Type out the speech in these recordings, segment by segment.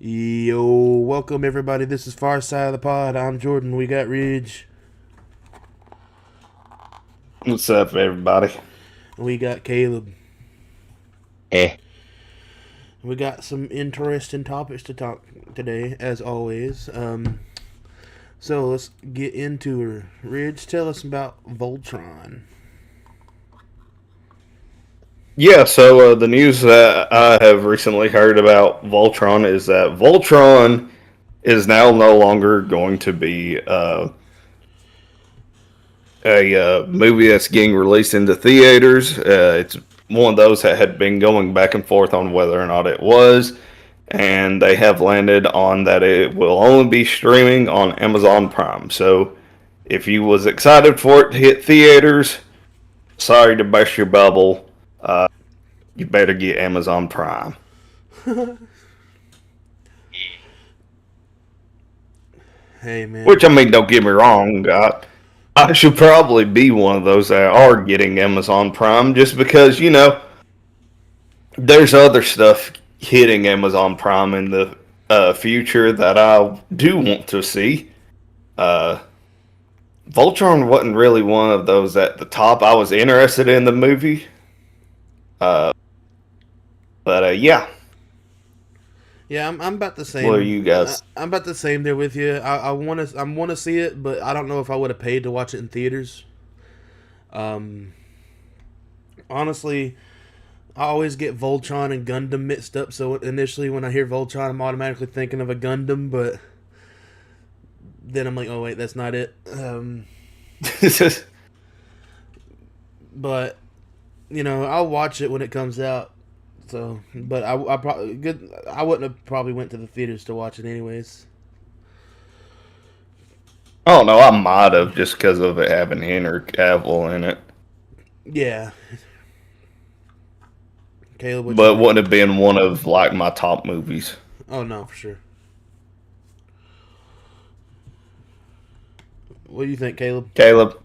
Yo, welcome everybody. This is Far Side of the Pod. I'm Jordan. We got Ridge. What's up, everybody? And we got Caleb. Eh. We got some interesting topics to talk today, as always. So let's get into her. Ridge, tell us about Voltron. Yeah, the news that I have recently heard about Voltron is that Voltron is now no longer going to be a movie that's getting released into theaters. It's one of those that had been going back and forth on whether or not it was, and they have landed on that it will only be streaming on Amazon Prime. So, if you was excited for it to hit theaters, sorry to burst your bubble. You better get Amazon Prime. Hey, man. Which, I mean, don't get me wrong, I should probably be one of those that are getting Amazon Prime just because, there's other stuff hitting Amazon Prime in the future that I do want to see. Uh, Voltron wasn't really one of those at the top. I was interested in the movie. Uh, yeah. Yeah, I'm about the same. What are you guys? I'm about the same there with you. I want to see it, but I don't know if I would have paid to watch it in theaters. Um, Honestly, I always get Voltron and Gundam mixed up. So initially, when I hear Voltron, I'm automatically thinking of a Gundam, but then I'm like, oh wait, that's not it. But I'll watch it when it comes out. So, but I probably good. I wouldn't have probably went to the theaters to watch it anyways. I don't know. I might have just because of it having Henry Cavill in it. Yeah, Caleb, what you But think? wouldn't have been one of like my top movies. Oh no, for sure. What do you think, Caleb? Caleb,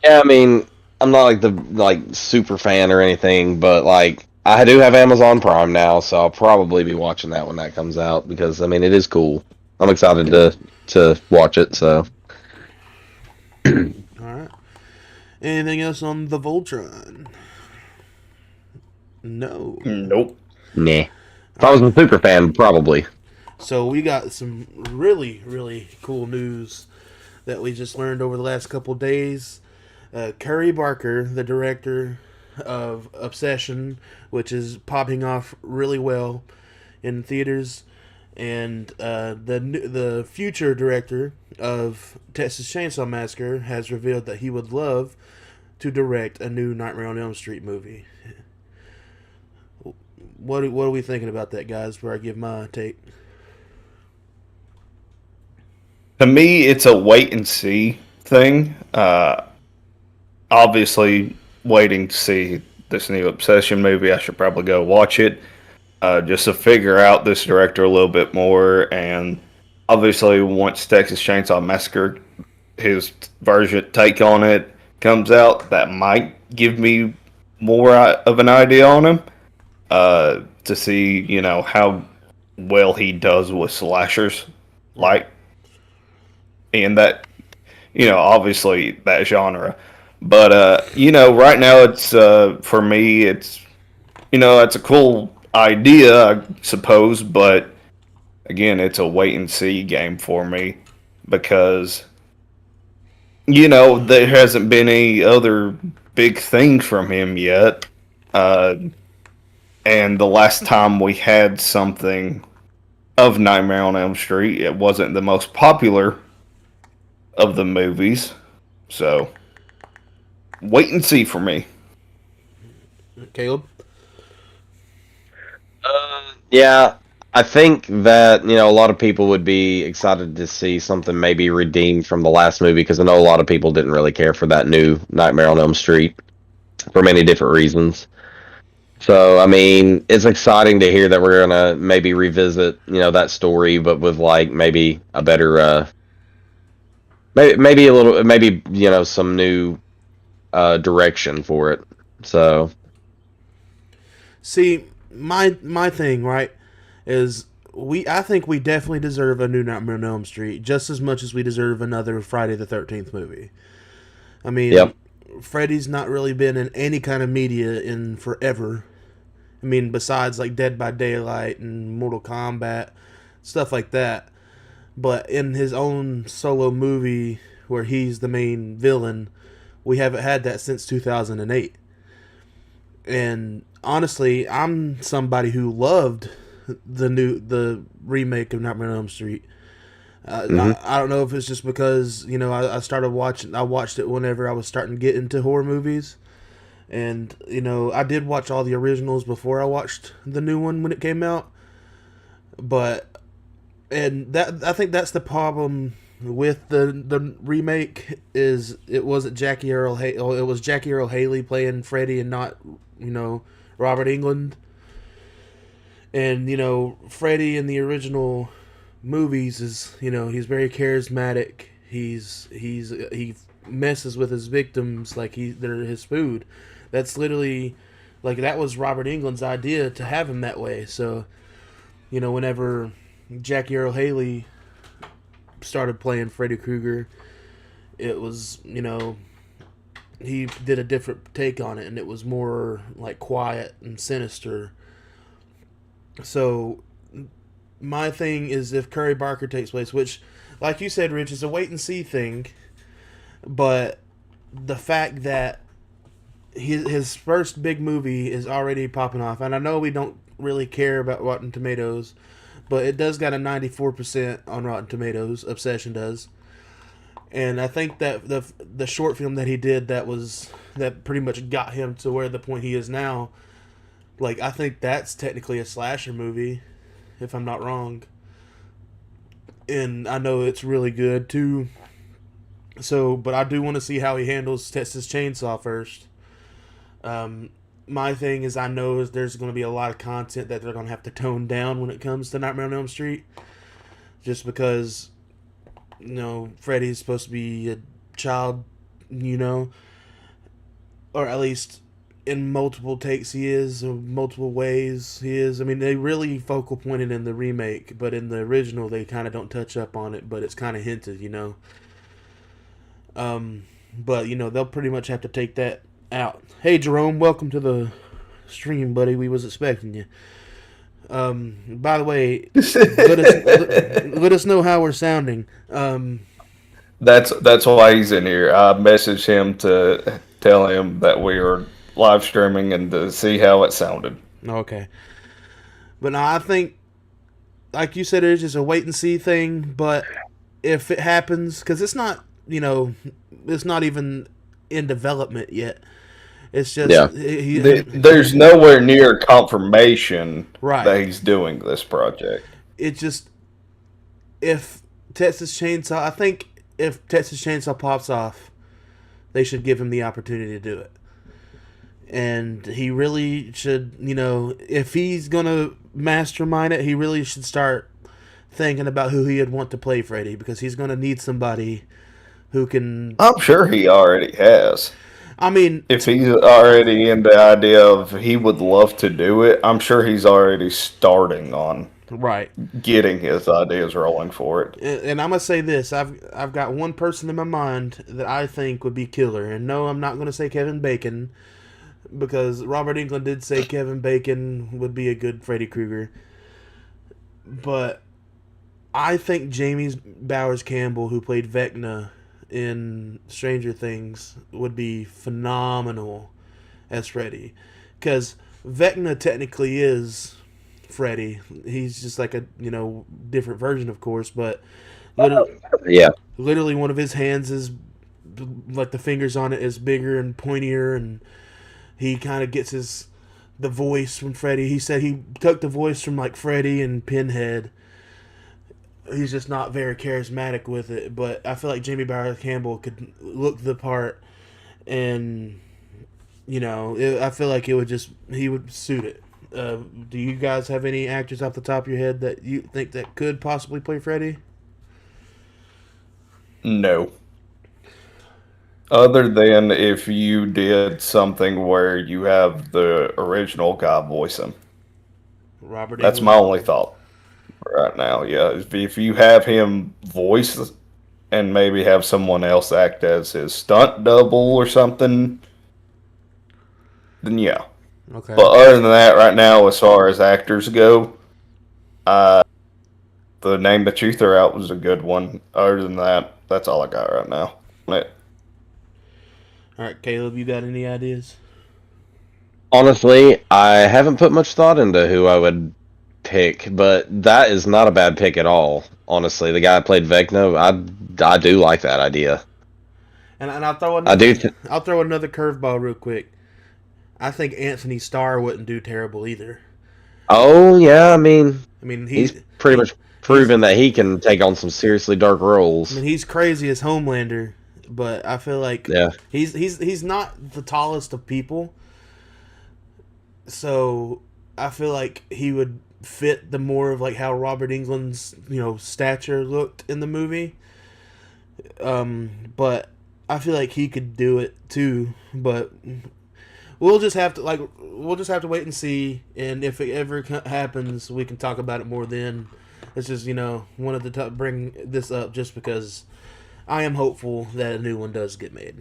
Yeah, I mean, I'm not like the super fan or anything, but I do have Amazon Prime now, so I'll probably be watching that when that comes out because I mean it is cool. I'm excited to watch it. So All right. Anything else on the Voltron? No. nope. nah. If All I was right. a super fan, probably. So we got some really, really cool news that we just learned over the last couple days. Curry Barker, the director of Obsession, which is popping off really well in theaters, and the future director of Texas Chainsaw Massacre has revealed that he would love to direct a new Nightmare on Elm Street movie. What are we thinking about that, guys? Before I give my take. To me, it's a wait and see thing. Obviously, waiting to see this new Obsession movie. I should probably go watch it just to figure out this director a little bit more. And obviously, once Texas Chainsaw Massacre, his version take on it comes out, that might give me more of an idea on him to see, how well he does with slashers, Right. like in that, obviously that genre. But right now it's for me, it's a cool idea, I suppose, but again, it's a wait and see game for me because there hasn't been any other big things from him yet. Uh, and the last time we had something of Nightmare on Elm Street, it wasn't the most popular of the movies. So, wait and see for me. Caleb? Yeah, I think that a lot of people would be excited to see something maybe redeemed from the last movie because I know a lot of people didn't really care for that new Nightmare on Elm Street for many different reasons. So, I mean, it's exciting to hear that we're gonna maybe revisit, that story, but with maybe a better, maybe a little, maybe some new direction for it. So, See, my thing, right, is I think we definitely deserve a new Nightmare on Elm Street just as much as we deserve another Friday the 13th movie. I mean, Yep. Freddy's not really been in any kind of media in forever. I mean, besides like Dead by Daylight and Mortal Kombat, stuff like that. But in his own solo movie where he's the main villain, we haven't had that since 2008. And honestly, I'm somebody who loved the remake of Nightmare on Elm Street. Hmm. I don't know if it's just because I started watching. I watched it whenever I was starting to get into horror movies, and I did watch all the originals before I watched the new one when it came out. But that I think that's the problem with the remake is it wasn't Jackie Earl it was Jackie Earl Haley playing Freddy and not Robert England. And Freddy in the original movies is he's very charismatic. He messes with his victims like they're his food. That's literally like that was Robert England's idea to have him that way. So whenever Jackie Earl Haley started playing Freddy Krueger, it was he did a different take on it, and it was more like quiet and sinister. So my thing is if Curry Barker takes place, which, like you said, Rich, is a wait and see thing, but the fact that his first big movie is already popping off, and I know we don't really care about Rotten Tomatoes, but it does got a 94% on Rotten Tomatoes. Obsession does, and I think that the short film that he did that pretty much got him to where the point he is now. Like I think that's technically a slasher movie, if I'm not wrong. And I know it's really good too. So, but I do want to see how he handles Texas Chainsaw first. My thing is, I know is there's going to be a lot of content that they're going to have to tone down when it comes to Nightmare on Elm Street, just because Freddy's supposed to be a child, or at least in multiple takes he is, or multiple ways he is. I mean, they really focal pointed in the remake, but in the original they kind of don't touch up on it, but it's kind of hinted. But they'll pretty much have to take that out. Hey Jerome, welcome to the stream, buddy. We was expecting you. By the way, let us know how we're sounding. That's why he's in here. I messaged him to tell him that we are live streaming and to see how it sounded. Okay. But no, I think, like you said, it's just a wait and see thing. But if it happens, because it's not, it's not even in development yet. It's just Yeah. There's nowhere near confirmation Right. that he's doing this project. It just if Texas Chainsaw, I think if Texas Chainsaw pops off, they should give him the opportunity to do it. And he really should, if he's gonna mastermind it, he really should start thinking about who he'd want to play Freddy, because he's gonna need somebody who can. I'm sure he already has. I mean, If he's already in the idea of he would love to do it, I'm sure he's already starting on right. getting his ideas rolling for it. And I'm gonna say this: I've got one person in my mind that I think would be killer. And no, I'm not gonna say Kevin Bacon, because Robert Englund did say Kevin Bacon would be a good Freddy Krueger. But I think Jamie Bowers Campbell, who played Vecna in Stranger Things, would be phenomenal as Freddy, because Vecna technically is Freddy. He's just like a different version, of course, but Yeah. literally one of his hands is like the fingers on it is bigger and pointier, and he kind of gets the voice from Freddy. He said he took the voice from like Freddy and Pinhead. He's just not very charismatic with it, but I feel like Jamie Bowers Campbell could look the part, and I feel like he would suit it. Do you guys have any actors off the top of your head that you think that could possibly play Freddy? No. Other than if you did something where you have the original guy voice him. Robert That's Englund? my only thought. right now. Yeah, if you have him voice and maybe have someone else act as his stunt double or something, then yeah. Okay. But other than that, right now, as far as actors go, uh, the name that you threw out was a good one. Other than that, that's all I got right now. All right, Caleb, you got any ideas? Honestly, I haven't put much thought into who I would pick, but that is not a bad pick at all. Honestly, the guy that played Vecna, I do like that idea. And I'll throw I another do. I'll throw another curveball real quick. I think Anthony Starr wouldn't do terrible either. Oh yeah, I mean, I mean, he's pretty much proven that he can take on some seriously dark roles. I mean, he's crazy as Homelander, but I feel like Yeah. he's not the tallest of people, so I feel like he would fit the more of like how Robert Englund's stature looked in the movie. But I feel like he could do it too, but we'll just have to wait and see, and if it ever happens, we can talk about it more then. It's just wanted to bring this up just because I am hopeful that a new one does get made.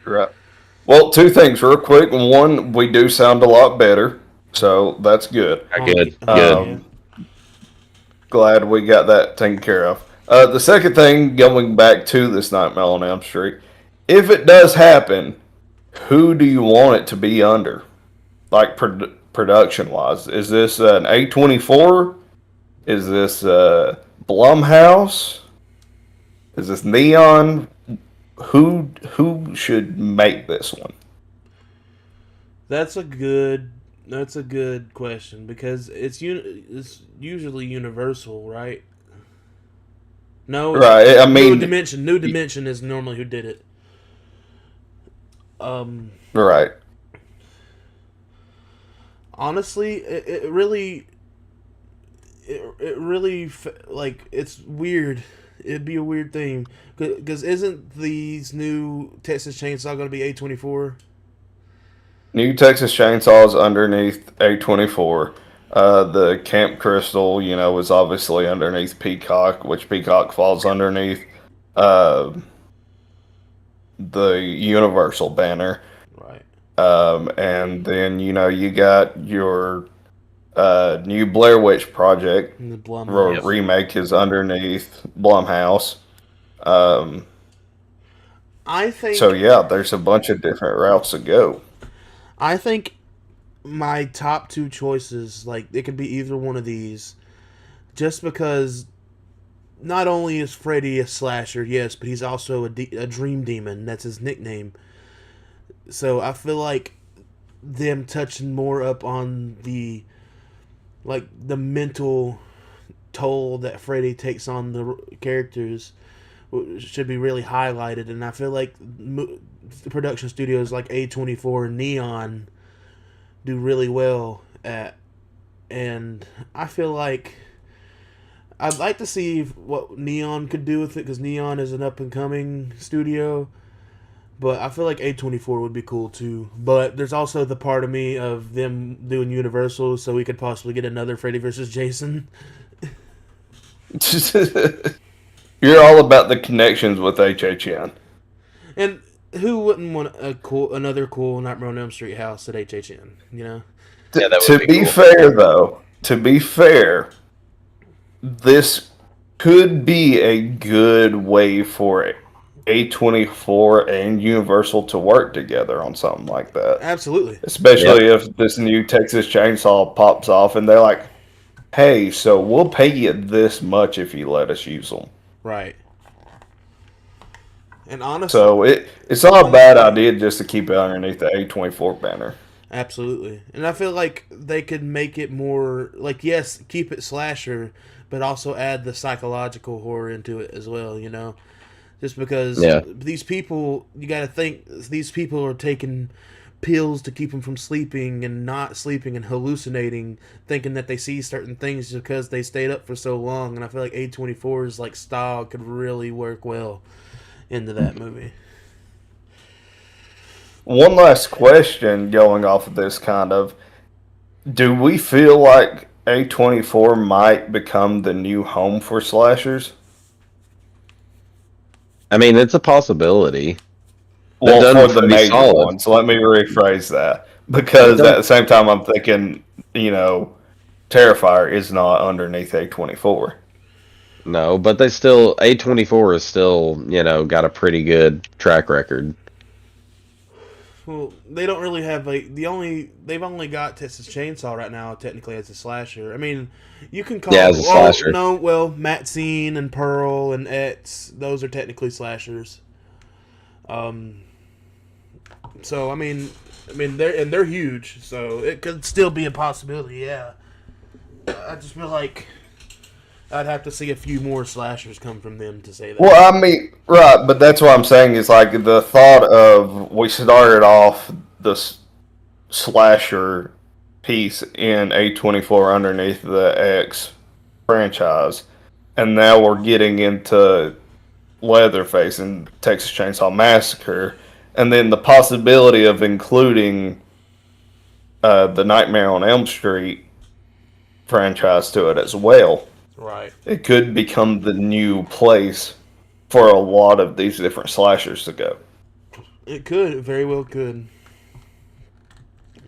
Right. Well, two things real quick. One, we do sound a lot better, so that's good. Good. Glad we got that taken care of. The second thing, going back to this Nightmare on Elm Street, if it does happen, who do you want it to be under? Like production wise, is this an A24? Is this Blumhouse? Is this Neon? Who should make this one? That's a good question because it's usually Universal, right? No, right. I mean, New Dimension is normally who did it. Right. Honestly, it really like it's weird. It'd be a weird thing because isn't these new Texas Chainsaw going to be A24? New Texas Chainsaw is underneath A24. The Camp Crystal, is obviously underneath Peacock, which Peacock falls underneath the Universal banner. Right. And then, you got your new Blair Witch Project remake is underneath Blumhouse. I think so. Yeah, there's a bunch of different routes to go. I think my top two choices, like it could be either one of these, just because not only is Freddy a slasher, yes, but he's also a dream demon. That's his nickname. So I feel like them touching more up on the mental toll that Freddy takes on the characters should be really highlighted, and I feel like the production studios like A24 and Neon do really well at, and I feel like I'd like to see what Neon could do with it because Neon is an up and coming studio. But I feel like A24 would be cool too. But there's also the part of me of them doing Universal, so we could possibly get another Freddy vs. Jason. You're all about the connections with HHN. And who wouldn't want another cool Nightmare on Elm Street house at HHN? Yeah, that would to be cool. To be fair, this could be a good way for A24 and Universal to work together on something like that. Absolutely. Especially if this new Texas Chainsaw pops off and they're like, hey, so we'll pay you this much if you let us use them. Right. And honestly, so it's not a bad idea just to keep it underneath the A24 banner. Absolutely. And I feel like they could make it more like, yes, keep it slasher, but also add the psychological horror into it as well, just because these people, you got to think, these people are taking pills to keep them from sleeping and not sleeping and hallucinating, thinking that they see certain things because they stayed up for so long. And I feel like A24's like style could really work well into that movie. One last question going off of this kind of, do we feel like A24 might become the new home for slashers. I mean, it's a possibility. They've Well, done for the pretty major solid. ones. Let me rephrase that. They've Because done at the same time, I'm thinking, Terrifier is not underneath A24. no, but they still A24 is still got a pretty good track record. Well, they don't really have they've only got Texas Chainsaw right now technically as a slasher. I mean, you can call Yeah, as a slasher. no, well, Matsine and Pearl and X, those are technically slashers. Um, so they're huge, so it could still be a possibility. Yeah, I just feel like I'd have to see a few more slashers come from them to say that. Well, I mean, right, but that's what I'm saying is like the thought of we started off the slasher piece in A24 underneath the X franchise, and now we're getting into Leatherface and Texas Chainsaw Massacre, and then the possibility of including the Nightmare on Elm Street franchise to it as well. Right. It could become the new place for a lot of these different slashers to go. It could, it very well could.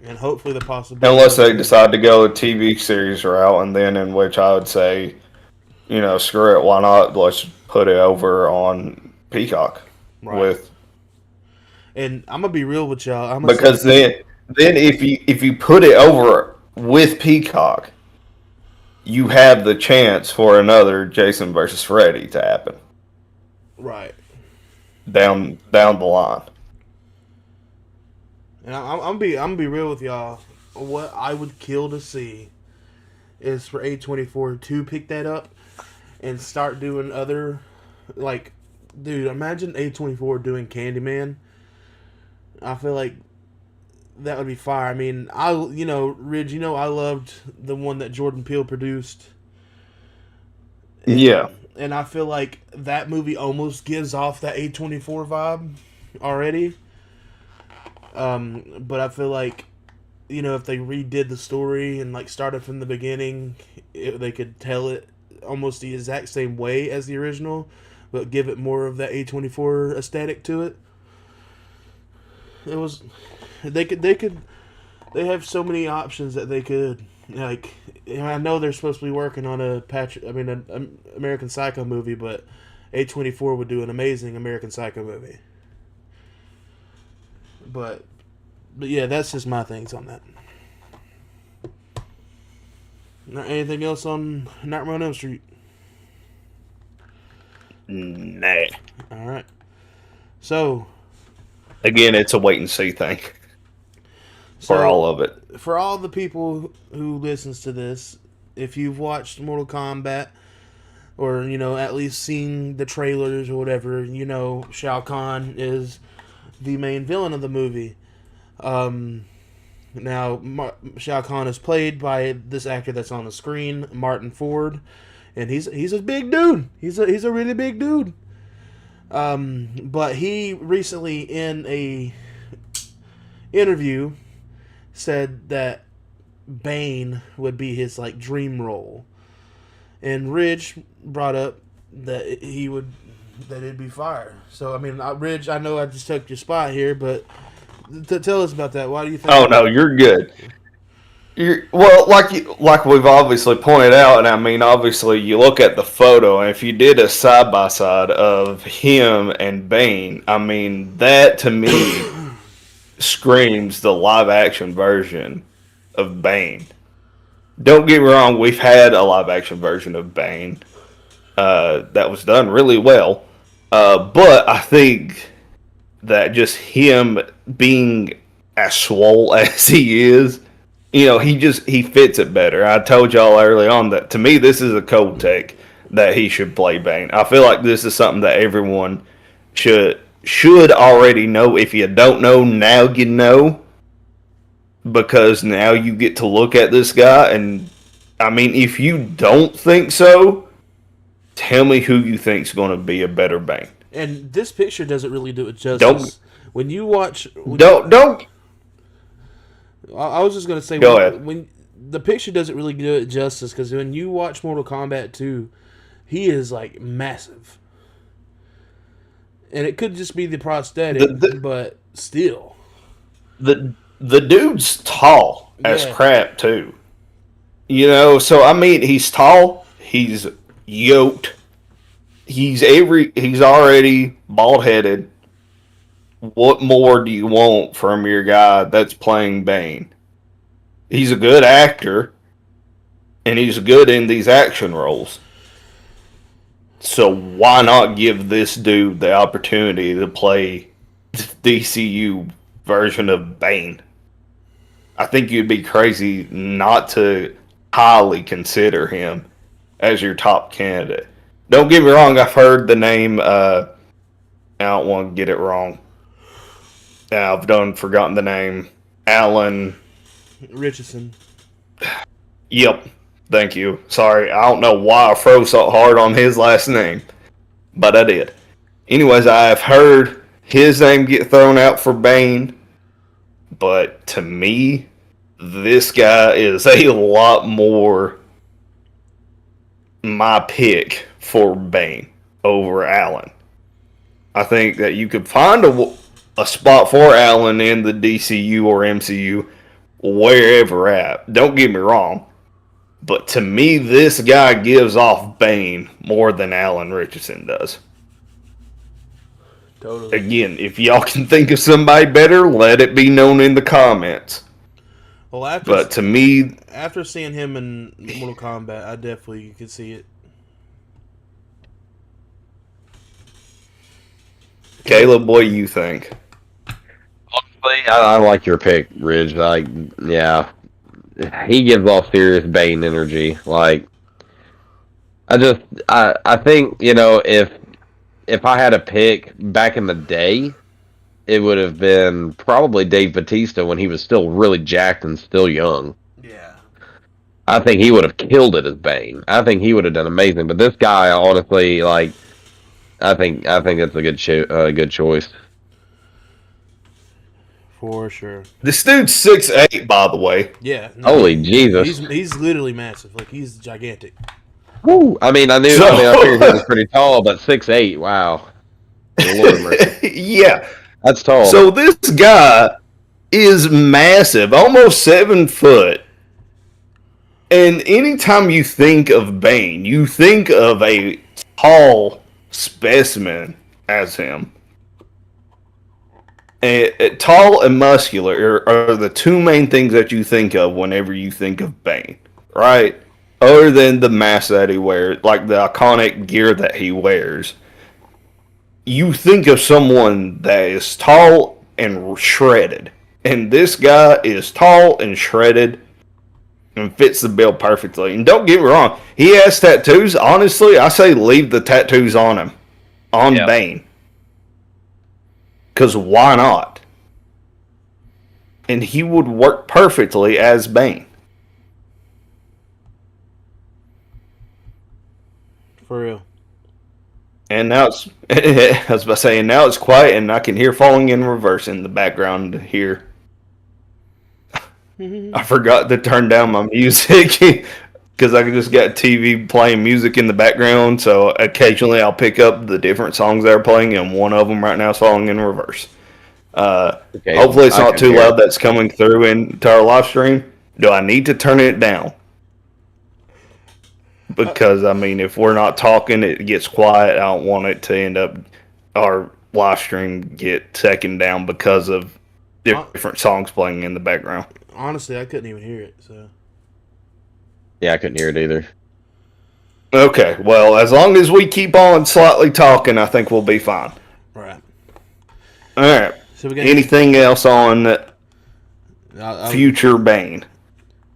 And hopefully the possibility. Unless they decide to go a TV series route, and then in which I would say, screw it, why not? Let's put it over on Peacock. Right. With And I'm gonna be real with y'all. because then if you put it over with Peacock, you have the chance for another Jason versus Freddy to happen. Right. Down the line. And I'm gonna be real with y'all. What I would kill to see is for A24 to pick that up and start doing other, like, dude, imagine A24 doing Candyman. I feel like that would be fire. I mean, Ridge, I loved the one that Jordan Peele produced. Yeah. And I feel like that movie almost gives off that A24 vibe already. But I feel like, if they redid the story and like started from the beginning, they could tell it almost the exact same way as the original, but give it more of that A24 aesthetic to it. It was, they have so many options that they could, like, I know they're supposed to be working on an American Psycho movie, but A24 would do an amazing American Psycho movie. But yeah, that's just my things on that. Anything else on Nightmare on Elm Street? Nah. All right. So Again, it's a wait and see thing for all of it. For all the people who listens to this, if you've watched Mortal Kombat or at least seen the trailers or whatever, Shao Kahn is the main villain of the movie. Now, Shao Kahn is played by this actor that's on the screen, Martin Ford, and he's a big dude. He's a really big dude. But he recently in a interview said that Bane would be his like dream role, and Ridge brought up that it'd be fire. So I mean, Ridge, I know I just took your spot here, but tell us about that. Why do you think? Oh no, you're good. Like we've obviously pointed out, and I mean, obviously, you look at the photo, and if you did a side by side of him and Bane, I mean, that to me screams the live action version of Bane. Don't get me wrong, we've had a live action version of Bane that was done really well, but I think that just him being as swole as he is, he fits it better. I told y'all early on that to me this is a cold take that he should play Bane. I feel like this is something that everyone should already know. If you don't know, now you know, because now you get to look at this guy, and I mean, if you don't think so, tell me who you think's going to be a better Bane. And this picture doesn't really do it justice. I was just gonna say, Go ahead. when the picture doesn't really do it justice because when you watch Mortal Kombat 2, he is like massive, and it could just be the prosthetic, but still, the dude's tall as Yeah. crap too. You know, so I mean, he's tall, he's yoked, he's already bald headed. What more do you want from your guy that's playing Bane? He's a good actor, and he's good in these action roles. So why not give this dude the opportunity to play DCU version of Bane? I think you'd be crazy not to highly consider him as your top candidate. Don't get me wrong, I've heard the name, I don't want to get it wrong. I've forgotten the name. Alan. Richardson. Yep. Thank you. Sorry, I don't know why I froze so hard on his last name, but I did. Anyways, I have heard his name get thrown out for Bane, but to me, this guy is a lot more my pick for Bane over Alan. I think that you could find a spot for Alan in the DCU or MCU wherever at. Don't get me wrong. But to me, this guy gives off Bane more than Alan Richardson does. Totally. Again, if y'all can think of somebody better, let it be known in the comments. Well, But to me, after seeing him in Mortal Kombat, I definitely could see it. Caleb, what do you think? Honestly, I like your pick, Ridge. Like, yeah, he gives off serious Bane energy. Like, I think, you know, if I had a pick back in the day, it would have been probably Dave Bautista when he was still really jacked and still young. Yeah. I think he would have killed it as Bane. I think he would have done amazing. But this guy, honestly, like, I think that's a good choice. For sure. This dude's 6'8", by the way. Yeah. No, holy Jesus. He's literally massive. Like, he's gigantic. Woo. I mean, I figured he was pretty tall, but 6'8", wow. Lord mercy. Yeah. That's tall. So this guy is massive, almost 7 foot. And anytime you think of Bane, you think of a tall specimen as him. Tall and muscular are the two main things that you think of whenever you think of Bane, right? Other than the mask that he wears, like the iconic gear that he wears. You think of someone that is tall and shredded. And this guy is tall and shredded and fits the bill perfectly. And don't get me wrong, he has tattoos. Honestly, I say leave the tattoos on him. On Bane. Because why not? And he would work perfectly as Bane. For real. And now it's, I was about to say, and now it's quiet and I can hear Falling in Reverse in the background here. I forgot to turn down my music because I just got TV playing music in the background. So occasionally I'll pick up the different songs that are playing, and one of them right now is Falling in Reverse. Okay, hopefully it's not too loud that's coming through into our live stream. Do I need to turn it down? Because, I mean, if we're not talking, it gets quiet. I don't want it to end up, our live stream get taken down because of different songs playing in the background. Honestly, I couldn't even hear it. So. Yeah, I couldn't hear it either. Okay, well, as long as we keep on slightly talking, I think we'll be fine. Right. All right. So we got anything else on future Bane?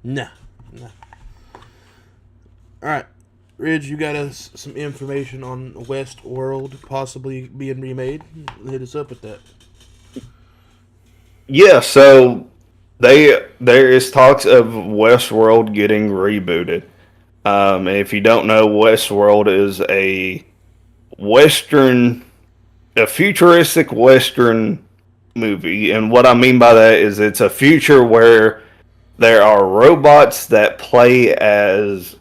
No. All right, Ridge, you got us some information on Westworld possibly being remade. Hit us up with that. Yeah, so there is talks of Westworld getting rebooted. If you don't know, Westworld is a futuristic Western movie, and what I mean by that is it's a future where there are robots that play as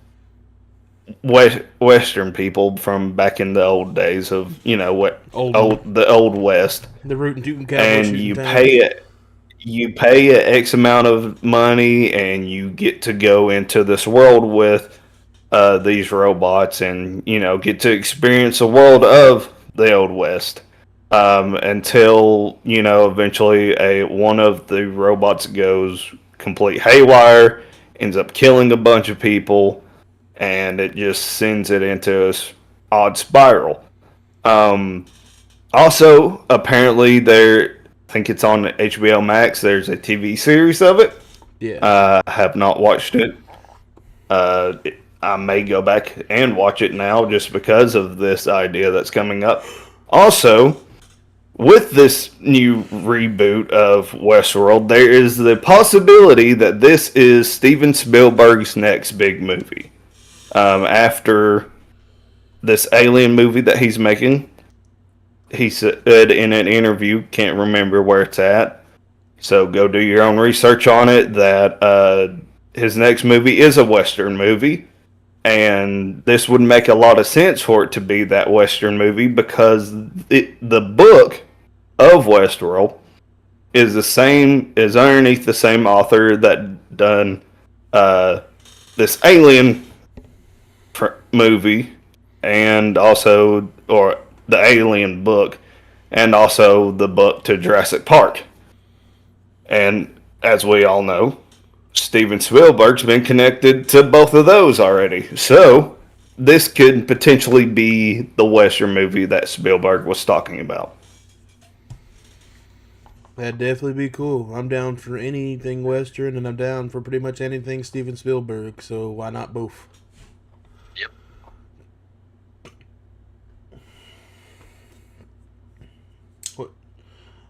Western people from back in the old days of the old West, the rootin' tootin' cowboy and shooting town. you pay a X amount of money, and you get to go into this world with these robots, and get to experience a world of the old West. Until eventually a one of the robots goes complete haywire, ends up killing a bunch of people, and it just sends it into this odd spiral. Um, Also, apparently, I think it's on HBO Max. There's a TV series of it. Yeah. I have not watched it. I may go back and watch it now just because of this idea that's coming up. Also, with this new reboot of Westworld, there is the possibility that this is Steven Spielberg's next big movie. After this Alien movie that he's making, he said in an interview, can't remember where it's at, so go do your own research on it, that his next movie is a Western movie. And this would make a lot of sense for it to be that Western movie because the book of Westworld is underneath the same author that done this Alien movie, and also or the Alien book, and also the book to Jurassic Park. And as we all know, Steven Spielberg's been connected to both of those already. So this could potentially be the Western movie that Spielberg was talking about. That'd definitely be cool. I'm down for anything Western, and I'm down for pretty much anything Steven Spielberg, so why not both? Yep.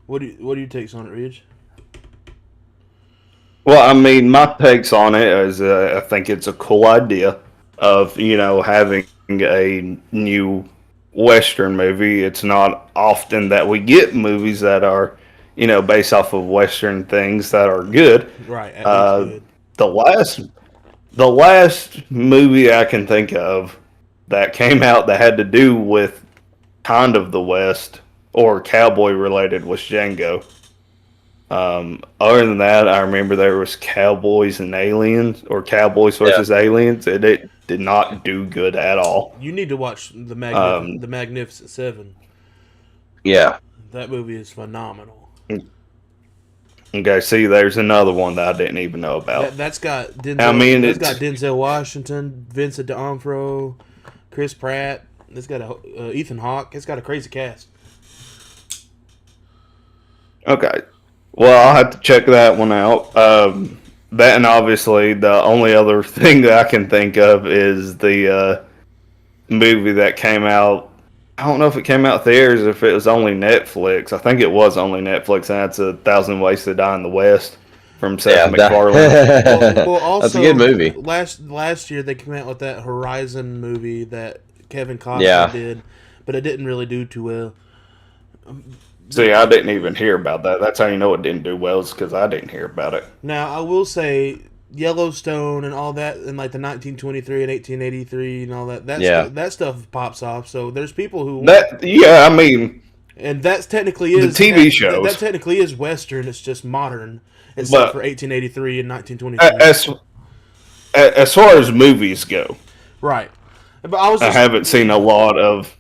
What do you take on it, Ridge? Well, I mean, my takes on it is I think it's a cool idea of, having a new Western movie. It's not often that we get movies that are, based off of Western things that are good. Right. At least good. The last movie I can think of that came out that had to do with kind of the West or cowboy related was Django. Other than that, I remember there was Cowboys and Aliens, or Cowboys versus Aliens, and it did not do good at all. You need to watch the Magnificent Seven. Yeah. That movie is phenomenal. Okay, see, there's another one that I didn't even know about. That's got Denzel. It's got Denzel Washington, Vincent D'Onofrio, Chris Pratt. It's got Ethan Hawke. It's got a crazy cast. Okay. Well, I'll have to check that one out. That, and obviously the only other thing that I can think of is the movie that came out. I don't know if it came out theaters or if it was only Netflix. I think it was only Netflix, and that's 1,000 Ways to Die in the West from Seth MacFarlane. Well, also, that's a good movie. Last year they came out with that Horizon movie that Kevin Costner did, but it didn't really do too well. See, I didn't even hear about that. That's how you know it didn't do well, is because I didn't hear about it. Now, I will say Yellowstone and all that, and like the 1923 and 1883 and all that. That stuff pops off. So there's people who I mean, and that's technically is the TV shows. That technically is Western. It's just modern, except for 1883 and 1923. As far as movies go, right? But I haven't seen a lot of.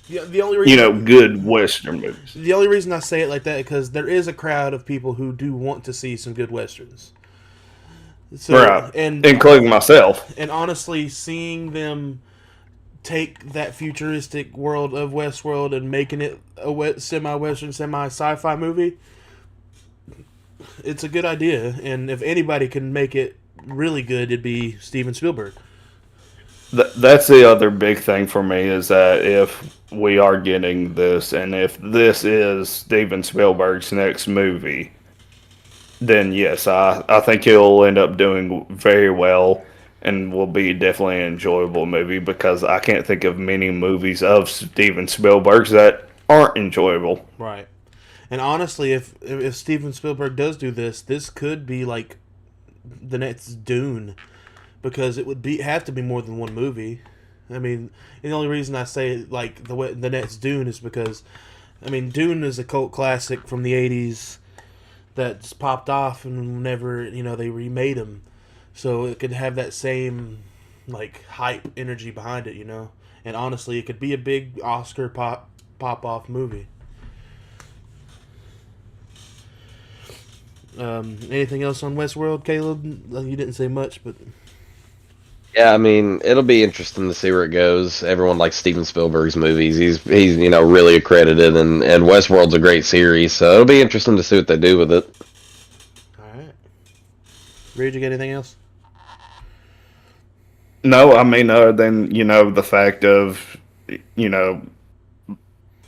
The only reason, good Western movies. The only reason I say it like that is because there is a crowd of people who do want to see some good Westerns. So, right, and including myself. And honestly, seeing them take that futuristic world of Westworld and making it a semi-Western, semi-sci-fi movie, it's a good idea. And if anybody can make it really good, it'd be Steven Spielberg. That's the other big thing for me, is that if we are getting this, and if this is Steven Spielberg's next movie, then yes, I think he'll end up doing very well and will be definitely an enjoyable movie, because I can't think of many movies of Steven Spielberg's that aren't enjoyable. Right. And honestly, if Steven Spielberg does do this, this could be like the next Dune, because it would have to be more than one movie. I mean, and the only reason I say like the next Dune is because, I mean, Dune is a cult classic from the '80s that's popped off and never, they remade them, so it could have that same like hype energy behind it. And honestly, it could be a big Oscar pop off movie. Anything else on Westworld, Caleb? You didn't say much, but Yeah, I mean, it'll be interesting to see where it goes. Everyone likes Steven Spielberg's movies. He's really accredited, and Westworld's a great series, so it'll be interesting to see what they do with it. all right. Reed, you got anything else? No, I mean, other than, the fact of, the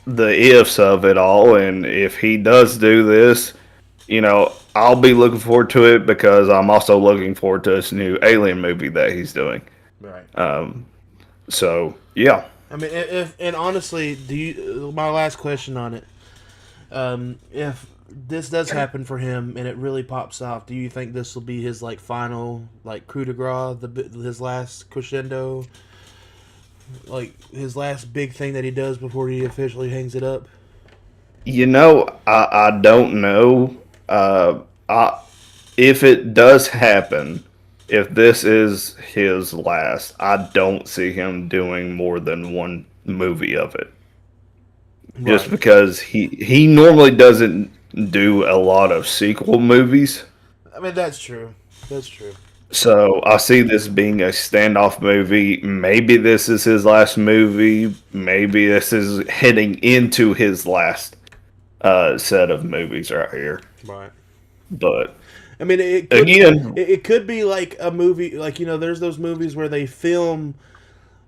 ifs of it all, and if he does do this, I'll be looking forward to it because I'm also looking forward to this new Alien movie that he's doing. Right. So, yeah. I mean, and honestly, my last question on it, if this does happen for him and it really pops off, do you think this will be his like final like coup de grace, his last crescendo, like his last big thing that he does before he officially hangs it up? I don't know. If it does happen, if this is his last, I don't see him doing more than one movie of it. Right. Just because he normally doesn't do a lot of sequel movies. I mean, that's true. That's true. So I see this being a standoff movie. Maybe this is his last movie. Maybe this is heading into his last set of movies right here. Right. But I mean, it could be like a movie, like there's those movies where they film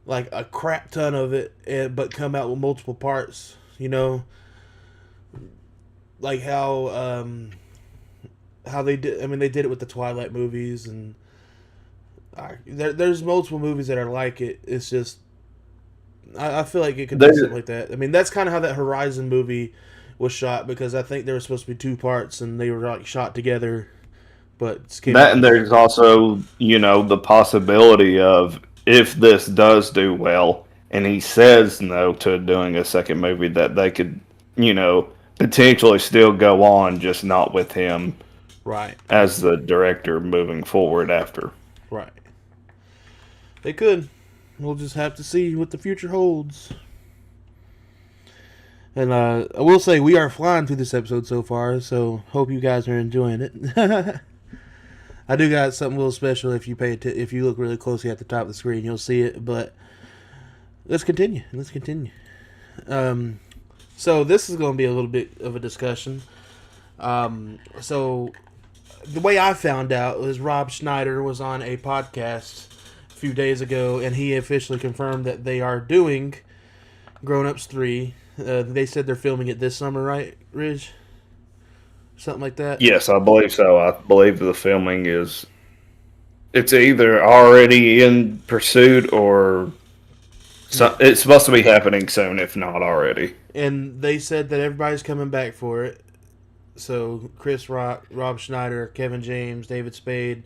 like a crap ton of it, but come out with multiple parts. Like how they did. I mean, they did it with the Twilight movies, and there's multiple movies that are like it. It's just I feel like it could be something like that. I mean, that's kind of how that Horizon movie was shot, because I think there was supposed to be two parts and they were like shot together. But that, and there's also the possibility of, if this does do well and he says no to doing a second movie, that they could potentially still go on, just not with him right as the director moving forward after. Right. They could. We'll just have to see what the future holds. And I will say, we are flying through this episode so far, so hope you guys are enjoying it. I do got something a little special. If you look really closely at the top of the screen, you'll see it. But let's continue. So this is going to be a little bit of a discussion. So the way I found out was Rob Schneider was on a podcast a few days ago, and he officially confirmed that they are doing Grown Ups 3. They said they're filming it this summer, right, Ridge? Something like that? Yes, I believe so. I believe the filming it's either already in pursuit or it's supposed to be happening soon, if not already. And they said that everybody's coming back for it. So Chris Rock, Rob Schneider, Kevin James, David Spade,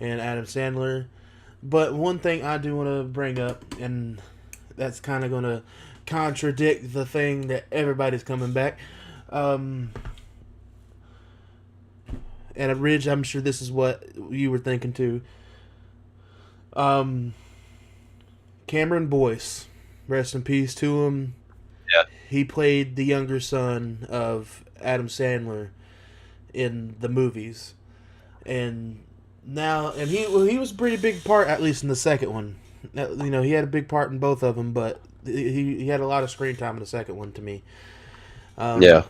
and Adam Sandler. But one thing I do want to bring up, and that's kind of going to contradict the thing that everybody's coming back. And at Ridge, I'm sure this is what you were thinking too. Cameron Boyce, rest in peace to him. Yeah. He played the younger son of Adam Sandler in the movies, and he was a pretty big part, at least in the second one. He had a big part in both of them, but he had a lot of screen time in the second one to me. Yeah.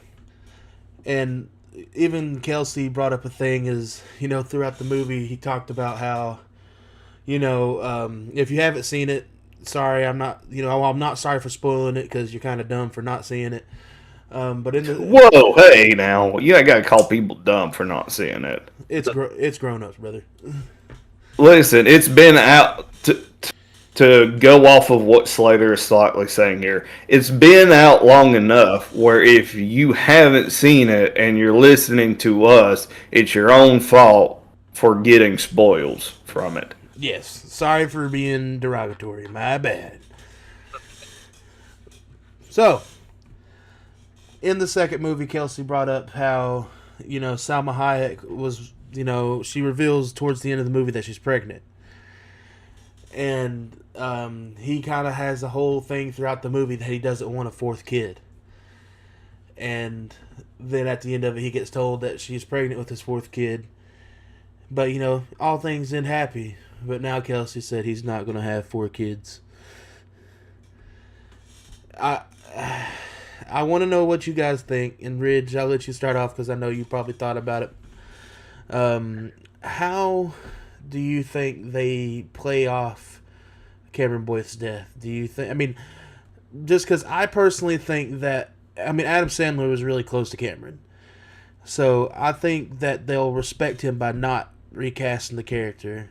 And even Kelsey brought up a thing is, throughout the movie, he talked about how, if you haven't seen it, sorry, I'm not sorry for spoiling it because you're kind of dumb for not seeing it. But whoa, hey, now you ain't gotta call people dumb for not seeing it. It's grown ups, brother. Listen, it's been out to go off of what Slater is slightly saying here. It's been out long enough where if you haven't seen it and you're listening to us, it's your own fault for getting spoils from it. Yes. Sorry for being derogatory. My bad. So, in the second movie, Kelsey brought up how, Salma Hayek was, she reveals towards the end of the movie that she's pregnant. And he kind of has a whole thing throughout the movie that he doesn't want a fourth kid. And then at the end of it, he gets told that she's pregnant with his fourth kid. But, all things end happy. But now Kelsey said he's not going to have 4 kids. I want to know what you guys think. And Ridge, I'll let you start off because I know you probably thought about it. How do you think they play off Cameron Boyce's death? Do you think... just because I personally think that... Adam Sandler was really close to Cameron. So I think that they'll respect him by not recasting the character.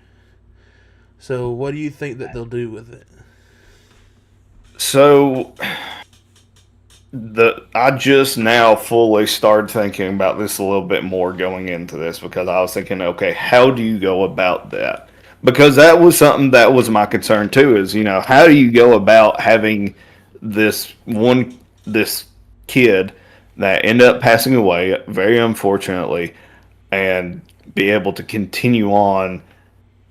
So what do you think that they'll do with it? So I just now fully started thinking about this a little bit more going into this because I was thinking, okay, how do you go about that? Because that was something that was my concern too, is, how do you go about having this kid that ended up passing away, very unfortunately, and be able to continue on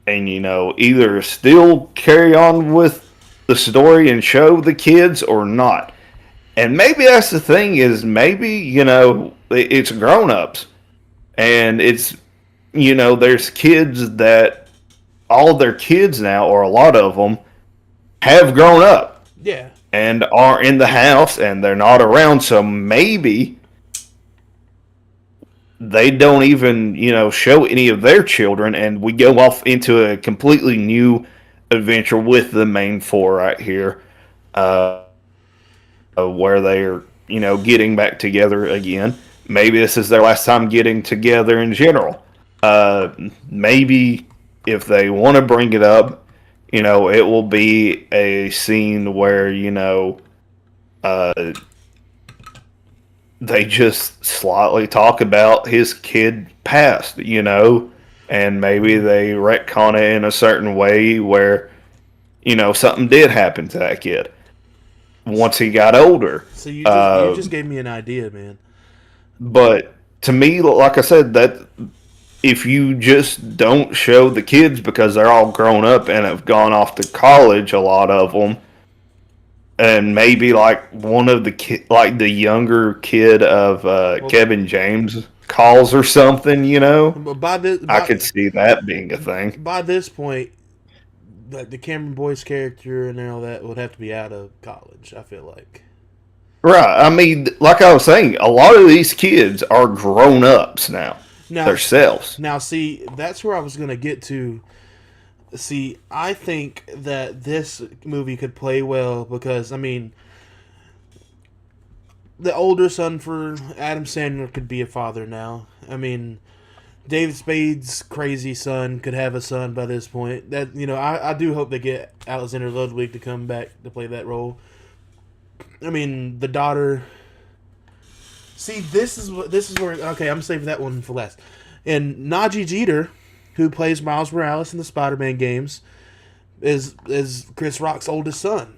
and, either still carry on with the story and show the kids or not. And maybe that's the thing is maybe, it's grown-ups. And it's, there's kids that all their kids now, or a lot of them, have grown up. Yeah. And are in the house and they're not around. So maybe they don't even, show any of their children, and we go off into a completely new adventure with the main 4 right here, where they're, getting back together again. Maybe this is their last time getting together in general. Maybe if they want to bring it up, it will be a scene where, they just slightly talk about his kid past, and maybe they retcon it in a certain way where, something did happen to that kid once he got older. So you just gave me an idea, man. But to me, like I said, that if you just don't show the kids because they're all grown up and have gone off to college, a lot of them, and maybe like one of the younger kid of Kevin James calls or something, I could see that being a thing. By this point, the Cameron Boyce character and all that would have to be out of college, I feel like. Right. Like I was saying, a lot of these kids are grown ups now themselves. Now, see, that's where I was going to get to. See, I think that this movie could play well because, the older son for Adam Sandler could be a father now. David Spade's crazy son could have a son by this point. That I do hope they get Alexander Ludwig to come back to play that role. The daughter. See, this is where okay, I'm saving that one for last. And Najee Jeter, who plays Miles Morales in the Spider-Man games, is Chris Rock's oldest son.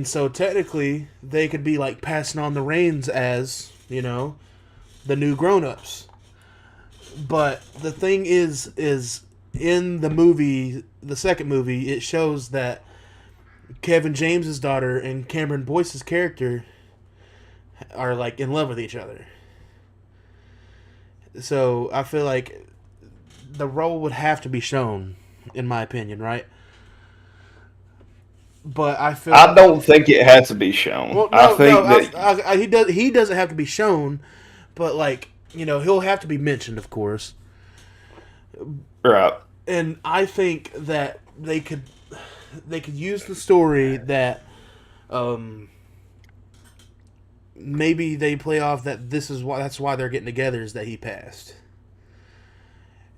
So technically, they could be like passing on the reins as, the new grown-ups. But the thing is in the movie, the second movie, it shows that Kevin James's daughter and Cameron Boyce's character are like in love with each other. So I feel like the role would have to be shown, in my opinion, right? But I don't think it has to be shown. Well, no, he doesn't have to be shown, but he'll have to be mentioned, of course. Right. And I think that they could use the story that maybe they play off that that's why they're getting together, is that he passed.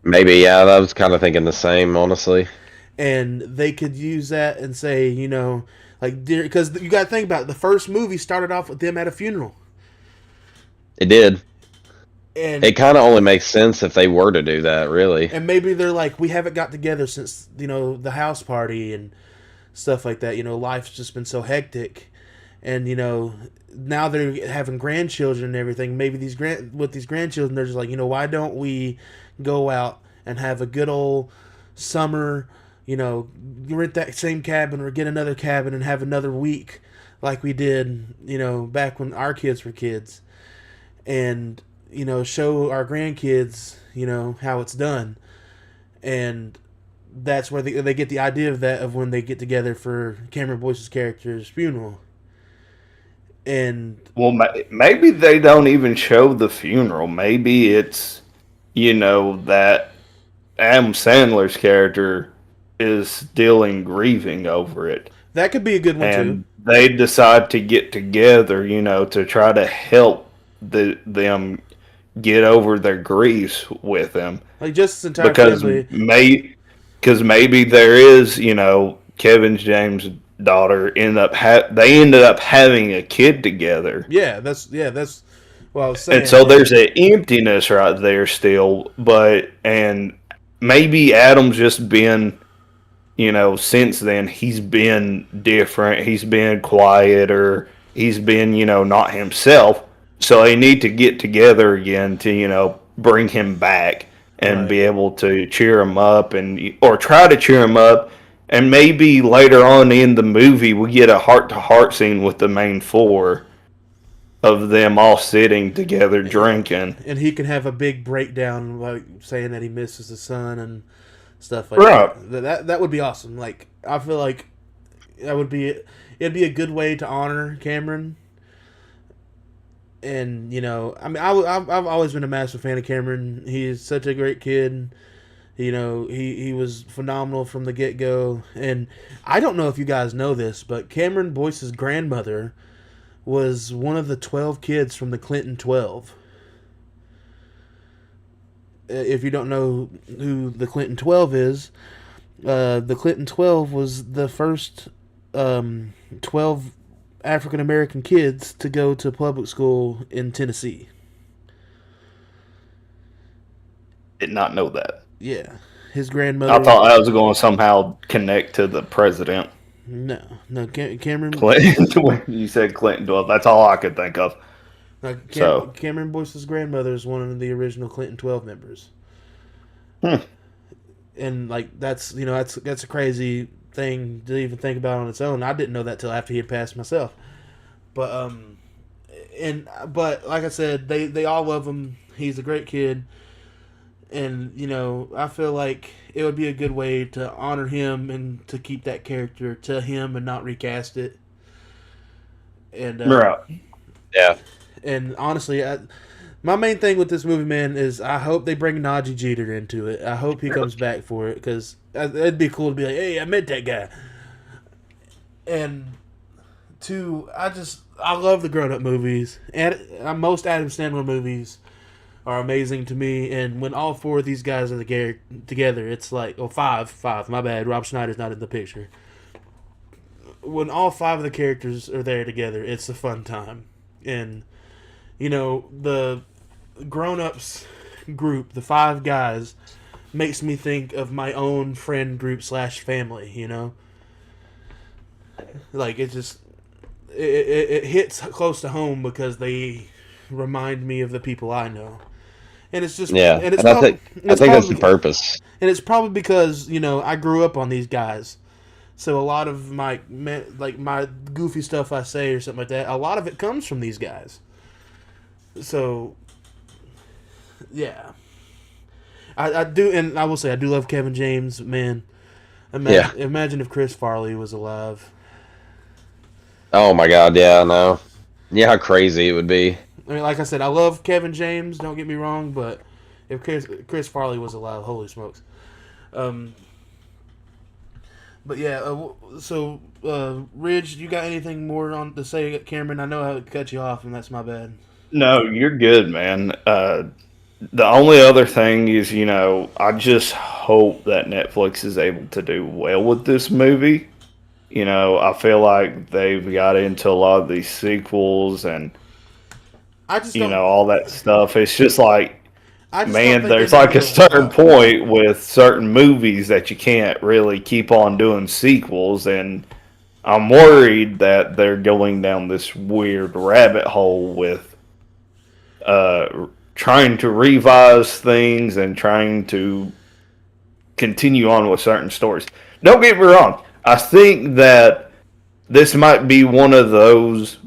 Maybe, yeah, I was kind of thinking the same, honestly. And they could use that and say, because you got to think about it, the first movie started off with them at a funeral. It did. and It kind of only makes sense if they were to do that, really. and maybe they're like, we haven't got together since the house party and stuff like that. Life's just been so hectic, and now they're having grandchildren and everything. Maybe with these grandchildren, they're just like, why don't we go out and have a good old summer? Rent that same cabin or get another cabin and have another week like we did, back when our kids were kids, and show our grandkids, how it's done, and that's where they get the idea of that, of when they get together for Cameron Boyce's character's funeral. And Well, maybe they don't even show the funeral. Maybe it's, that Adam Sandler's character is still in grieving over it. that could be a good one too. And they decide to get together, to try to help them get over their griefs with him. Like just his entire Because family. because maybe there is, Kevin James' daughter they ended up having a kid together. That's what I was saying. And so there's an emptiness right there still, and maybe Adam's just been, since then he's been different, he's been quiet, or he's been, not himself. So they need to get together again to, bring him back and Right. be able to cheer him up or try to cheer him up. And maybe later on in the movie we get a heart-to-heart scene with the main four of them all sitting together drinking. And he can have a big breakdown, like saying that he misses his son and stuff like Right. that. That would be awesome. Like, I feel like it'd be a good way to honor Cameron. And I mean, I've always been a massive fan of Cameron. He is such a great kid. He was phenomenal from the get go. And I don't know if you guys know this, but Cameron Boyce's grandmother was one of the 12 kids from the Clinton 12. If you don't know who the Clinton 12 is, the Clinton 12 was the first 12 African American kids to go to public school in Tennessee. Did not know that. Yeah. His grandmother. I thought I was going to somehow connect to the president. No. Cameron. Clinton, when you said Clinton 12, that's all I could think of. Cameron Boyce's grandmother is one of the original Clinton 12 members. And like that's a crazy thing to even think about on its own. I didn't know that till after he had passed myself. But but like I said, they all love him. He's a great kid. And I feel like it would be a good way to honor him and to keep that character to him and not recast it. And Right. Yeah. And honestly, my main thing with this movie, man, is I hope they bring Najee Jeter into it. I hope he comes back for it, because it'd be cool to be like, hey, I met that guy. And two, I love the grown-up movies. And most Adam Sandler movies are amazing to me. And when all four of these guys are together, it's like, five, my bad. Rob Schneider's not in the picture. When all five of the characters are there together, it's a fun time. And the grown-ups group, the five guys, makes me think of my own friend group / family. Like, it just it hits close to home because they remind me of the people I know. And it's just Yeah. and it's And I probably, think that's the purpose. and it's probably because I grew up on these guys. So a lot of my goofy stuff I say or something like that, a lot of it comes from these guys. So, yeah, I do, and I will say I do love Kevin James, man. Imagine if Chris Farley was alive. Oh my God, yeah, I know. Yeah, how crazy it would be. I mean, like I said, I love Kevin James. Don't get me wrong, but if Chris Farley was alive, holy smokes. But yeah, so Ridge, you got anything more on to say, Cameron? I know I cut you off, and that's my bad. No, you're good, man. The only other thing is, I just hope that Netflix is able to do well with this movie. I feel like they've got into a lot of these sequels, and I just you don't. know, all that stuff. It's just like, I just don't man, think they there's know like a what they're certain about. point with certain movies that you can't really keep on doing sequels, and I'm worried that they're going down this weird rabbit hole with trying to revise things and trying to continue on with certain stories. Don't get me wrong. I think that this might be one of those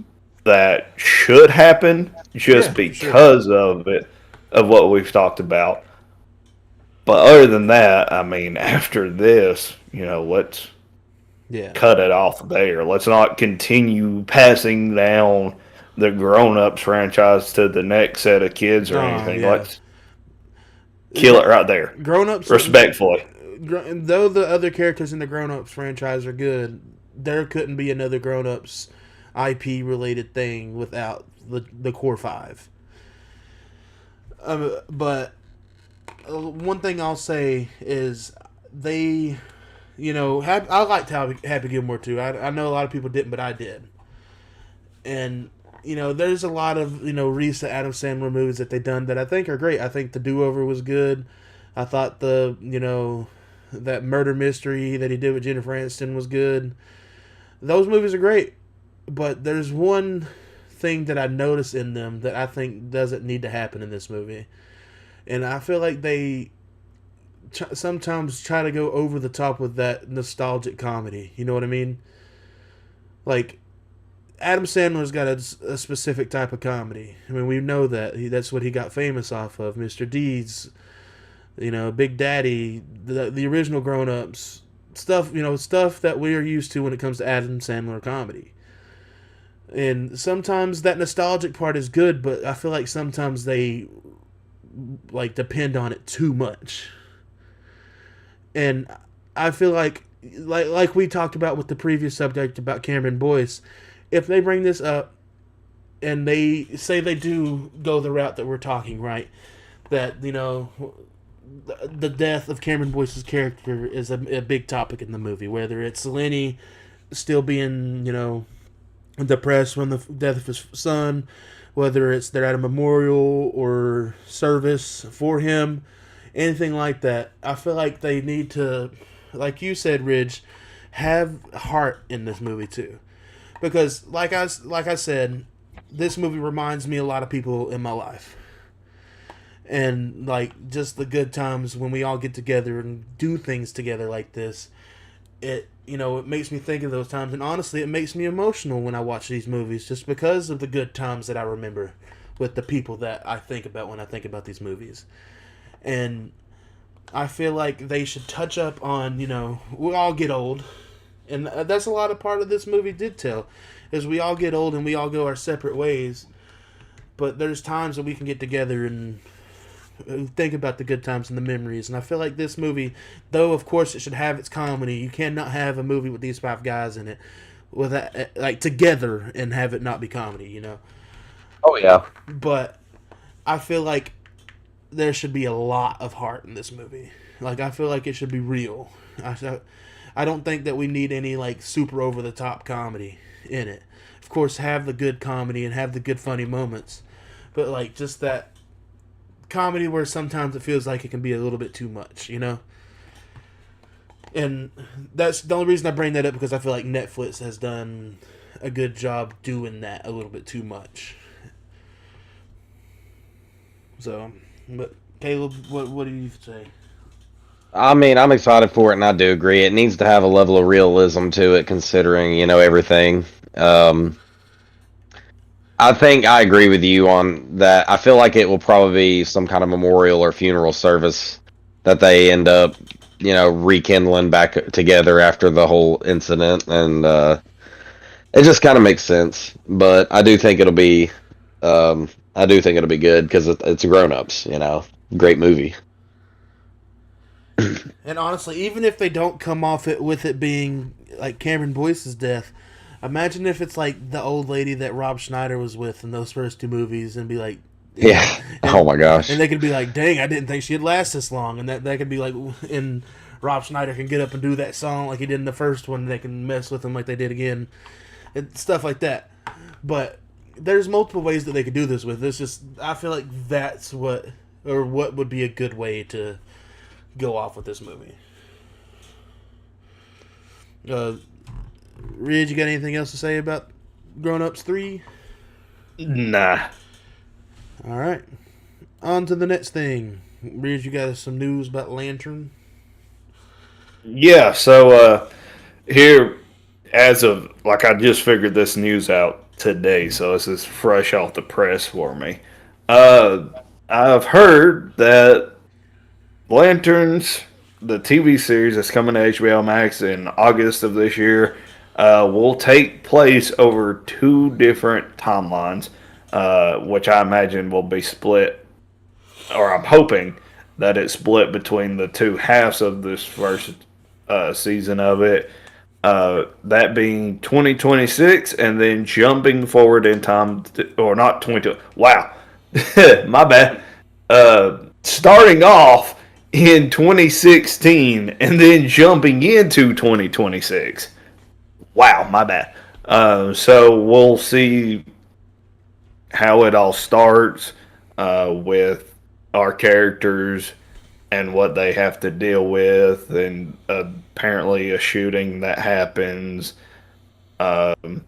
that should happen Yeah, just for sure. because of it, of what we've talked about. But other than that, I mean, after this, you know, let's Yeah. cut it off there. Let's not continue passing down the grown ups franchise to the next set of kids or Oh, anything. yeah. Let's kill it right there. Grown ups, Respectfully. though the other characters in the Grown Ups franchise are good, there couldn't be another Grown Ups IP related thing without the core five. But one thing I'll say is they, I liked Happy Gilmore too. I know a lot of people didn't, but I did. And there's a lot of recent Adam Sandler movies that they done that I think are great. I think The Do Over was good. I thought that murder mystery that he did with Jennifer Aniston was good. Those movies are great, but there's one thing that I notice in them that I think doesn't need to happen in this movie, and I feel like they sometimes try to go over the top with that nostalgic comedy. You know what I mean? Like Adam Sandler's got a specific type of comedy. I mean, we know that that's what he got famous off of. Mr. Deeds, Big Daddy, the original Grown Ups stuff. Stuff that we are used to when it comes to Adam Sandler comedy. And sometimes that nostalgic part is good, but I feel like sometimes they depend on it too much. And I feel like we talked about with the previous subject about Cameron Boyce, if they bring this up and they say they do go the route that we're talking, right? That, the death of Cameron Boyce's character is a big topic in the movie, whether it's Lenny still being, depressed from the death of his son, whether it's they're at a memorial or service for him, anything like that. I feel like they need to, like you said, Ridge, have heart in this movie too. Because like I said, this movie reminds me a lot of people in my life. And just the good times when we all get together and do things together like this, it makes me think of those times. And honestly, it makes me emotional when I watch these movies just because of the good times that I remember with the people that I think about when I think about these movies. And I feel like they should touch up on, we all get old. And that's a lot of part of this movie did tell, is we all get old and we all go our separate ways. But there's times that we can get together and think about the good times and the memories. And I feel like this movie, though of course it should have its comedy, you cannot have a movie with these five guys in it with that, together and have it not be comedy. Oh yeah. But I feel like there should be a lot of heart in this movie. I feel like it should be real. I don't think that we need any super over the top comedy in it. Of course, have the good comedy and have the good funny moments, but just that comedy where sometimes it feels like it can be a little bit too much, And that's the only reason I bring that up, because I feel like Netflix has done a good job doing that a little bit too much. So, but Caleb, what do you say? I mean, I'm excited for it, and I do agree. It needs to have a level of realism to it, considering everything. I think I agree with you on that. I feel like it will probably be some kind of memorial or funeral service that they end up, rekindling back together after the whole incident, and it just kind of makes sense. But I do think it'll be, good because it's Grown Ups. Great movie. And honestly, even if they don't come off it with it being like Cameron Boyce's death, imagine if it's like the old lady that Rob Schneider was with in those first two movies, and be like, Yeah. Oh my gosh. and they could be like, dang, I didn't think she'd last this long, and that could be like, and Rob Schneider can get up and do that song like he did in the first one, and they can mess with him like they did again, and stuff like that. But there's multiple ways that they could do this with. It's just I feel like that's what would be a good way to go off with this movie. Ridge, you got anything else to say about Grown Ups 3? Nah. All right. On to the next thing. Ridge, you got some news about Lantern? Yeah, so here, as of, like, I just figured this news out today, so this is fresh off the press for me. I've heard that Lanterns, the TV series that's coming to HBO Max in August of this year, will take place over 2 different timelines, which I imagine will be split, or I'm hoping that it's split between the 2 halves of this first season of it. That being 2026, and then jumping forward in time, or not 20. Wow, my bad. Starting off in 2016, and then jumping into 2026. Wow, my bad. So we'll see how it all starts with our characters and what they have to deal with, and apparently a shooting that happens, and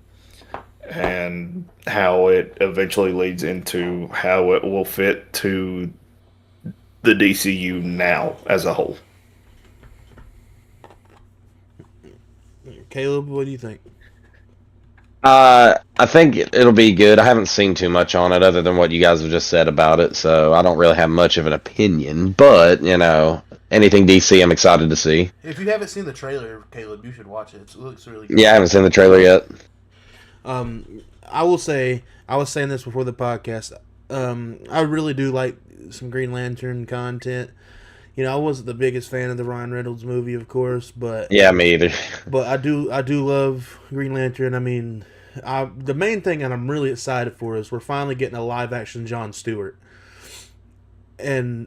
how it eventually leads into how it will fit to the DCU now as a whole. Caleb, what do you think? I think it'll be good. I haven't seen too much on it other than what you guys have just said about it, so I don't really have much of an opinion. But anything DC, I'm excited to see. If you haven't seen the trailer, Caleb, you should watch it. It looks really cool. Yeah, I haven't seen the trailer yet. I will say, I was saying this before the podcast. I really do like some Green Lantern content. I wasn't the biggest fan of the Ryan Reynolds movie, of course, but Yeah, me either. but I do love Green Lantern. I mean, the main thing that I'm really excited for is we're finally getting a live action Jon Stewart. And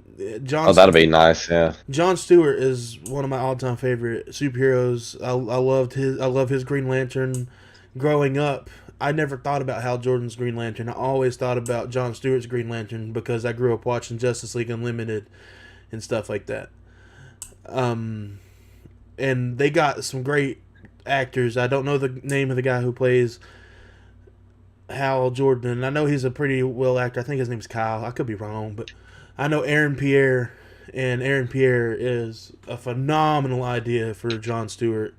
Oh, that'll be nice. Yeah. Jon Stewart is one of my all time favorite superheroes. I love his Green Lantern. Growing up, I never thought about Hal Jordan's Green Lantern. I always thought about Jon Stewart's Green Lantern because I grew up watching Justice League Unlimited and stuff like that. And they got some great actors. I don't know the name of the guy who plays Hal Jordan. I know he's a pretty well actor. I think his name's Kyle. I could be wrong, but I know Aaron Pierre, and Aaron Pierre is a phenomenal idea for Jon Stewart.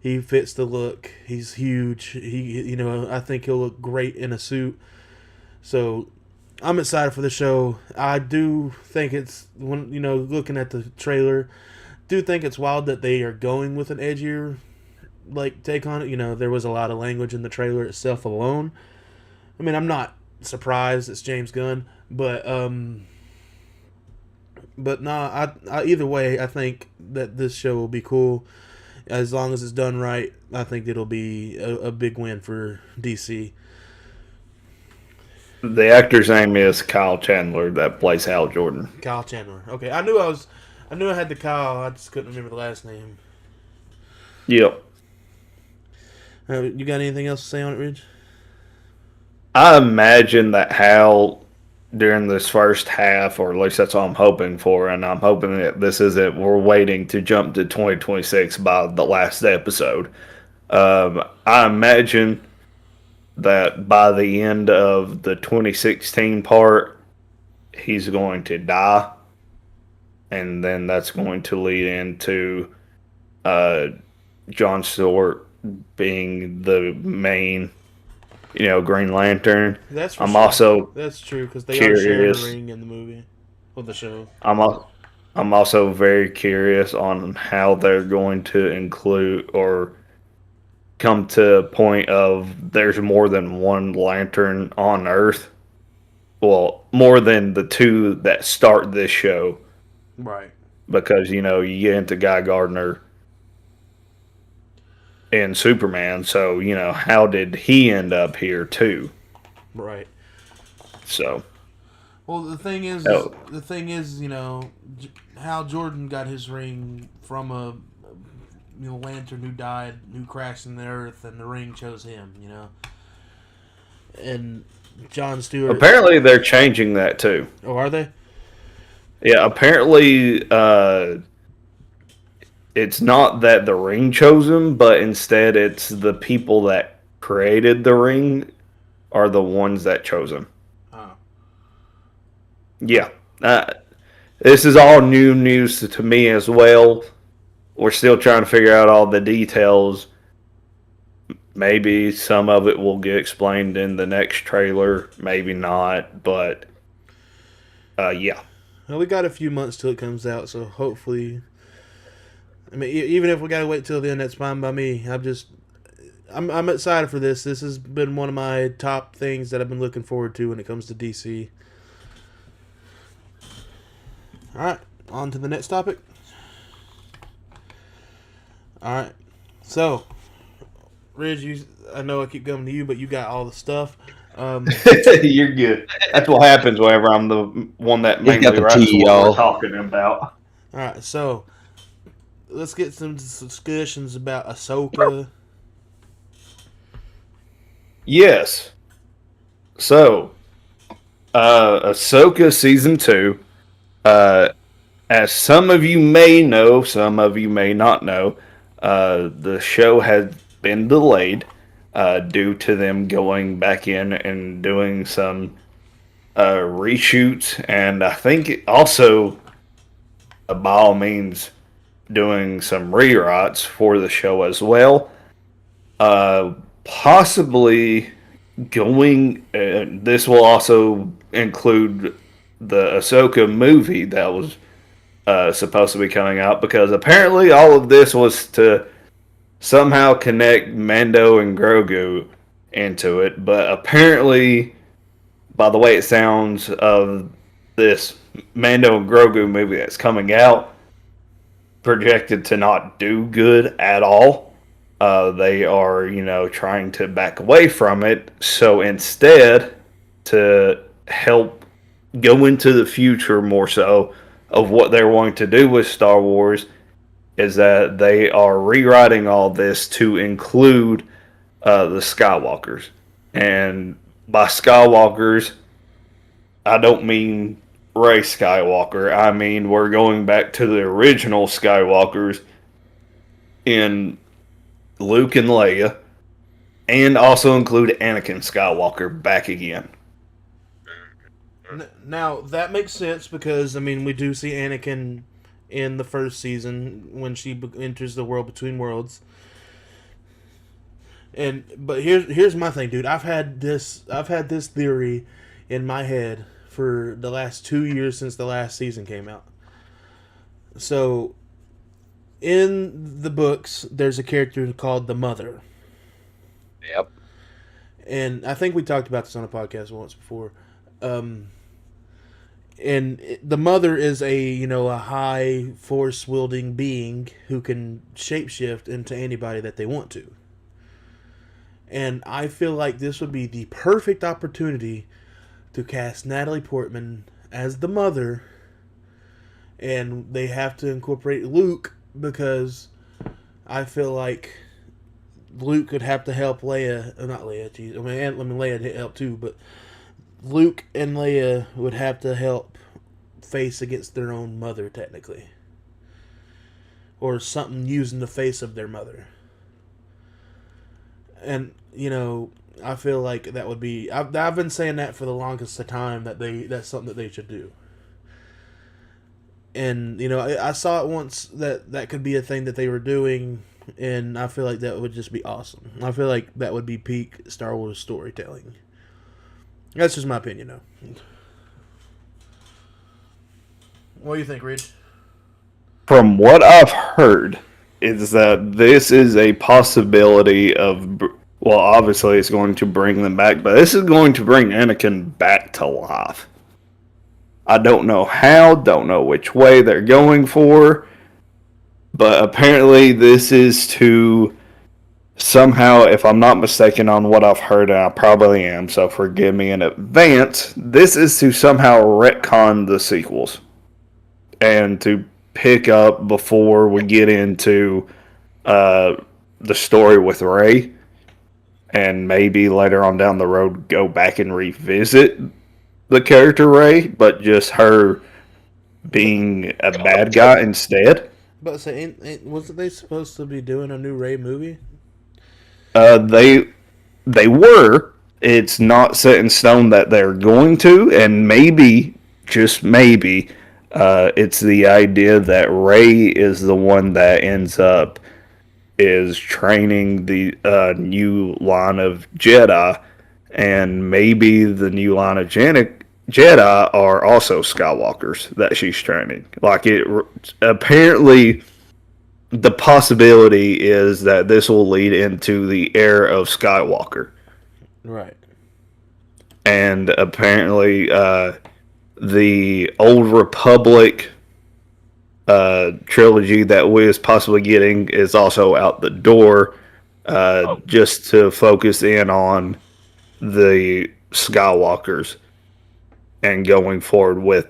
He fits the look. He's huge. I think he'll look great in a suit. So I'm excited for the show. I do think it's looking at the trailer, do think it's wild that they are going with an edgier take on it. There was a lot of language in the trailer itself alone. I mean, I'm not surprised it's James Gunn, but nah, I either way, I think that this show will be cool as long as it's done right. I think it'll be a big win for DC. The actor's name is Kyle Chandler that plays Hal Jordan. Kyle Chandler. Okay, I knew I had the Kyle. I just couldn't remember the last name. Yep. You got anything else to say on it, Ridge? I imagine that Hal, during this first half, or at least that's what I'm hoping for, and I'm hoping that this isn't, we're waiting to jump to 2026 by the last episode. I imagine that by the end of the 2016 part, he's going to die, and then that's going to lead into Jon Stewart being the main, Green Lantern. That's for I'm sure. Also that's true because they are sharing curious. a ring in the movie or the show. I'm also very curious on how they're going to include or come to a point of there's more than one lantern on Earth. Well, more than the 2 that start this show. Right. Because, you get into Guy Gardner and Superman, so, how did he end up here too? Right. So. Well, the thing is, Hal Jordan got his ring from a lantern who died, who crashed in the earth, and the ring chose him. and Jon Stewart. Apparently, they're changing that too. Oh, are they? Yeah, apparently, it's not that the ring chose him, but instead it's the people that created the ring are the ones that chose him. Oh. Yeah. This is all new news to me as well. We're still trying to figure out all the details. Maybe some of it will get explained in the next trailer, maybe not, but yeah. Well, we got a few months till it comes out, so hopefully. I mean, even if we gotta wait till then, that's fine by me. I'm excited for this. This has been one of my top things that I've been looking forward to when it comes to DC. All right, on to the next topic. All right, so Ridge, I know I keep coming to you, but you got all the stuff. You're good. That's what happens whenever I'm the one that He's got mainly the writes tea, what y'all. we're talking about. All right, so let's get some discussions about Ahsoka. Yes. So, Ahsoka season 2. As some of you may know, some of you may not know, the show has been delayed due to them going back in and doing some reshoots, and I think also, by all means, doing some rewrites for the show as well. Possibly going. This will also include the Ahsoka movie that was supposed to be coming out, because apparently all of this was to somehow connect Mando and Grogu into it, but apparently, by the way it sounds of this Mando and Grogu movie that's coming out, projected to not do good at all. They are, trying to back away from it. So instead, to help go into the future more so of what they're wanting to do with Star Wars, is that they are rewriting all this to include the Skywalkers. And by Skywalkers, I don't mean Rey Skywalker. I mean, we're going back to the original Skywalkers in Luke and Leia, and also include Anakin Skywalker back again. Now that makes sense because we do see Anakin in the first season when she enters the world between worlds. But here's my thing, dude. I've had this theory in my head for the last 2 years since the last season came out. So, in the books, there's a character called the Mother. Yep. And I think we talked about this on a podcast once before. And the Mother is a high force wielding being who can shapeshift into anybody that they want to. And I feel like this would be the perfect opportunity to cast Natalie Portman as the Mother, and they have to incorporate Luke because I feel like Luke would have to help Leia. Not Leia, geez. Leia would help too, but Luke and Leia would have to help face against their own mother, technically. Or something using the face of their mother. And, I feel like that would be... I've been saying that for the longest time, that's something that they should do. And, I saw it once that could be a thing that they were doing, and I feel like that would just be awesome. I feel like that would be peak Star Wars storytelling. That's just my opinion, though. What do you think, Reed? From what I've heard, is that this is a possibility of... Well, obviously it's going to bring them back, but this is going to bring Anakin back to life. I don't know how, don't know which way they're going for, but apparently this is to somehow, if I'm not mistaken on what I've heard, and I probably am, so forgive me in advance, this is to somehow retcon the sequels and to pick up before we get into the story with Rey. and maybe later on down the road go back and revisit the character Rey, but just her But being a bad guy instead. say, wasn't they supposed to be doing a new Ray movie? They were. It's not set in stone that they're going to, and maybe, just maybe, it's the idea that Rey is the one that ends up is training the new line of Jedi, and maybe the new line of Jedi are also Skywalkers that she's training. Like it apparently the possibility is that this will lead into the era of Skywalker. Right. And apparently, the Old Republic trilogy that we is possibly getting is also out the door, just to focus in on the Skywalkers and going forward with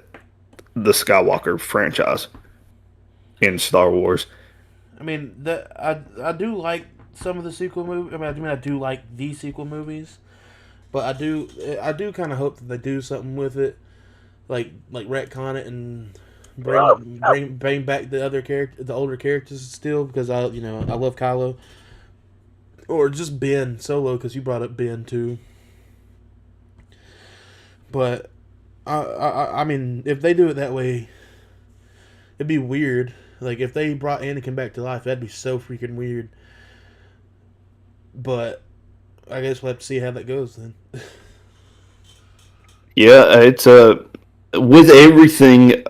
the Skywalker franchise in Star Wars. I mean, I do like some of the sequel movies. I mean, I do like the sequel movies, but I do kind of hope that they do something with it, like retcon it and bring back the older characters still, because I love Kylo, or just Ben Solo, because you brought up Ben too. But I mean, if they do it that way, it'd be weird. Like, if they brought Anakin back to life, that'd be so freaking weird. But I guess we'll have to see how that goes then. Yeah, it's with everything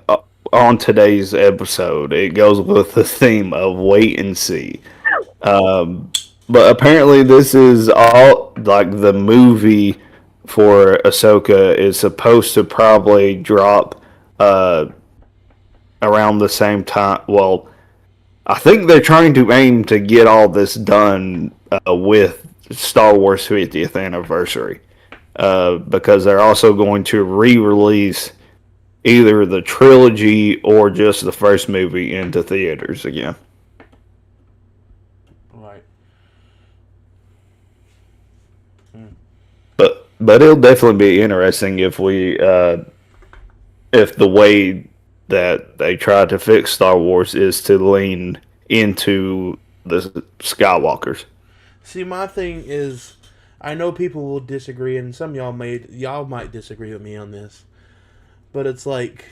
on today's episode, it goes with the theme of wait and see. Um, but apparently, this is all like the movie for Ahsoka is supposed to probably drop uh, around the same time. Well, I think they're trying to aim to get all this done with Star Wars 50th anniversary, because they're also going to re-release either the trilogy or just the first movie into theaters again. Right. But it'll definitely be interesting if the way that they try to fix Star Wars is to lean into the Skywalkers. See, my thing is, I know people will disagree, and some of y'all might disagree with me on this, but it's like,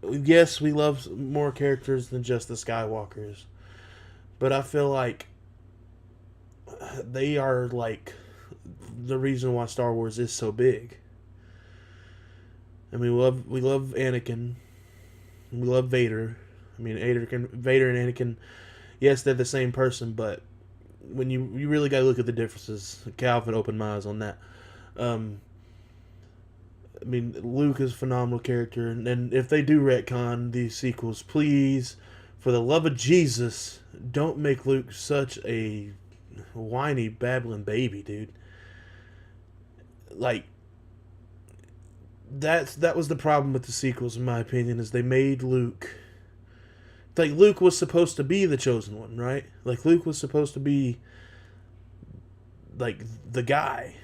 yes, we love more characters than just the Skywalkers, but I feel like they are like the reason why Star Wars is so big. And we love Anakin, we love Vader. I mean, Vader and Anakin, yes, they're the same person, but when you really got to look at the differences. Calvin opened my eyes on that. I mean, Luke is a phenomenal character, and if they do retcon these sequels, please, for the love of Jesus, don't make Luke such a whiny, babbling baby, dude. Like, that was the problem with the sequels, in my opinion, is they made Luke, like, Luke was supposed to be the chosen one, right? Like, Luke was supposed to be like the guy,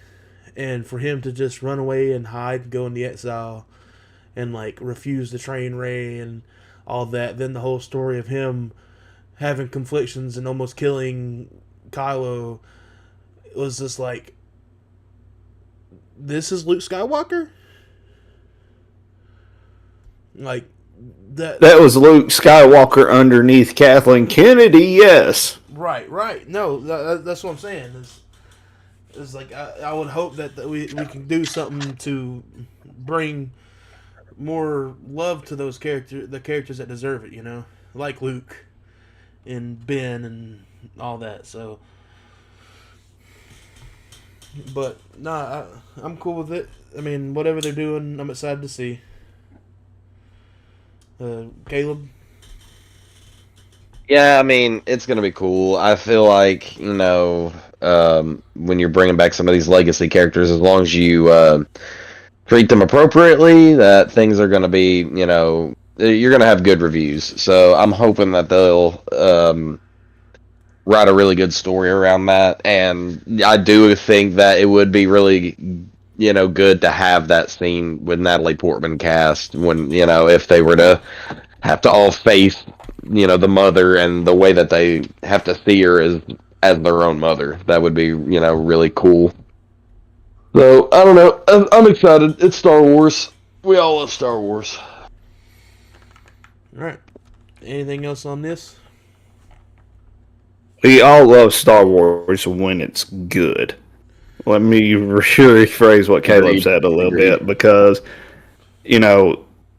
and for him to just run away and hide and go into exile and like refuse to train Rey and all that, then the whole story of him having conflictions and almost killing Kylo was just like, this is Luke Skywalker? Like, that was Luke Skywalker underneath Kathleen Kennedy, yes. Right. No, that's what I'm saying. It's like, I would hope that we can do something to bring more love to the characters that deserve it, like Luke and Ben and all that. So, but nah, I'm cool with it. I mean, whatever they're doing, I'm excited to see. Caleb? Yeah, I mean, it's going to be cool. I feel like, when you're bringing back some of these legacy characters, as long as you treat them appropriately, that things are going to be, you're going to have good reviews. So I'm hoping that they'll write a really good story around that. And I do think that it would be really, good to have that scene with Natalie Portman cast when, if they were to have to all face, the mother and the way that they have to see her as their own mother. That would be, really cool. So, I don't know. I'm excited. It's Star Wars. We all love Star Wars. All right. Anything else on this? We all love Star Wars when it's good. Let me rephrase what Caleb Agreed. said a little Agreed. bit, because,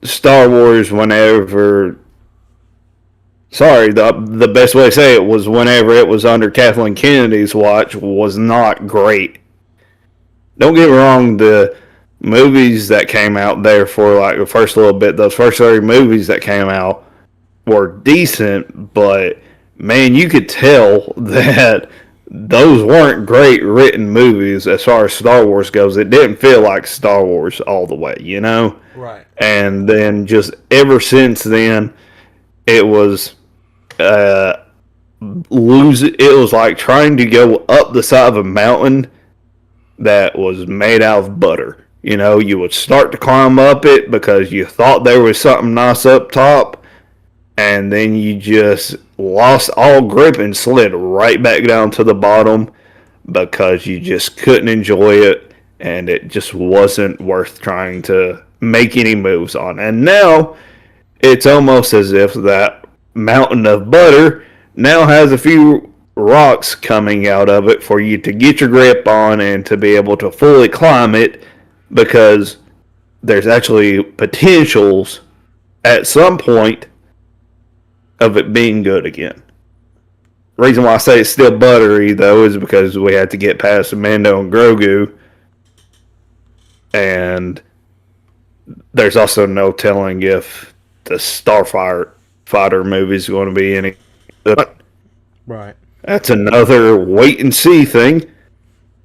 Star Wars, whenever. Sorry, the best way to say it was whenever it was under Kathleen Kennedy's watch was not great. Don't get me wrong, the movies that came out there for like the first little bit, those first 30 movies that came out were decent, but man, you could tell that those weren't great written movies as far as Star Wars goes. It didn't feel like Star Wars all the way, Right. And then just ever since then, it was it was like trying to go up the side of a mountain that was made out of butter. You would start to climb up it because you thought there was something nice up top, and then you just lost all grip and slid right back down to the bottom because you just couldn't enjoy it, and it just wasn't worth trying to make any moves on. And now it's almost as if that mountain of butter now has a few rocks coming out of it for you to get your grip on and to be able to fully climb it, because there's actually potentials at some point of it being good again. The reason why I say it's still buttery, though, is because we had to get past Mando and Grogu, and there's also no telling if the Starfighter movie is going to be any good. Right. That's another wait and see thing.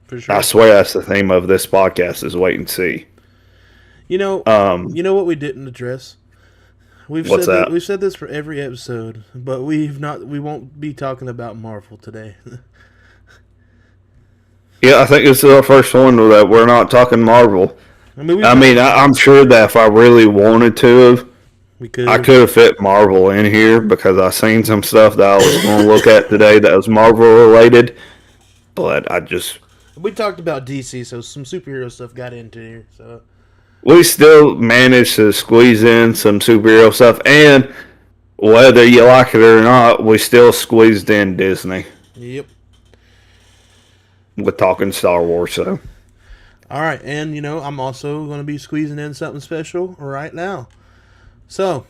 For sure. I swear that's the theme of this podcast, is wait and see. You know what we didn't address? We've said this for every episode, but we won't be talking about Marvel today. Yeah, I think this is our first one that we're not talking Marvel. I'm sure that if I really wanted to, I could have fit Marvel in here because I seen some stuff that I was going to look at today that was Marvel related, but we talked about DC, so some superhero stuff got into here. So we still managed to squeeze in some superhero stuff, and whether you like it or not, we still squeezed in Disney. Yep. With talking Star Wars, so. All right, and I'm also going to be squeezing in something special right now. So,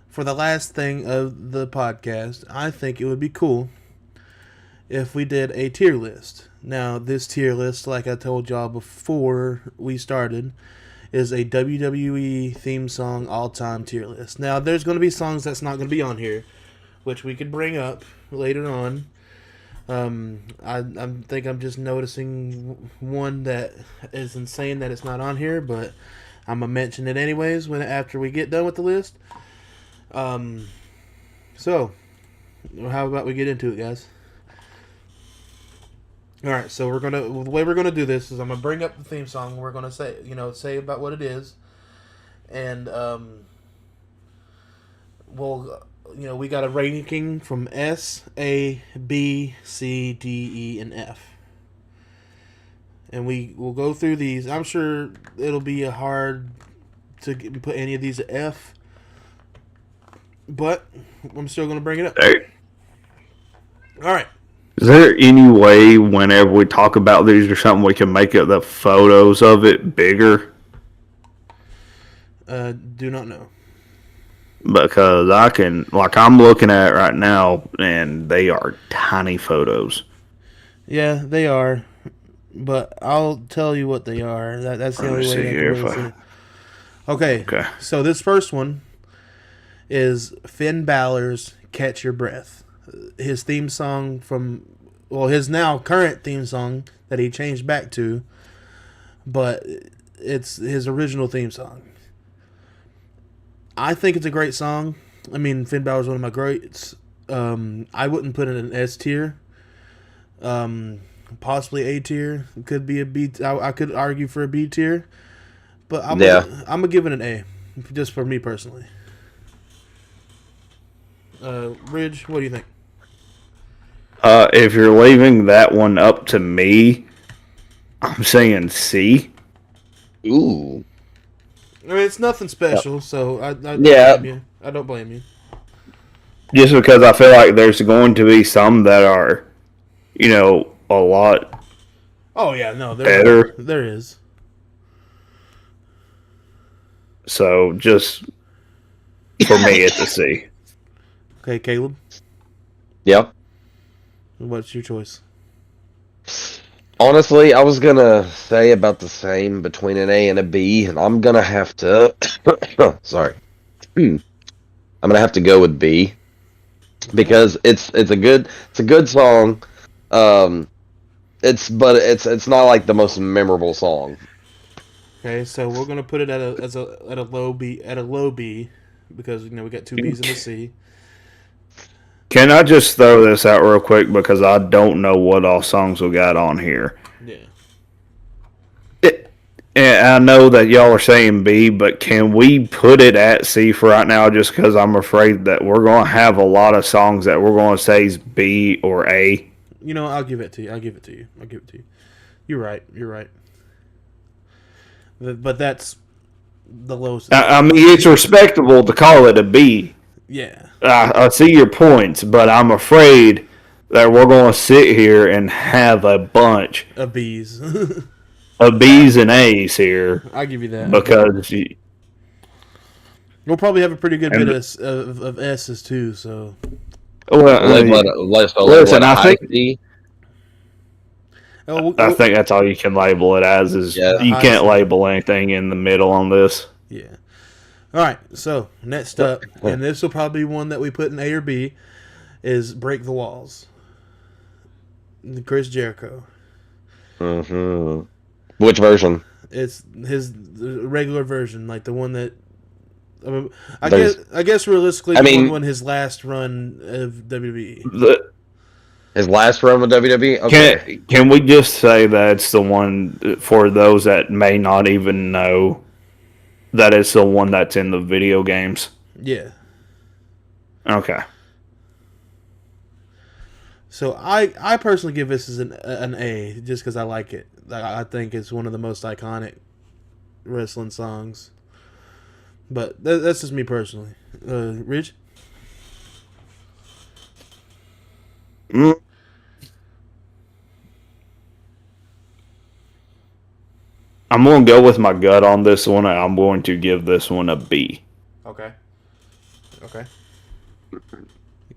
for the last thing of the podcast, I think it would be cool if we did a tier list. Now, this tier list, like I told y'all before we started, is a WWE theme song all-time tier list. Now, there's going to be songs that's not going to be on here, which we could bring up later on. I think I'm just noticing one that is insane that it's not on here, but I'm gonna mention it anyways after we get done with the list. So how about we get into it, guys? All right, so the way we're gonna do this is I'm gonna bring up the theme song. We're gonna say about what it is, and we got a ranking from S, A, B, C, D, E, and F. And we'll go through these. I'm sure it'll be hard to put any of these at F, but I'm still going to bring it up. Hey. All right. Is there any way whenever we talk about these or something we can make the photos of it bigger? Do not know. Because I'm looking at it right now, and they are tiny photos. Yeah, they are. But I'll tell you what they are. That's the only way I can really see. Okay. So this first one is Finn Balor's Catch Your Breath. His theme song his now current theme song that he changed back to, but it's his original theme song. I think it's a great song. I mean, Finn Balor's one of my greats. I wouldn't put it in S tier Possibly A tier. Could be a B. I could argue for a B tier, but I'm gonna give it an A, just for me personally. Ridge, what do you think? If you're leaving that one up to me, I'm saying C. Ooh. I mean, it's nothing special, so I don't Yeah. blame you. I don't blame you. Just because I feel like there's going to be some that are, a lot Oh yeah, no, better. there is. So just for me, it's a C. Okay, Caleb, Yep. what's your choice? Honestly, I was gonna say about the same between an A and a B, and I'm gonna have to. Sorry. I'm gonna have to go with B because it's a good song. It's not like the most memorable song. Okay, so we're gonna put it at a low B because we got two B's in the C. Can I just throw this out real quick because I don't know what all songs we got on here. Yeah. And I know that y'all are saying B, but can we put it at C for right now? Just because I'm afraid that we're going to have a lot of songs that we're going to say is B or A. I'll give it to you. I'll give it to you. You're right. But that's the lowest. I mean, it's respectable to call it a B. Yeah. I see your points, but I'm afraid that we're going to sit here and have a bunch Of B's. of B's and A's here. I'll give you that. Because we'll probably have a pretty good bit of S's too. So. Listen, I think C. I think that's all you can label it as. Is you can't label anything in the middle on this. Yeah. All right. So next up, and this will probably be one that we put in A or B, is "Break the Walls." Chris Jericho. Mm-hmm. Which version? It's his regular version, like the one that. I guess realistically, won his last run of WWE. His last run with WWE. Okay. Can we just say that's the one for those that may not even know that it's the one that's in the video games? Yeah. Okay. So I personally give this as an A just because I like it. I think it's one of the most iconic wrestling songs. But that's just me personally. Rich? I'm going to go with my gut on this one, and I'm going to give this one a B. Okay.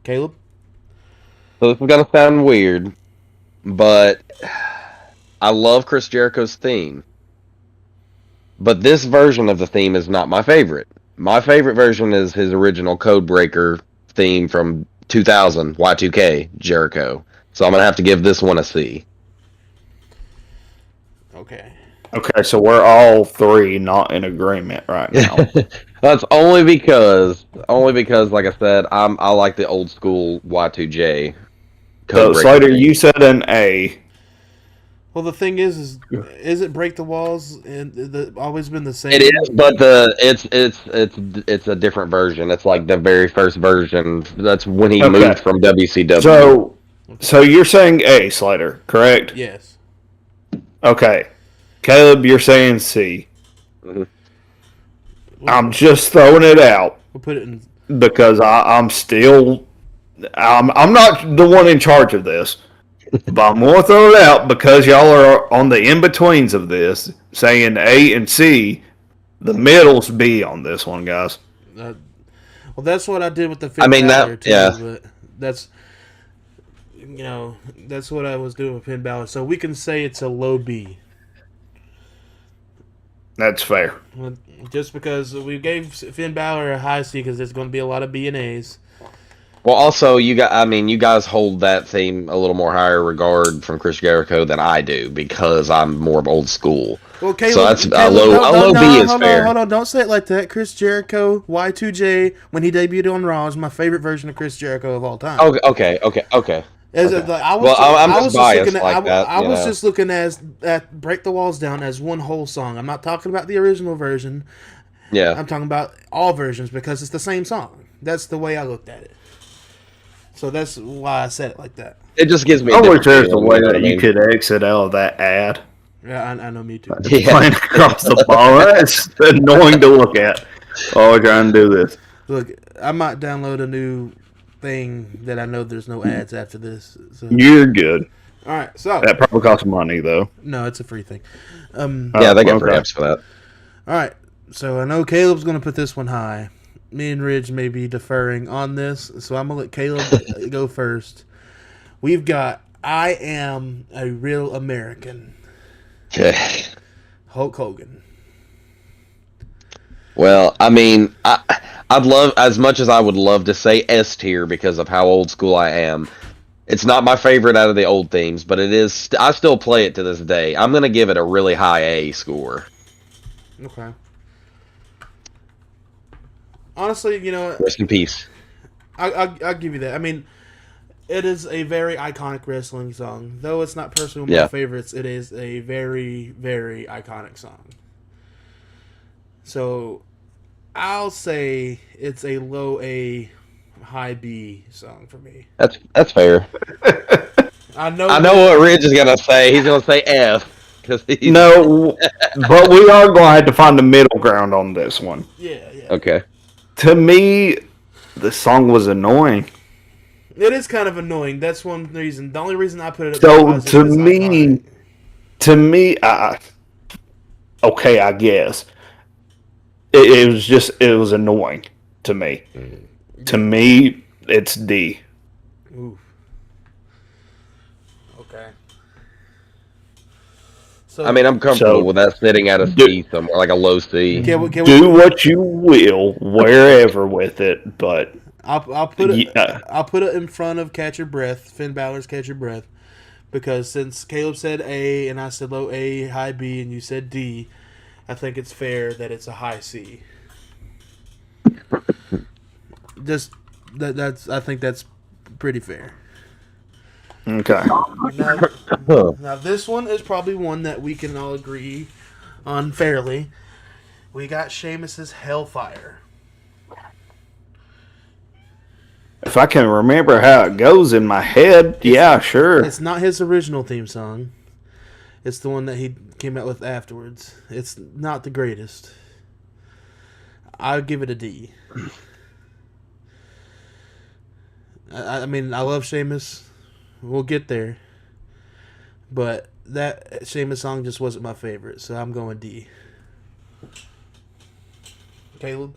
Caleb? So this is gonna sound weird, but I love Chris Jericho's theme. But this version of the theme is not my favorite. My favorite version is his original Codebreaker theme from 2000, Y2K, Jericho. So I'm going to have to give this one a C. Okay, so we're all three not in agreement right now. That's only because, like I said, I like the old school Y2J. So, Slater, you said an A. Well, the thing is it Break the Walls and always been the same? It is, but it's a different version. It's like the very first version. That's when he moved from WCW. So you're saying A, Slater, correct? Yes. Okay. Caleb, you're saying C. Mm-hmm. I'm just throwing it out. We'll put it in because I'm not the one in charge of this. But I'm going to throw it out because y'all are on the in-betweens of this, saying A and C. The middle's B on this one, guys. Well, that's what I did with the Finn Balor too. Yeah. But that's that's what I was doing with Finn Balor. So we can say it's a low B. That's fair. Just because we gave Finn Balor a high C because there's going to be a lot of B and A's. Well, also, you guys hold that theme a little more higher regard from Chris Jericho than I do because I'm more of old school. Well, Caleb, so that's a low B is fair. Hold on, don't say it like that. Chris Jericho, Y2J, when he debuted on Raw, is my favorite version of Chris Jericho of all time. Okay. Okay. I was, Well, I'm I just was just biased looking at, like that. I you was know? just looking at "Break the Walls Down" as one whole song. I'm not talking about the original version. Yeah. I'm talking about all versions because it's the same song. That's the way I looked at it. So that's why I said it like that. It just gives me a I wish different there's a feeling. way You know what I that you mean? could exit out of that ad. Yeah, I know, me too. Yeah. Playing across the ball. That's annoying to look at. Oh, we're trying to do this. Look, I might download a new thing that I know there's no ads after this. So. You're good. All right, so That probably costs money, though. no, it's a free thing. Yeah, they get free apps for that. All right, so I know Caleb's going to put this one high. Me and Ridge may be deferring on this, so I'm going to let Caleb go first. We've got "I Am a Real American," Okay. Hulk Hogan. Well, I mean, I'd love, as much as I would love to say S tier because of how old school I am. It's not my favorite out of the old themes, but it is. I still play it to this day. I'm gonna give it a really high A score. Okay. Honestly, you know, Rest in peace. I'll give you that. I mean, it is a very iconic wrestling song. Though it's not personally one of Yeah. my favorites, it is a very, very iconic song. So, I'll say it's a low A, high B song for me. That's fair. I know I know what Ridge is gonna say. He's gonna say F because he's No, but we are going to have to find the middle ground on this one. Yeah, yeah. okay. To me, the song was annoying. It is kind of annoying. That's one reason. The only reason I put it up So was to it's me, iconic. okay, I guess it was annoying to me. To me, it's D. Ooh. Okay. So I mean, I'm comfortable So- with that sitting at a C somewhere, like a low C. can Do what you will wherever with it, but I'll put it. Yeah. I'll put it in front of Catch Your Breath, Finn Balor's Catch Your Breath, because since Caleb said A and I said low A, high B, and you said D, I think it's fair that it's a high C. Just that's I think that's pretty fair. okay. Now this one is probably one that we can all agree on fairly. We got Sheamus's Hellfire. If I can remember how it goes in my head, yeah, sure. It's not his original theme song. It's the one that he came out with afterwards. It's not the greatest. I'll give it a D. I mean, I love Sheamus. We'll get there. But that Sheamus song just wasn't my favorite, so I'm going D. Caleb?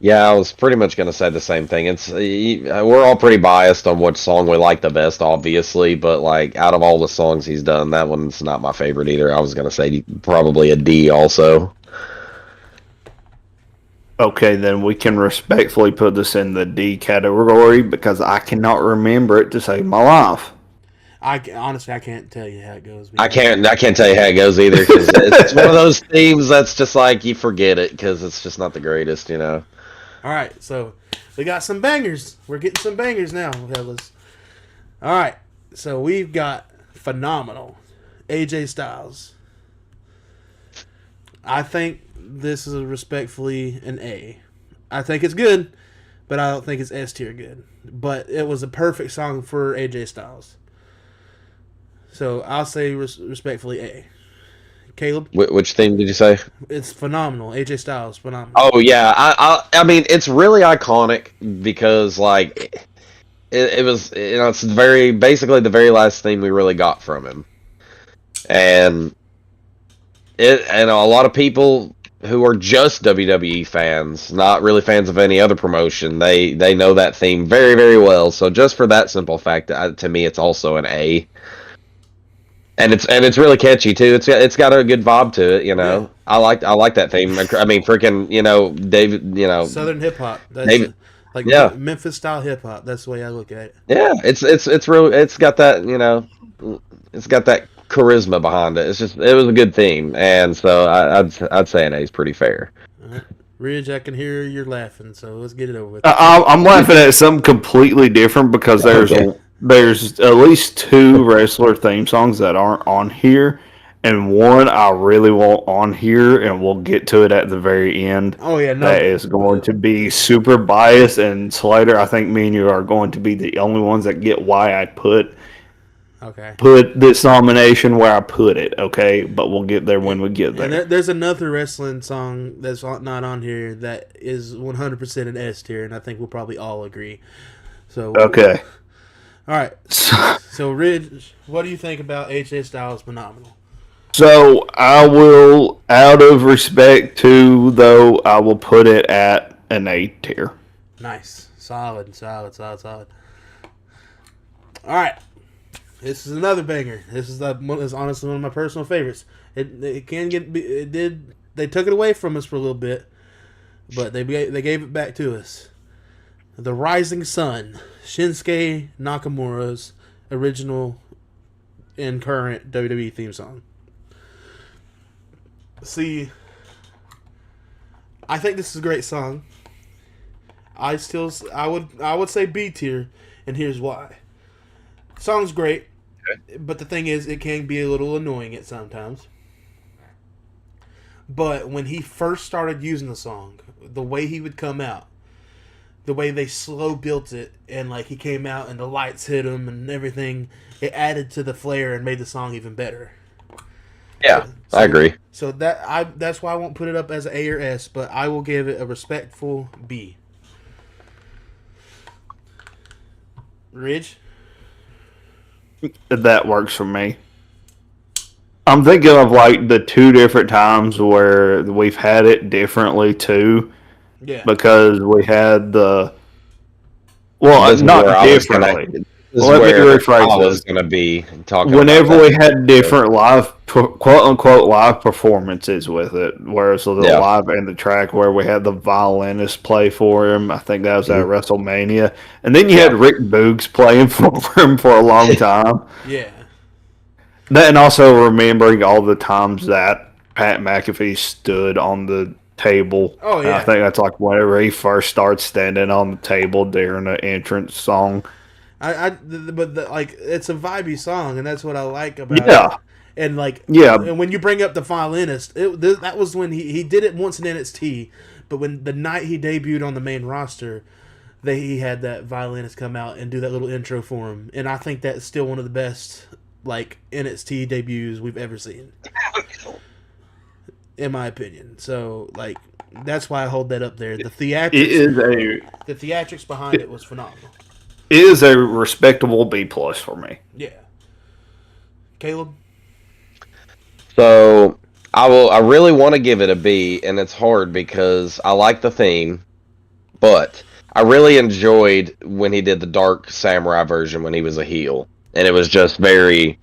Yeah, I was pretty much gonna say the same thing. We're all pretty biased on which song we like the best, obviously, but like out of all the songs he's done, that one's not my favorite either. I was gonna say probably a D also. Okay, then we can respectfully put this in the D category because I cannot remember it to save my life. Honestly, I can't tell you how it goes. I can't tell you how it goes either because it's one of those themes that's just like you forget it because it's just not the greatest, you know. All right, so we got some bangers. We're getting some bangers now, fellas. All right, so we've got Phenomenal, AJ Styles. I think this is respectfully an A. I think it's good, but I don't think it's S tier good. But it was a perfect song for AJ Styles. So I'll say respectfully A. Caleb? Which theme did you say? It's Phenomenal. AJ Styles, Phenomenal. Oh yeah, I mean it's really iconic because like it was, you know, it's basically the very last theme we really got from him, and a lot of people who are just WWE fans, not really fans of any other promotion, they know that theme very, very well. So just for that simple fact, to me, it's also an A. And it's really catchy too. It's got a good vibe to it, you know. Yeah. I like that theme. I mean, freaking, you know, David, you know, Southern hip hop. That's David- like yeah. Memphis style hip hop. That's the way I look at it. yeah, it's real. It's got that, you know, it's got that charisma behind it. It was a good theme, and so I'd say an A is pretty fair. All right. Ridge, I can hear you're laughing, so let's get it over with. I'm laughing at something completely different because there's Okay. there's at least two wrestler theme songs that aren't on here, and one I really want on here, and we'll get to it at the very end. Oh yeah, no. That is going to be super biased, and Slater, I think me and you are going to be the only ones that get why I put Okay. this nomination where I put it. Okay, but we'll get there when we get there. And there's another wrestling song that's not on here that is 100% an S tier, and I think we'll probably all agree. So Okay. All right. So Ridge, what do you think about AJ Styles Phenomenal? So I will, out of respect to, though, I will put it at an A tier. Nice. Solid. All right. This is another banger. This is honestly one of my personal favorites. It can get they took it away from us for a little bit, but they gave it back to us. The Rising Sun, Shinsuke Nakamura's original and current WWE theme song. See, I think this is a great song. I would say B tier, and here's why. Song's great, but the thing is, it can be a little annoying at sometimes. But when he first started using the song, the way he would come out, the way they slow built it, and like he came out and the lights hit him and everything, it added to the flair and made the song even better. Yeah, So, I agree. So that's why I won't put it up as an A or S, but I will give it a respectful B. Ridge? That works for me. I'm thinking of like the two different times where we've had it differently too, Yeah. because we had the This is not where I was differently. gonna. This is Let me where rephrase I was this. gonna be talking Whenever about we that. had different quote unquote live performances with it, where it's the Yeah. live and the track where we had the violinist play for him. I think that was at WrestleMania, and then you had Rick Boogs playing for him for a long time. Yeah. And also remembering all the times that Pat McAfee stood on the table. Oh, And I yeah. think that's like whenever he first starts standing on the table during the entrance song. Like it's a vibey song, and that's what I like about Yeah. it. And like, Yeah. and when you bring up the violinist, that was when he did it once in NXT, but when the night he debuted on the main roster, he had that violinist come out and do that little intro for him, and I think that's still one of the best like NXT debuts we've ever seen, in my opinion. So like that's why I hold that up there. The theatrics behind it was phenomenal. It is a respectable B plus for me. Yeah. Caleb? So I really want to give it a B, and it's hard because I like the theme, but I really enjoyed when he did the Dark Samurai version when he was a heel, and it was just very.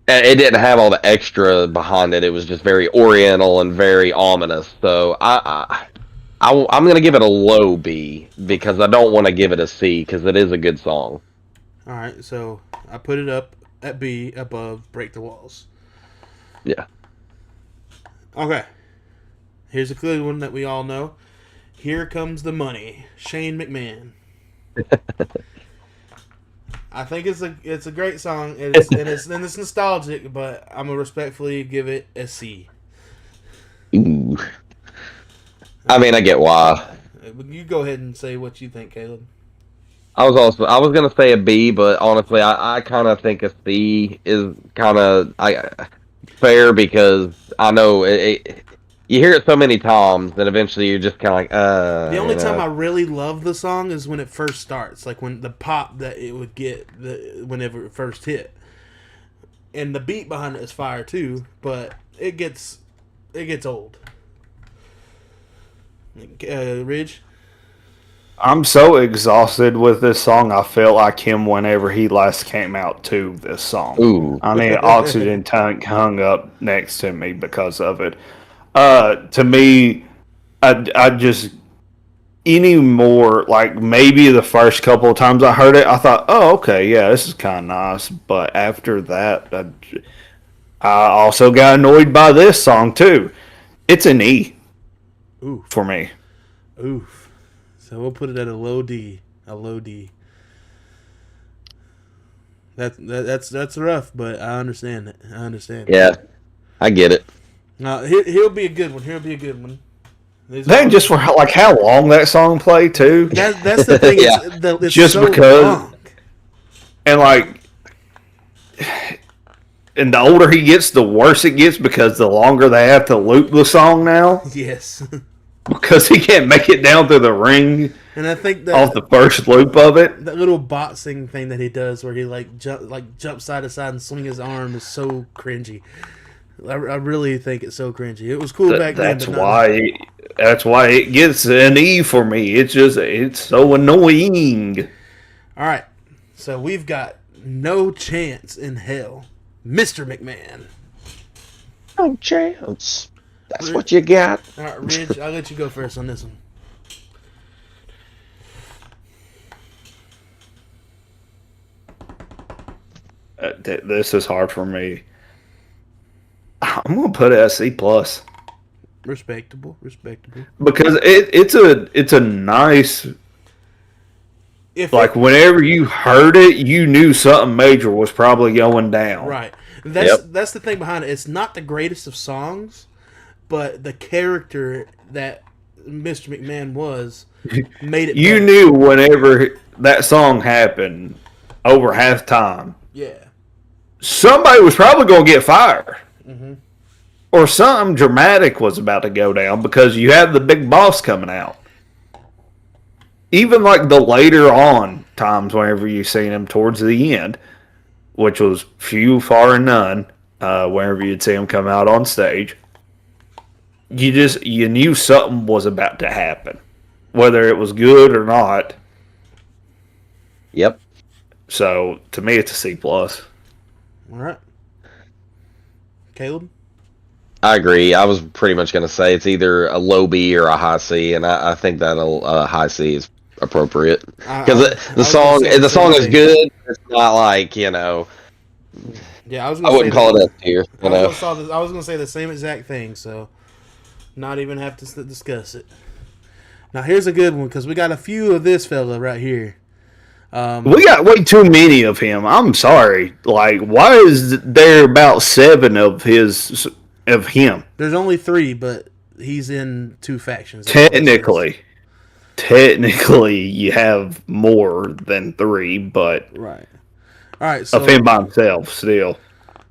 It didn't have all the extra behind it. It was just very oriental and very ominous. So I'm gonna give it a low B because I don't want to give it a C because it is a good song. All right, so I put it up at B above Break the Walls. Yeah. Okay. Here's a clear one that we all know. Here Comes the Money. Shane McMahon. I think it's a great song. It's nostalgic, but I'm gonna respectfully give it a C. Ooh. I mean, I get why. You go ahead and say what you think, Caleb. I was gonna say a B, but honestly, I kind of think a C is kind of fair because I know you hear it so many times that eventually you're just kind of like The only time I really love the song is when it first starts, like when the pop that it would get whenever it first hit, and the beat behind it is fire too. But it gets old. Ridge. I'm so exhausted with this song. I felt like him whenever he last came out to this song. Ooh. I mean, oxygen tank hung up next to me because of it. To me, I just any more like maybe the first couple of times I heard it, I thought, oh, okay, yeah, this is kind of nice. But after that, I also got annoyed by this song too. It's an E. Oof. For me. Oof. So we'll put it at a low D. A low D. That's rough, but I understand it. I understand. Yeah, I get it. No, he'll be a good one. He'll be a good one. Then just for like how long that song played too. That's the thing. Yeah. It's Just so because- long. And like, and the older he gets, the worse it gets because the longer they have to loop the song now Yes. because he can't make it down to the ring And I think off the first loop of it. that little boxing thing that he does, where he jumps side to side and swing his arm, is so cringy. I really think it's so cringy. It was cool back then. That's but not why. That's why it gets an E for me. It's so annoying. All right, so we've got No Chance in Hell, Mr. McMahon. No chance. That's what you got. All right, Ridge, I'll let you go first on this one. This is hard for me. I'm gonna put it at C plus Respectable. because it's a nice. If Like whenever you heard it, you knew something major was probably going down. right, that's the thing behind it. It's not the greatest of songs, but the character that Mr. McMahon was made it. You better. knew whenever that song happened over halftime, Yeah. somebody was probably going to get fired. Or something dramatic was about to go down because you had the big boss coming out. Even like the later on times whenever you seen him towards the end, which was few, far, and none, whenever you'd see him come out on stage, you knew something was about to happen. Whether it was good or not. Yep. So to me it's a C plus. All right. Caleb? I agree. I was pretty much going to say it's either a low B or a high C, and I think that a high C is appropriate because the song is good. It's not like Yeah, I wouldn't call it a tier. I was going to say the same exact thing, so not even have to discuss it. Now here's a good one because we got a few of this fella right here. We got way too many of him. I'm sorry. Like, why is there about 7 of him? There's only 3, but he's in 2 factions. Technically, you have more than 3, but right. All right. So of him by himself still.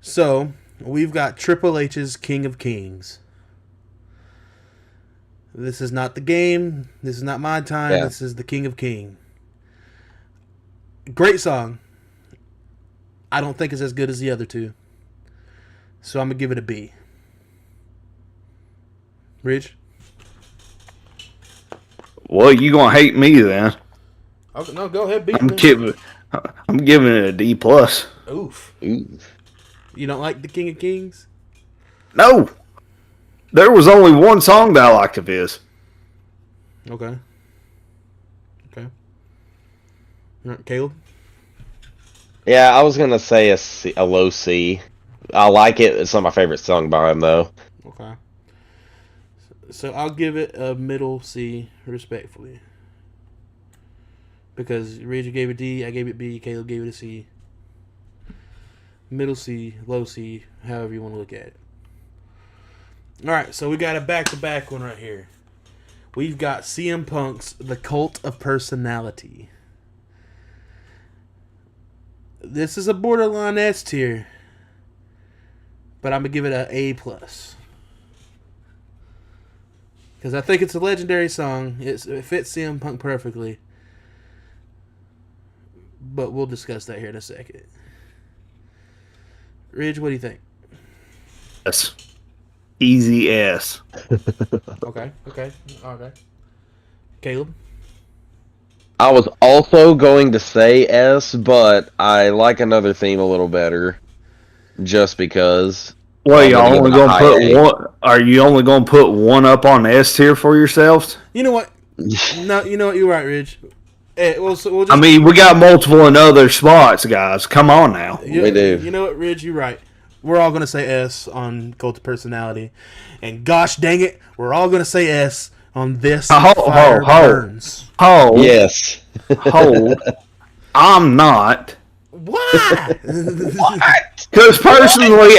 So we've got Triple H's King of Kings. This is not the game. This is not my time. Yeah. This is the King of King. Great song. I don't think it's as good as the other 2. So I'm going to give it a B. Rich? Well, you gonna hate me then? Okay, no, go ahead. B. I'm giving it a D plus. Oof. Oof. You don't like the King of Kings? No, there was only one song that I liked of his. Okay. All right, Caleb? Yeah, I was gonna say a low C. I like it. It's not my favorite song by him though. Okay. So I'll give it a middle C, respectfully. Because Reggie gave it D, I gave it B, Caleb gave it a C. Middle C, low C, however you want to look at it. Alright, so we got a back-to-back one right here. We've got CM Punk's The Cult of Personality. This is a borderline S tier. But I'm going to give it an A+. Because I think it's a legendary song. It fits CM Punk perfectly. But we'll discuss that here in a second. Ridge, what do you think? S. Easy S. Okay. Caleb? I was also going to say S, but I like Another Theme a little better. Just because. Well, you only gonna put one? Are you only gonna put one up on the S tier for yourselves? You know what? No, you know what? You're right, Ridge. Hey, we'll just, I mean, we got multiple in other spots, guys. Come on now. We do. You know what, Ridge? You're right. We're all going to say S on Cult of Personality. And gosh dang it, we're all going to say S on this Fire Burns. Yes. Hold. I'm not. Why? Because personally,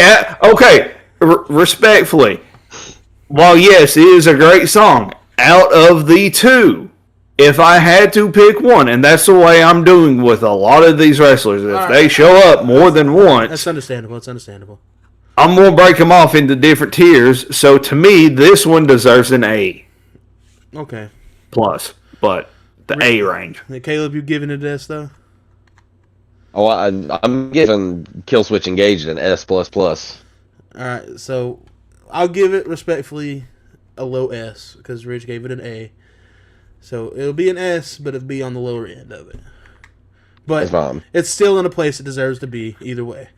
respectfully, while yes, it is a great song, out of the two, if I had to pick one, and that's the way I'm doing with a lot of these wrestlers, if they show up more than once, That's understandable. It's understandable. I'm going to break them off into different tiers. So to me, this one deserves an A Okay. plus, but the A range. Hey, Caleb, you giving it S though? Oh, I'm giving Killswitch Engaged an S++. All right, so I'll give it respectfully a low S because Rich gave it an A. So it'll be an S, but it'll be on the lower end of it. But it's still in a place it deserves to be either way.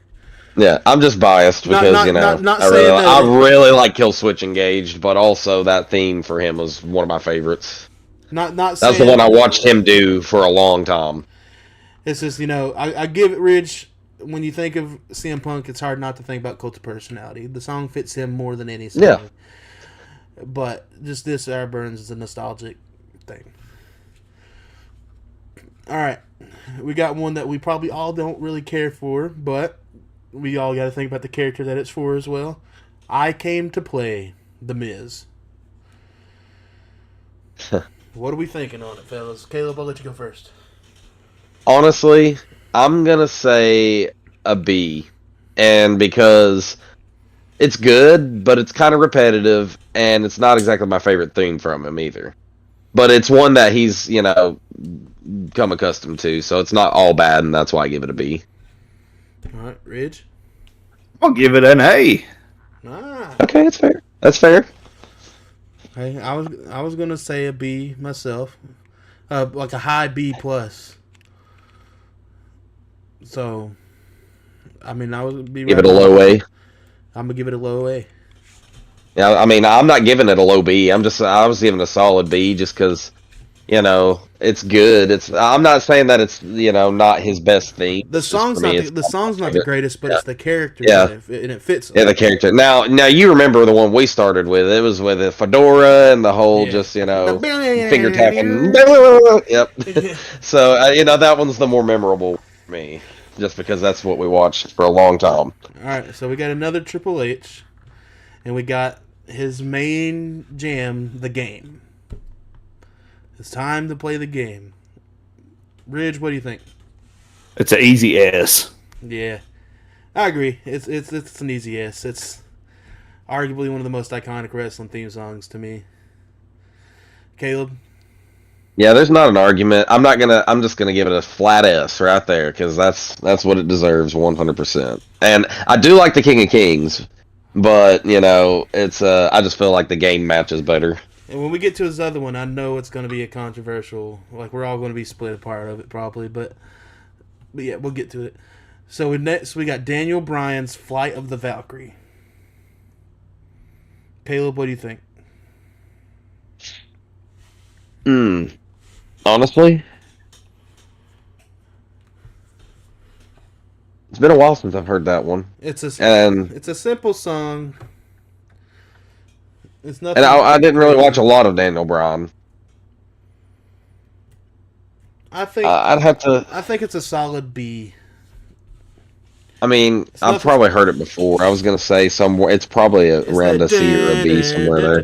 Yeah, I'm just biased because I really like Killswitch Engaged, but also that theme for him was one of my favorites. That's the one I watched him do for a long time. It's just, I give it Ridge. When you think of CM Punk, it's hard not to think about Cult of Personality. The song fits him more than any song. Yeah. But just this Air Burns is a nostalgic thing. All right. We got one that we probably all don't really care for, but we all got to think about the character that it's for as well. I Came to Play, The Miz. What are we thinking on it, fellas? Caleb, I'll let you go first. Honestly, I'm going to say a B. And because it's good, but it's kind of repetitive, and it's not exactly my favorite theme from him either. But it's one that he's, come accustomed to, so it's not all bad, and that's why I give it a B. All right, Ridge? I'll give it an A. Okay, that's fair. That's fair. Hey, I was gonna say a B myself, like a high B plus. So, I mean, I would be give it a low A. I'm gonna give it a low A. Yeah, I mean, I'm not giving it a low B. I was giving it a solid B just because, it's good. I'm not saying that it's not his best theme. The song's not the greatest, but it's the character. Yeah, and it fits. Yeah, the character. Now you remember the one we started with? It was with the fedora and the whole finger tapping. Yep. So that one's the more memorable for me, just because that's what we watched for a long time. All right, so we got another Triple H, and we got his main jam, The Game. It's time to play the game. Ridge, what do you think? It's an easy S. Yeah, I agree. It's an easy S. It's arguably one of the most iconic wrestling theme songs to me. Caleb? Yeah, there's not an argument. I'm just gonna give it a flat S right there because that's what it deserves 100%. And I do like the King of Kings, but it's I just feel like the game matches better. And when we get to his other one, I know it's going to be a controversial. Like, we're all going to be split apart of it probably, but yeah, we'll get to it. So next we got Daniel Bryan's Flight of the Valkyrie. Caleb, what do you think? Honestly, it's been a while since I've heard that one. It's a simple song. It's nothing. And I didn't really watch a lot of Daniel Bryan. I think I'd have to. I think it's a solid B. I mean, I've probably heard it before. I was gonna say somewhere. It's probably around a C or a B somewhere there.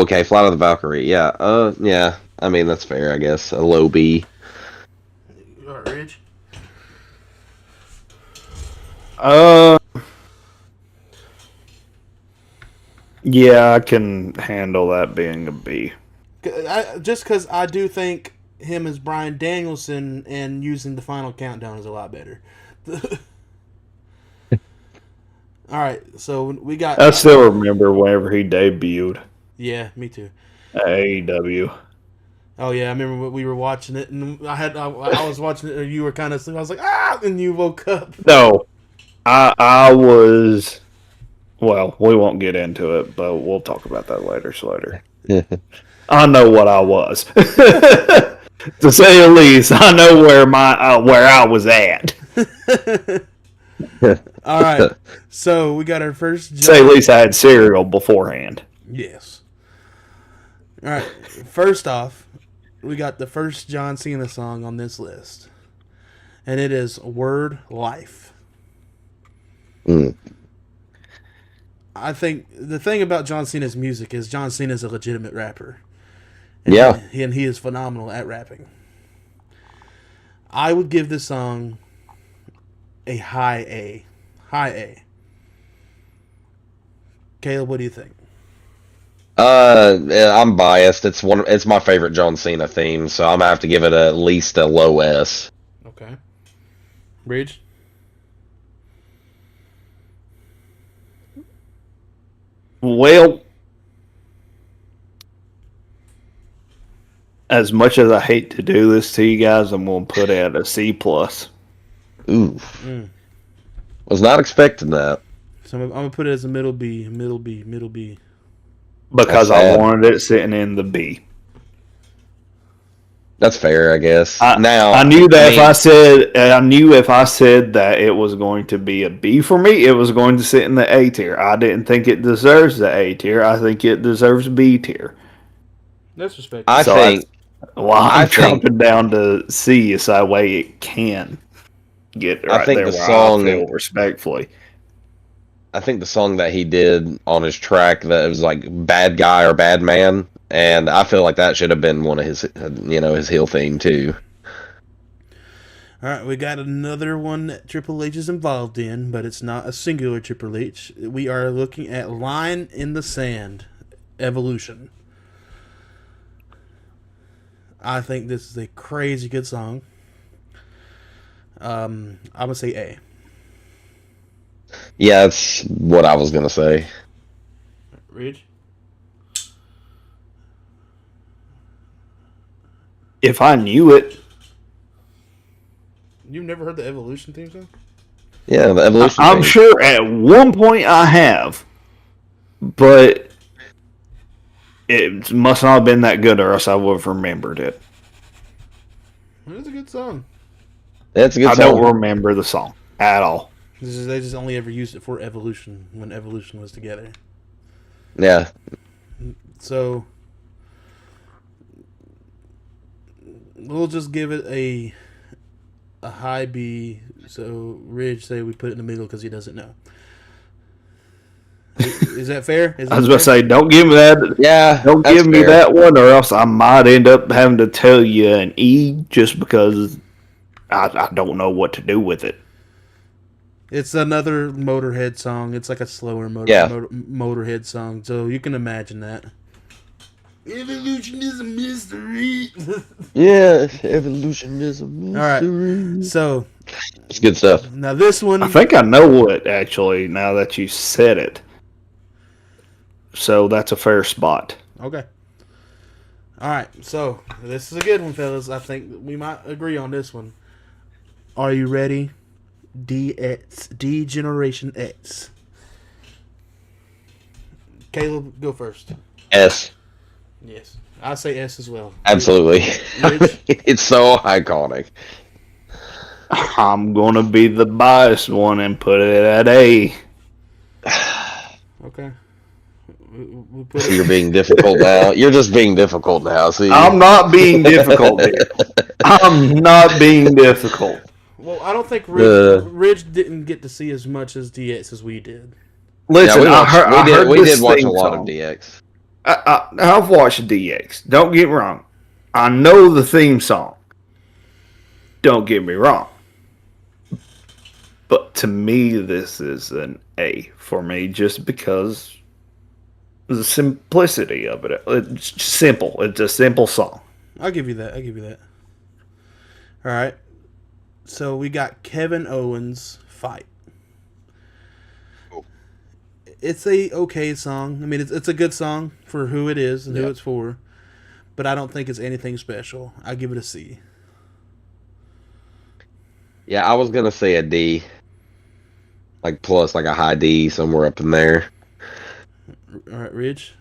Okay. Flight of the Valkyrie. Yeah. Yeah. I mean, that's fair. I guess a low B. All right, Rich. Yeah, I can handle that being a B. Just because I do think him as Bryan Danielson and using the Final Countdown is a lot better. All right, so we got. I still remember whenever he debuted. Yeah, me too. At AEW. Oh yeah, I remember we were watching it, and I was watching it, and you were kind of asleep. I was like, and you woke up. No, I was. Well, we won't get into it, but we'll talk about that later. I know what I was. To say the least, I know where I was at. All right, so we got our first. To say at least I had cereal beforehand. Yes. All right. First off, we got the first John Cena song on this list, and it is "Word Life." Mm. I think the thing about John Cena's music is John Cena is a legitimate rapper, and Yeah. he is phenomenal at rapping. I would give this song a high A. High A. Caleb, what do you think? Yeah, I'm biased. It's my favorite John Cena theme, so I'm gonna have to give it at least a low S. Okay. Bridge? Well, as much as I hate to do this to you guys, I'm going to put it at a C plus. Ooh, Mm. was not expecting that. So I'm gonna put it as a middle B, middle B, middle B. Because That's I sad. wanted it sitting in the B. That's fair, I guess. I knew that if I said that it was going to be a B for me, it was going to sit in the A tier. I didn't think it deserves the A tier. I think it deserves B tier. That's respectable. I So think Well, I I'm think- dropping down to C so that way it can get right think there the where song- I feel respectfully. I think the song that he did on his track that was like "Bad Guy" or "Bad Man," and I feel like that should have been one of his, his heel theme too. All right, we got another one that Triple H is involved in, but it's not a singular Triple H. We are looking at "Line in the Sand," Evolution. I think this is a crazy good song. I'm gonna say A. Yeah, that's what I was gonna say. Ridge? If I knew it, You've never heard the Evolution theme song? Yeah, the evolution. I'm theme. sure at one point I have, but it must not have been that good, or else I would have remembered it. It's a good song. That's a good I song. don't remember the song at all. They just only ever used it for Evolution when Evolution was together. Yeah, So we'll just give it a high B. So Ridge say we put it in the middle because he doesn't know. Is that fair? I was about to say, don't give me that. yeah. Don't that's give me fair. that one, or else I might end up having to tell you an E just because I don't know what to do with it. It's another Motorhead song. It's like a slower Motorhead song. So you can imagine that. Evolution is a mystery. Yeah, evolution is a right. mystery. So It's good stuff. now this one. I think I know it, actually, now that you said it. So that's a fair spot. Okay. All right. So this is a good one, fellas. I think we might agree on this one. Are you ready? D Generation X. Caleb, go first. S. Yes, I say S as well. Absolutely. Rich? It's so iconic. I'm going to be the biased one and put it at A. Okay. We put You're being difficult now. You're just being difficult now. See, I'm not being difficult here. I'm not being difficult. Well, I don't think The- Ridge didn't get to see as much as DX as we did. Listen, yeah, I heard we this did watch theme a lot song. of DX. I've watched DX. Don't get me wrong. I know the theme song. Don't get me wrong. But to me, this is an A for me just because the simplicity of it. It's simple. It's a simple song. I'll give you that. All right. So we got Kevin Owens Fight. It's a okay song. I mean, it's a good song for who it is and who it's for, but I don't think it's anything special. I give it a C. Yeah, I was gonna say a D, like plus like a high D somewhere up in there. All right, Ridge.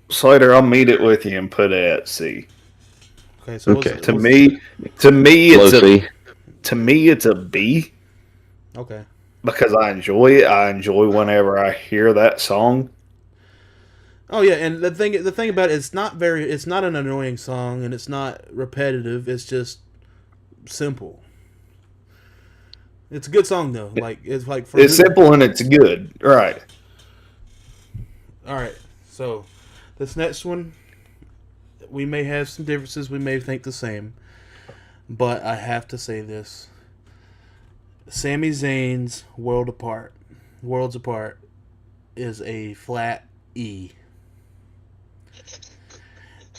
Slater, I'll meet it with you and put it at C. Okay, so Okay. To me, it's Low C. it's a B. Okay. Because I enjoy it. I enjoy whenever I hear that song. Oh yeah, and the thing about it, it's not an annoying song, and it's not repetitive. It's just simple. It's a good song though. Like it's like for It's simple and it's good, right? All right, so this next one, we may have some differences. We may think the same, but I have to say this: Sami Zayn's Worlds Apart, is a flat E.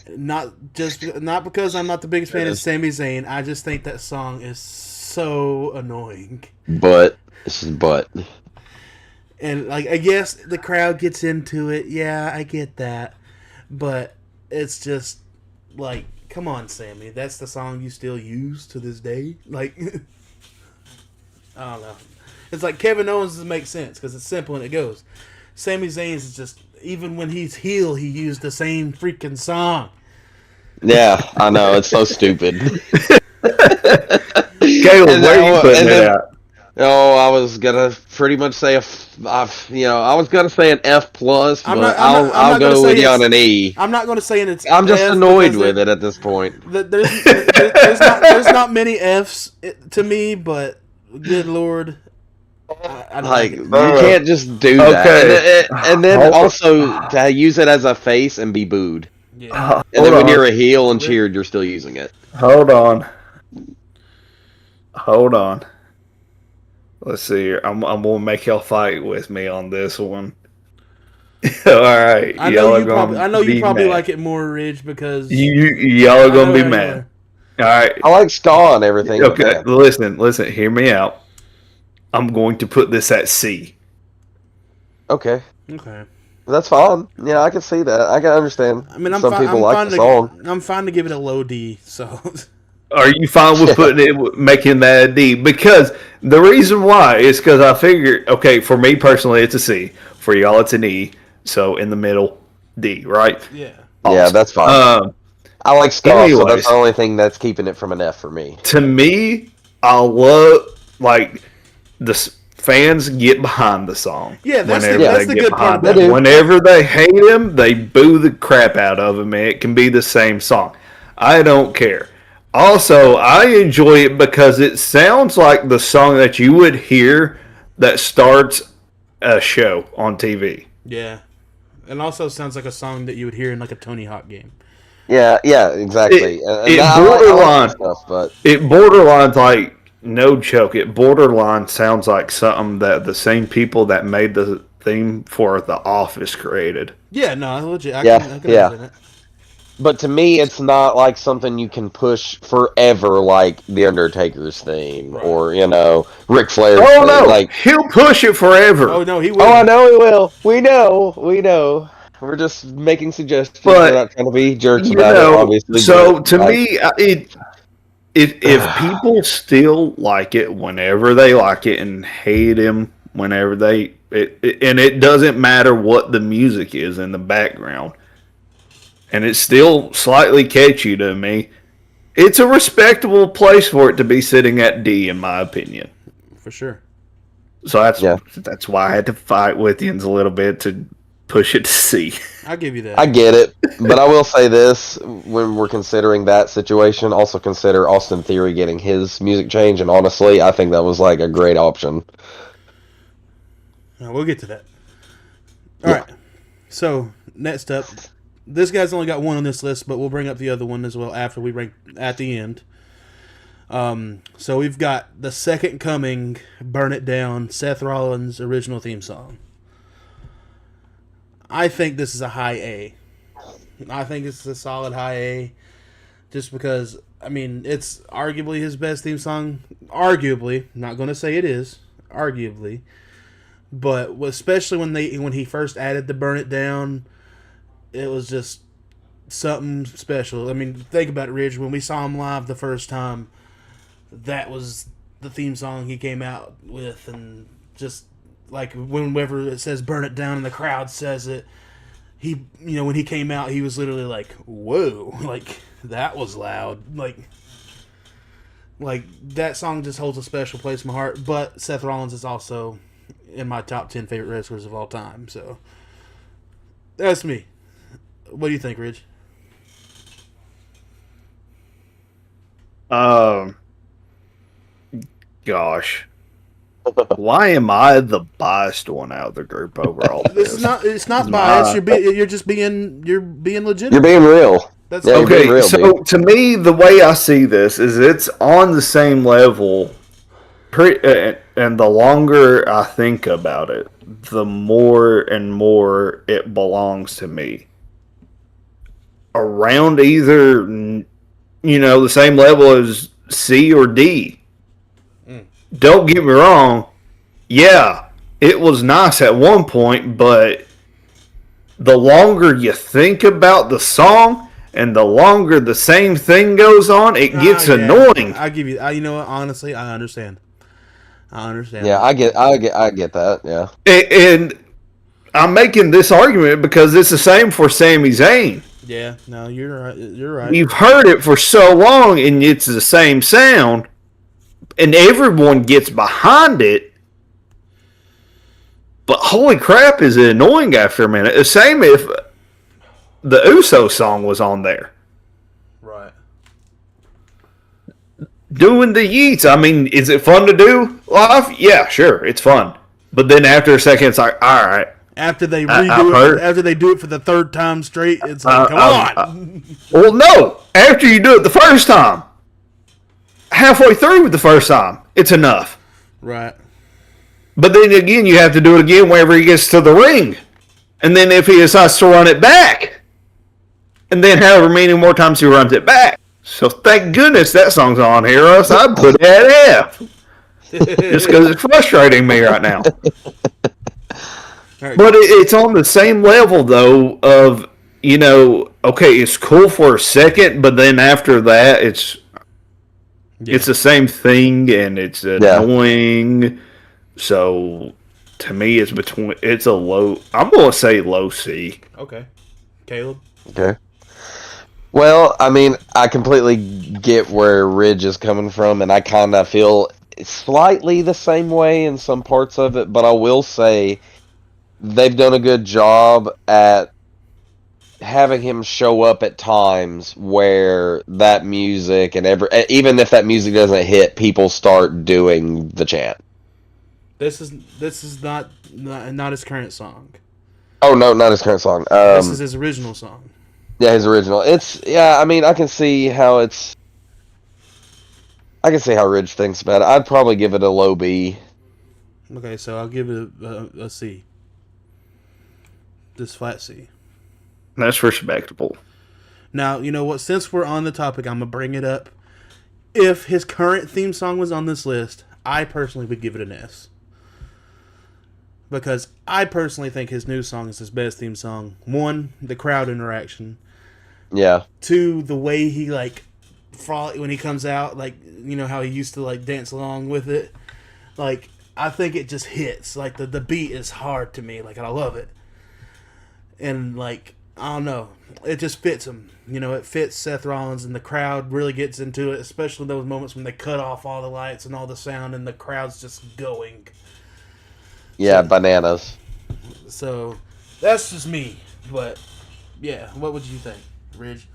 Not because I'm not the biggest fan of Sami Zayn. I just think that song is so annoying. But this is but. And like I guess the crowd gets into it. Yeah, I get that. But it's just like, come on, Sammy. That's the song you still use to this day? Like I don't know. It's like Kevin Owens makes sense because it's simple and it goes. Sami Zayn's is just, even when he's heel, he used the same freaking song. Yeah, I know, it's so stupid. Caleb, where are you putting it at? Oh, I was gonna pretty much say I was gonna say an F plus, but I'll go with you on an E. I'm not gonna say it's. I'm just annoyed with it at this point. There's not many Fs to me, but good lord. You can't just do that. And then also to use it as a face and be booed. Yeah. And then when you're a heel and cheered, you're still using it. Hold on. Let's see here. I'm gonna make y'all fight with me on this one. All right. I know you probably like it more, Ridge, because y'all are gonna be mad. All right. I like ska and everything. Okay, listen. Hear me out. I'm going to put this at C. Okay. That's fine. Yeah, I can see that. I can understand. I mean, some people like the song. I'm fine to give it a low D. So, are you fine with making that a D? Because the reason why is because I figured, okay, for me personally, it's a C. For y'all, it's an E. So in the middle, D. Right? Yeah. Awesome. Yeah, that's fine. I like ska, so that's the only thing that's keeping it from an F for me. To me, I love the fans get behind the song. Yeah, that's the good part. Whenever they hate him, they boo the crap out of him, and it can be the same song. I don't care. Also, I enjoy it because it sounds like the song that you would hear that starts a show on TV. Yeah. And also sounds like a song that you would hear in like a Tony Hawk game. Yeah, exactly. It borderlines like, no joke, it borderline sounds like something that the same people that made the theme for The Office created. Yeah, no, legit. I can understand it. But to me, it's not like something you can push forever, like The Undertaker's theme, right, or Ric Flair's theme. Oh no, he'll push it forever. Oh no, he will. Oh, I know he will. We know. We're just making suggestions. We're not trying to be jerks about it, obviously. So to me, if people still like it whenever they like it and hate him whenever and it doesn't matter what the music is in the background, and it's still slightly catchy to me, it's a respectable place for it to be sitting at D, in my opinion. For sure. So that's why I had to fight with you a little bit to push it to C. I'll give you that. I get it, but I will say this: when we're considering that situation, also consider Austin Theory getting his music change, and honestly, I think that was like a great option. We'll get to that. All right. So next up, this guy's only got one on this list, but we'll bring up the other one as well after we rank at the end. So we've got The Second Coming, Burn It Down, Seth Rollins' original theme song. I think this is a high A. I think it's a solid high A, just because, I mean, it's arguably his best theme song. Arguably, not going to say it is. Arguably, but especially when he first added the Burn It Down, it was just something special. I mean, think about it, Ridge. When we saw him live the first time, that was the theme song he came out with, and just like whenever it says "Burn It Down" and the crowd says it, when he came out, he was literally like, "Whoa!" Like that was loud. Like that song just holds a special place in my heart. But Seth Rollins is also in my top 10 favorite wrestlers of all time. So that's me. What do you think, Rich? Gosh. Why am I the biased one out of the group overall? It's not biased. You're just being legitimate. You're being real. That's Yeah, you're being Okay, real, so dude. to me, the way I see this is it's on the same level. And the longer I think about it, the more and more it belongs to me. Around either, the same level as C or D. Don't get me wrong. Yeah, it was nice at one point, but the longer you think about the song and the longer the same thing goes on, it gets annoying. I give you. You know what? Honestly, I understand. Yeah, I get that. Yeah. And I'm making this argument because it's the same for Sami Zayn. Yeah. No, you're right. You're right. You've heard it for so long, and it's the same sound, and everyone gets behind it. But holy crap, is it annoying after a minute? The same if the Uso song was on there. Right. Doing the yeets, I mean, is it fun to do live? Yeah, sure, it's fun. But then after a second, it's like, all right. After they redo it, after they do it for the third time straight, it's like, come on. Well, no. After you do it the first time, halfway through with the first time, it's enough. Right. But then again, you have to do it again whenever he gets to the ring. And then if he decides to run it back, and then however many more times he runs it back. So thank goodness that song's on here, or else I'd put it at F. Just because it's frustrating me right now. Right. But it's on the same level, though, of, okay, it's cool for a second, but then after that, it's the same thing, and it's annoying. So, to me, it's a low, I'm going to say low C. Okay. Caleb? Okay. Well, I mean, I completely get where Ridge is coming from, and I kind of feel slightly the same way in some parts of it, but I will say they've done a good job at having him show up at times where that music and even if that music doesn't hit, people start doing the chant. This is not his current song. Oh no, not his current song. This is his original song. Yeah, his original. I mean, I can see how Ridge thinks about it. I'd probably give it a low B. Okay, so I'll give it a C. This flat C. That's respectable. Now, you know what? Since we're on the topic, I'm going to bring it up. If his current theme song was on this list, I personally would give it an S. Because I personally think his new song is his best theme song. 1, the crowd interaction. Yeah. 2, the way he, frolic when he comes out. How he used to, dance along with it. I think it just hits. The beat is hard to me. I love it. And, I don't know. It just fits him. It fits Seth Rollins, and the crowd really gets into it, especially those moments when they cut off all the lights and all the sound, and the crowd's just going. Yeah, bananas. So, that's just me. But, yeah, what would you think, Ridge?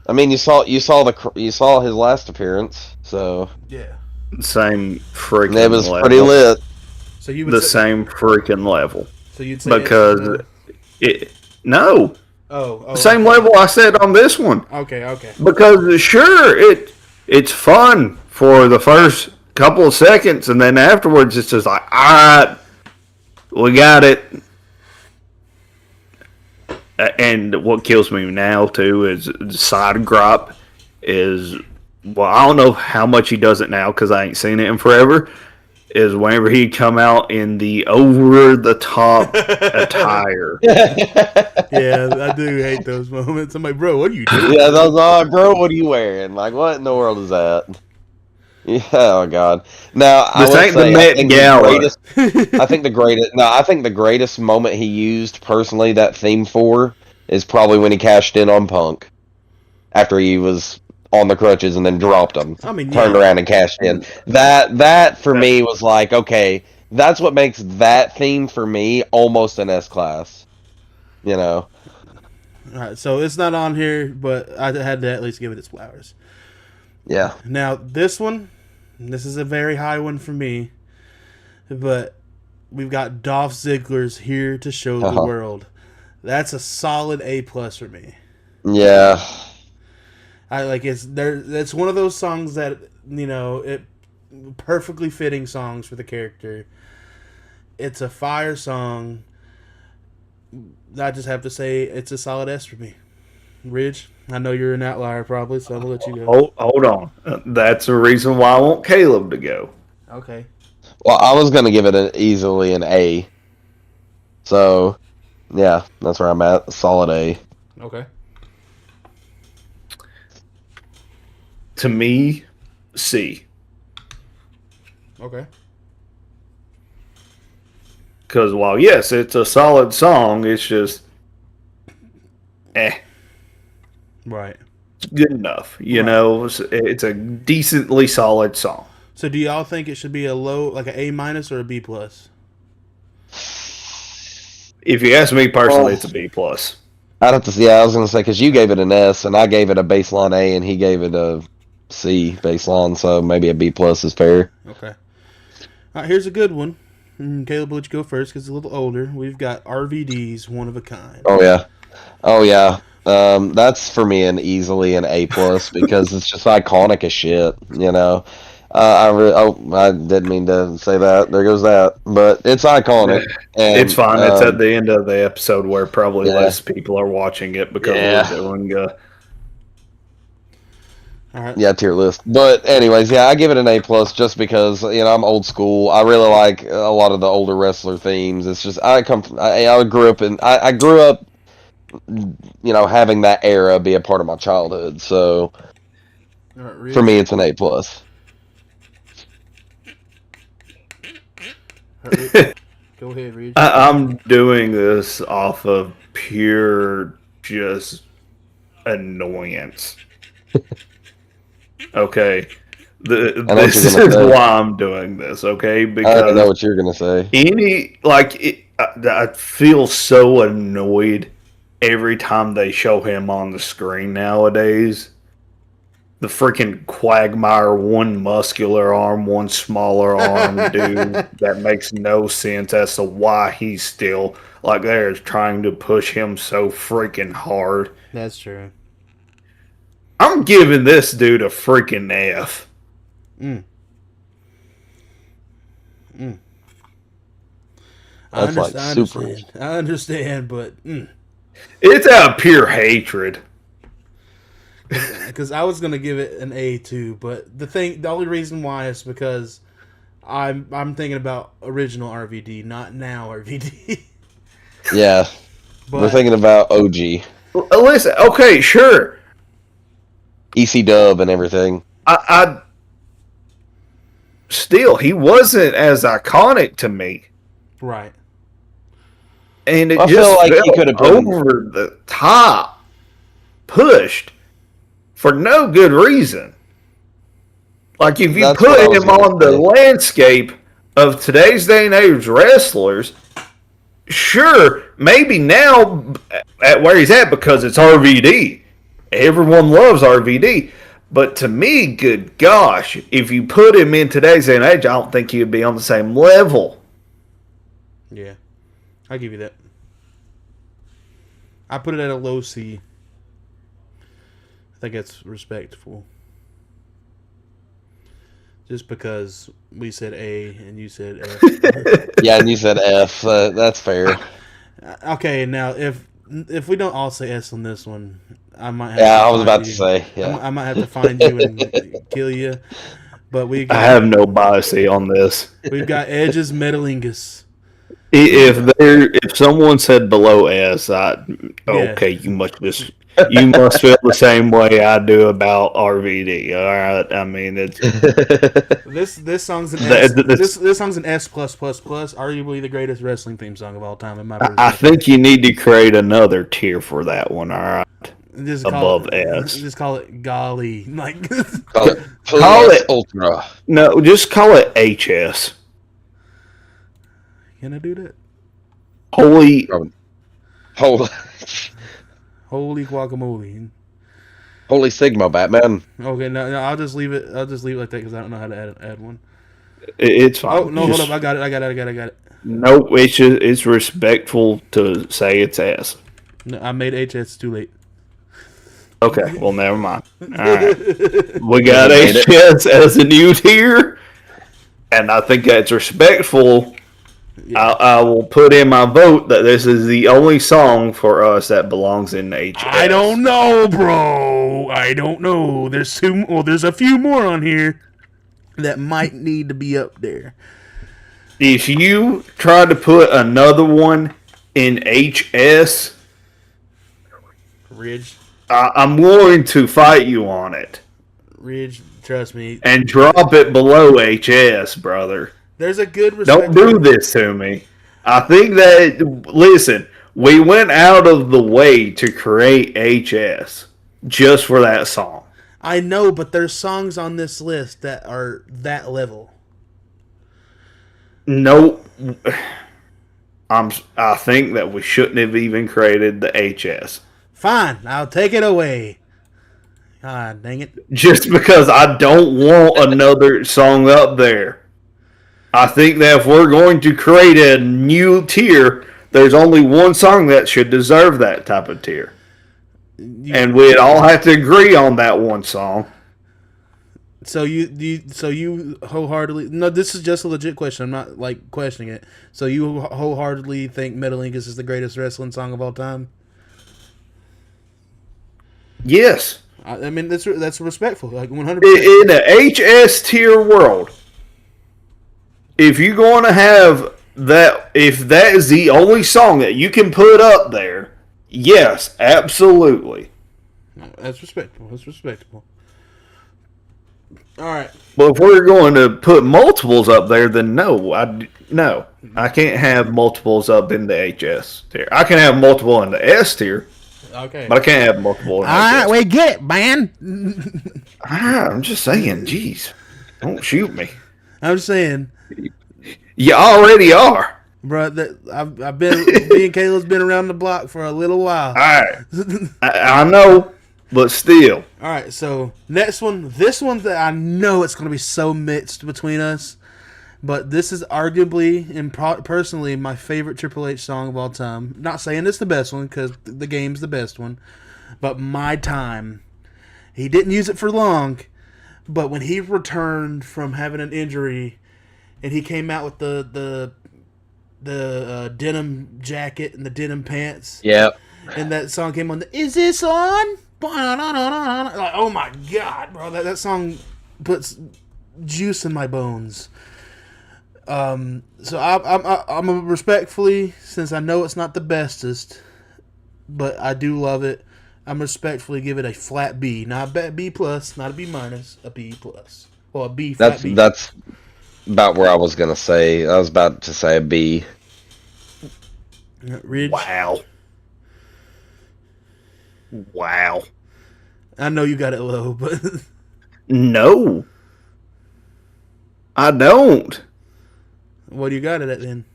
I mean, you saw his last appearance, so Yeah. Same freaking it was level. pretty lit. So you would same freaking level. So you'd say because no. Oh. Same level I said on this one. Okay. Because sure, it's fun for the first couple of seconds, and then afterwards it's just like, all right, we got it. And what kills me now too is side gripe is, well, I don't know how much he does it now because I ain't seen it in forever. Is whenever he come out in the over the top attire. Yeah, I do hate those moments. I'm like, bro, what are you doing? Yeah, those are, bro. What are you wearing? What in the world is that? Yeah, oh god. Now I will say, I think the greatest moment he used personally that theme for is probably when he cashed in on Punk after he was on the crutches and then dropped him. Turned around and cashed in. That for me was like, okay, that's what makes that theme for me almost an S class. All right, so it's not on here, but I had to at least give it its flowers. Yeah. Now this one, this is a very high one for me, but we've got Dolph Ziggler's "Here to Show the Uh-huh. World." That's a solid A+ for me. Yeah. I like it's there. It's one of those songs that it perfectly fitting songs for the character. It's a fire song. I just have to say it's a solid S for me. Ridge, I know you're an outlier probably, so I'm gonna let you go. Hold on. That's the reason why I want Caleb to go. Okay. Well, I was gonna give it easily an A. So, yeah, that's where I'm at. Solid A. Okay. To me, C. Okay. Because while yes, it's a solid song, it's just Right. it's good enough. You Right. know, it's a decently solid song. So do y'all think it should be a low, like an A- or a B+? If you ask me personally, Oh. it's a B plus. I'd have to see. Yeah, I was gonna say because you gave it an S and I gave it a baseline A and he gave it a C baseline, so maybe a B+ is fair. Okay. All right, here's a good one. Caleb, let you go first because it's a little older. We've got RVD's "One of a Kind." Oh yeah, oh yeah. That's for me an easily an A+ because it's just iconic as shit. You know, I didn't mean to say that. There goes that, but it's iconic. And It's fine. It's at the end of the episode where probably Yeah. less people are watching it because Yeah. we're doing. All right. Yeah, tier list. But anyways, yeah, I give it an A+ just because I'm old school. I really like a lot of the older wrestler themes. It's just I grew up I grew up having that era be a part of my childhood. So All right, Ridge. for me, it's an A+. All right, Ridge. Go ahead, Ridge. I'm doing this off of pure just annoyance. Okay. know what This you're gonna is say. why I'm doing this, okay? I know Because what you're gonna say. I feel so annoyed every time they show him on the screen nowadays. The freaking Quagmire, one muscular arm, one smaller arm dude that makes no sense as to why he's still like they're trying to push him so freaking hard. That's true. I'm giving this dude a freaking F. I That's like super. understand. I understand, but It's out of pure hatred. because I was gonna give it an A too, but the only reason why is because I'm thinking about original RVD, not now RVD. Yeah, we're But thinking about OG, Listen, okay, sure. EC Dub, and everything. I still he wasn't as iconic to me. right, And it I feel just like he felt could have been. over the top, pushed for no good reason. Like if you That's what I put was him gonna on the say. landscape of today's day and age wrestlers, sure, maybe now at where he's at because it's RVD. Everyone loves RVD. But to me, good gosh, if you put him in today's day and age, I don't think he would be on the same level. yeah, I'll give you that. I put it at a low C. I think it's respectful. Just because we said A and you said F. Yeah, and you said F. That's fair. Okay, now if we don't all say S on this one, I might have Yeah, to I was find about to you. say. Yeah. I might have to find you and kill you. But I have no bias on this. we've got Edge's Metalingus. If someone said below S, okay, you must feel the same way I do about RVD. All right, I mean it's This song's an That- S. that's- This song's an S plus plus plus. Arguably the greatest wrestling theme song of all time in my personal I think you need to create another tier for that one. All right, just above it, S. Just call it golly. Like Call it Call PS it- Ultra. no, just call it HS. can I do that? Holy, Hold. Holy guacamole. Holy Sigma, Batman. Okay, no, I'll just leave it. I'll just leave it like that because I don't know how to add one. It's fine. Oh no, hold up! I got it. I got it. Nope. It's respectful to say it's S. No, I made HS too late. Okay, well, never mind. All right, we got Made it. HS as a new tier, and I think that's respectful. Yeah. I will put in my vote that this is the only song for us that belongs in HS. I don't know, bro. I don't know. There's two. Well, there's a few more on here that might need to be up there. If you try to put another one in HS, Ridge, I'm going to fight you on it trust me. and drop it below HS, brother. There's a good. Don't do this to me. I think that, listen, we went out of the way to create HS just for that song. I know, but there's songs on this list that are that level. Nope. I think that we shouldn't have even created the HS. Fine, I'll take it away. God dang it. Just because I don't want another song up there. I think that if we're going to create a new tier, there's only one song that should deserve that type of tier. And we'd all have to agree on that one song. So you wholeheartedly, no, this is just a legit question. I'm not like questioning it. So you wholeheartedly think Metalingus is the greatest wrestling song of all time? Yes. I mean that's respectful, like 100%. In the HS tier world, if you're going to have that, if that is the only song that you can put up there, yes, absolutely. That's respectable. All right. But if we're going to put multiples up there, then no, I can't have multiples up in the HS tier. I can have multiple in the S tier. Okay. But I can't have multiple in the HS. We get it, man. I'm just saying, jeez. Don't shoot me. I'm just saying. You already are. Bro, I've been me and Caleb's been around the block for a little while. All right. I know, but still. All right, so next one. This one that I know it's going to be so mixed between us, but this is arguably and personally my favorite Triple H song of all time. Not saying it's the best one because the game's the best one, but My Time. He didn't use it for long, but when he returned from having an injury, and he came out with the denim jacket and the denim pants. Yep. And that song came on. Is this on? Like, oh my god, bro! That song puts juice in my bones. So I'm respectfully, since I know it's not the bestest, but I do love it. I'm respectfully give it a flat B, not a B plus, not a B minus, a B plus. Well, a B. Flat B. That's about where I was gonna say. I was about to say a B. Ridge. Wow. I know you got it low, but No. I don't. what do you got it at then?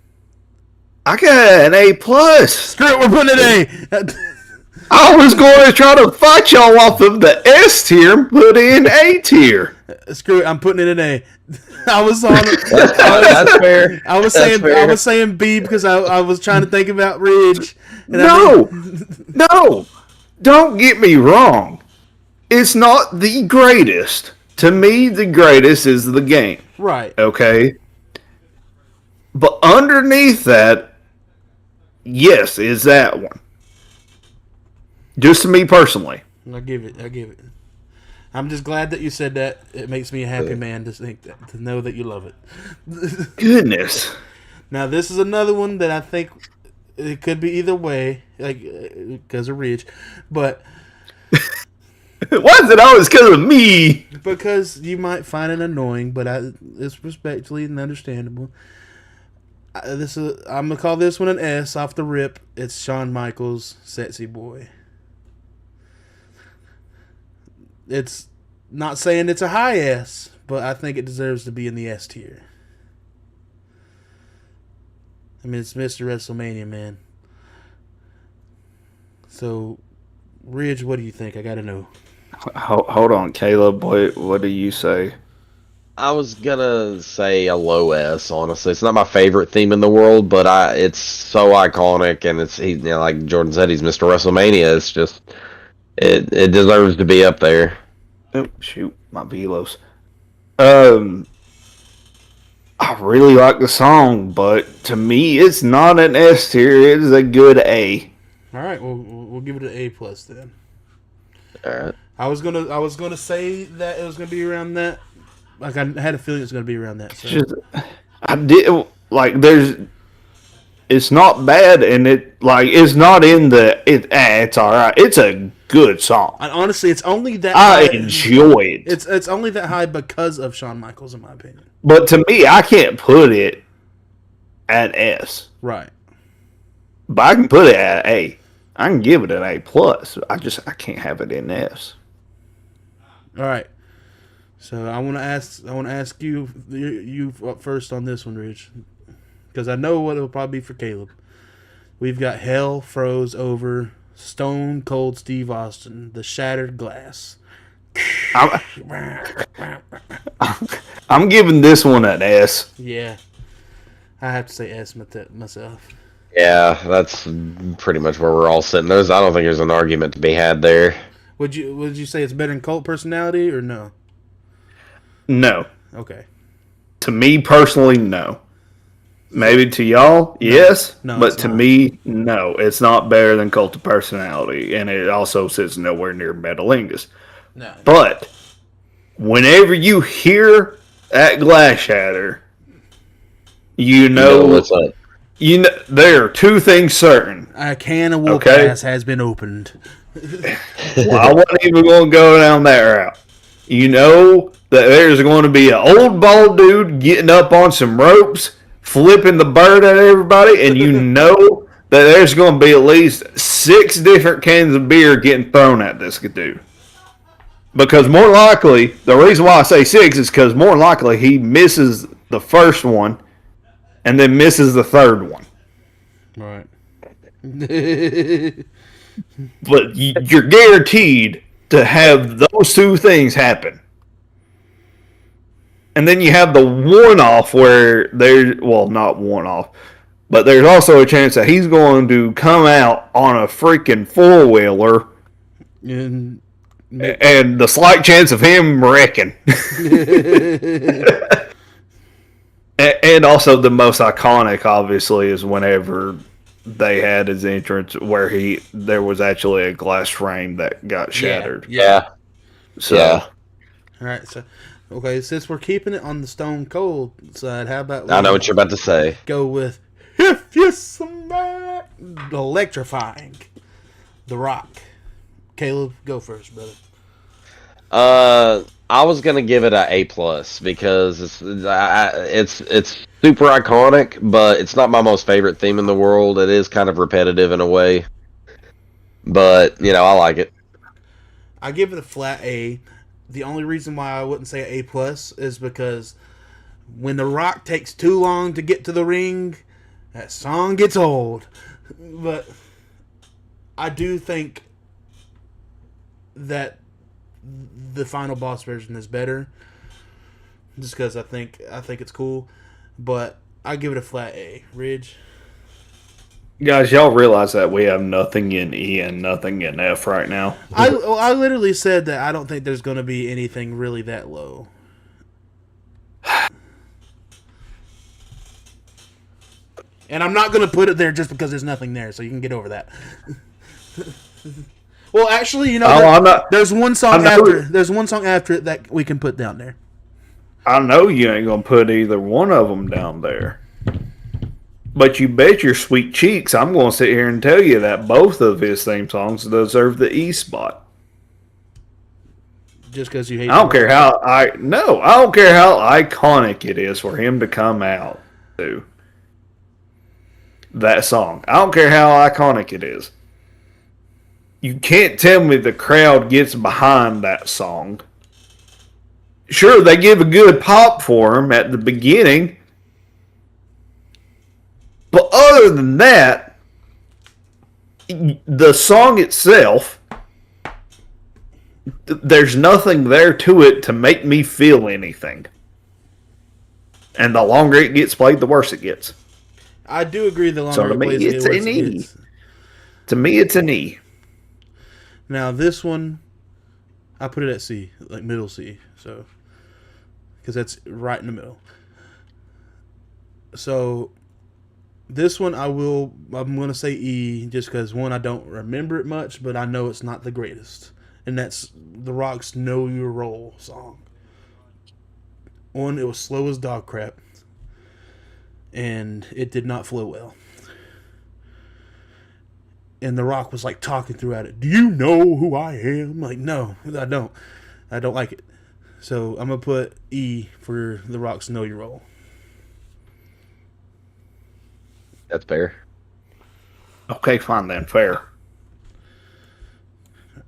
I got an A plus. Screw it, we're putting it A. I was going to try to fight y'all off of the S tier and put in A tier. Screw it, I'm putting it in A. I was on. That's fair. I was That's saying fair. I was saying B because I was trying to think about Ridge. And No, don't get me wrong. It's not the greatest. To me, the greatest is the game. Right. Okay? But underneath that, yes, is that one. Just to me personally. I give it. I'm just glad that you said that. It makes me a happy man to think that, to know that you love it. Goodness. Now this is another one that I think it could be either way, like because of Ridge, but Why is it always because of me? because you might find it annoying, but it's respectfully and understandable. I'm gonna call this one an S off the rip. It's Shawn Michaels' "Sexy Boy." It's not saying it's a high S, but I think it deserves to be in the S tier. I mean, it's Mr. WrestleMania, man. So, Ridge, what do you think? I gotta know. Hold on, Caleb. What do you say? I was gonna say a low S. Honestly, it's not my favorite theme in the world, but it's so iconic, and like Jordan said, he's Mr. WrestleMania. It's just it deserves to be up there. Oh, shoot, my velos. Um, I really like the song, but to me, it's not an S tier. It's a good A. All right, we'll give it an A plus then. All right. I was gonna say that it was gonna be around that. Like I had a feeling it was gonna be around that. So. I did like it's not bad, and it's not in the it's all right. It's a good song. And honestly, it's only that I high. enjoy it. It's only that high because of Shawn Michaels, in my opinion. But to me, I can't put it at S. Right. But I can put it at A. I can give it an A plus. I can't have it in S. All right. So I want to ask you up first on this one, Rich, because I know what it'll probably be for Caleb. We've got Hell Froze Over, Stone Cold Steve Austin, The Shattered Glass. I'm giving this one an S. Yeah, I have to say S myself. Yeah, that's pretty much where we're all sitting. I don't think there's an argument to be had there. Would you say it's better than Cult Personality or no? No. Okay. To me personally, no. Maybe to y'all, yes. No, but to not. me, no. It's not better than Cult of Personality, and it also sits nowhere near Metalingus. No. But whenever you hear that glass shatter, you know what's up. You know there are two things certain. A can of wolf ass has been opened. Well, I wasn't even going to go down that route. You know that there's going to be an old bald dude getting up on some ropes, flipping the bird at everybody, and you know that there's going to be at least 6 different cans of beer getting thrown at this dude. Because more likely, the reason why I say 6 is because more likely he misses the first one and then misses the third one. Right. But you're guaranteed to have those two things happen. And then you have the one-off where not one-off, but there's also a chance that he's going to come out on a freaking four-wheeler and the slight chance of him wrecking. And also the most iconic, obviously, is whenever they had his entrance where there was actually a glass frame that got shattered. Yeah. So, yeah. All right. So, okay, since we're keeping it on the Stone Cold side, how about I know what you're about to say. Go with If You Smack Electrifying The Rock. Caleb, go first, brother. I was gonna give it a plus because it's super iconic, but it's not my most favorite theme in the world. It is kind of repetitive in a way, but I like it. I give it a flat A. The only reason why I wouldn't say A plus is because when The Rock takes too long to get to the ring, that song gets old. But I do think that the final boss version is better, just because I think it's cool. But I give it a flat A. Ridge. guys, y'all realize that we have nothing in E and nothing in F right now? I literally said that I don't think there's going to be anything really that low. And I'm not going to put it there just because there's nothing there, so you can get over that. Well, actually, there's one song after. There's one song after it that we can put down there. I know you ain't gonna put either one of them down there, but you bet your sweet cheeks I'm gonna sit here and tell you that both of his theme songs deserve the E spot. Just because you hate. I don't care how I don't care how iconic it is for him to come out to that song. I don't care how iconic it is. You can't tell me the crowd gets behind that song. Sure, they give a good pop for him at the beginning. But other than that, the song itself there's nothing there to it to make me feel anything. And the longer it gets played, the worse it gets. I do agree. The So longer to it me, plays, it's the worse an it E. gets. To me, it's an E. Now this one, I put it at C, like middle C. So, because that's right in the middle. So, this one I'm going to say E, just because one, I don't remember it much, but I know it's not the greatest, and that's The Rock's "Know Your Role" song. One, it was slow as dog crap, and it did not flow well. And The Rock was like talking throughout it. Do you know who I am? I'm like, no, I don't. I don't like it. So I'm gonna put E for The Rock's "Know Your Role." That's fair. Okay, fine then. Fair.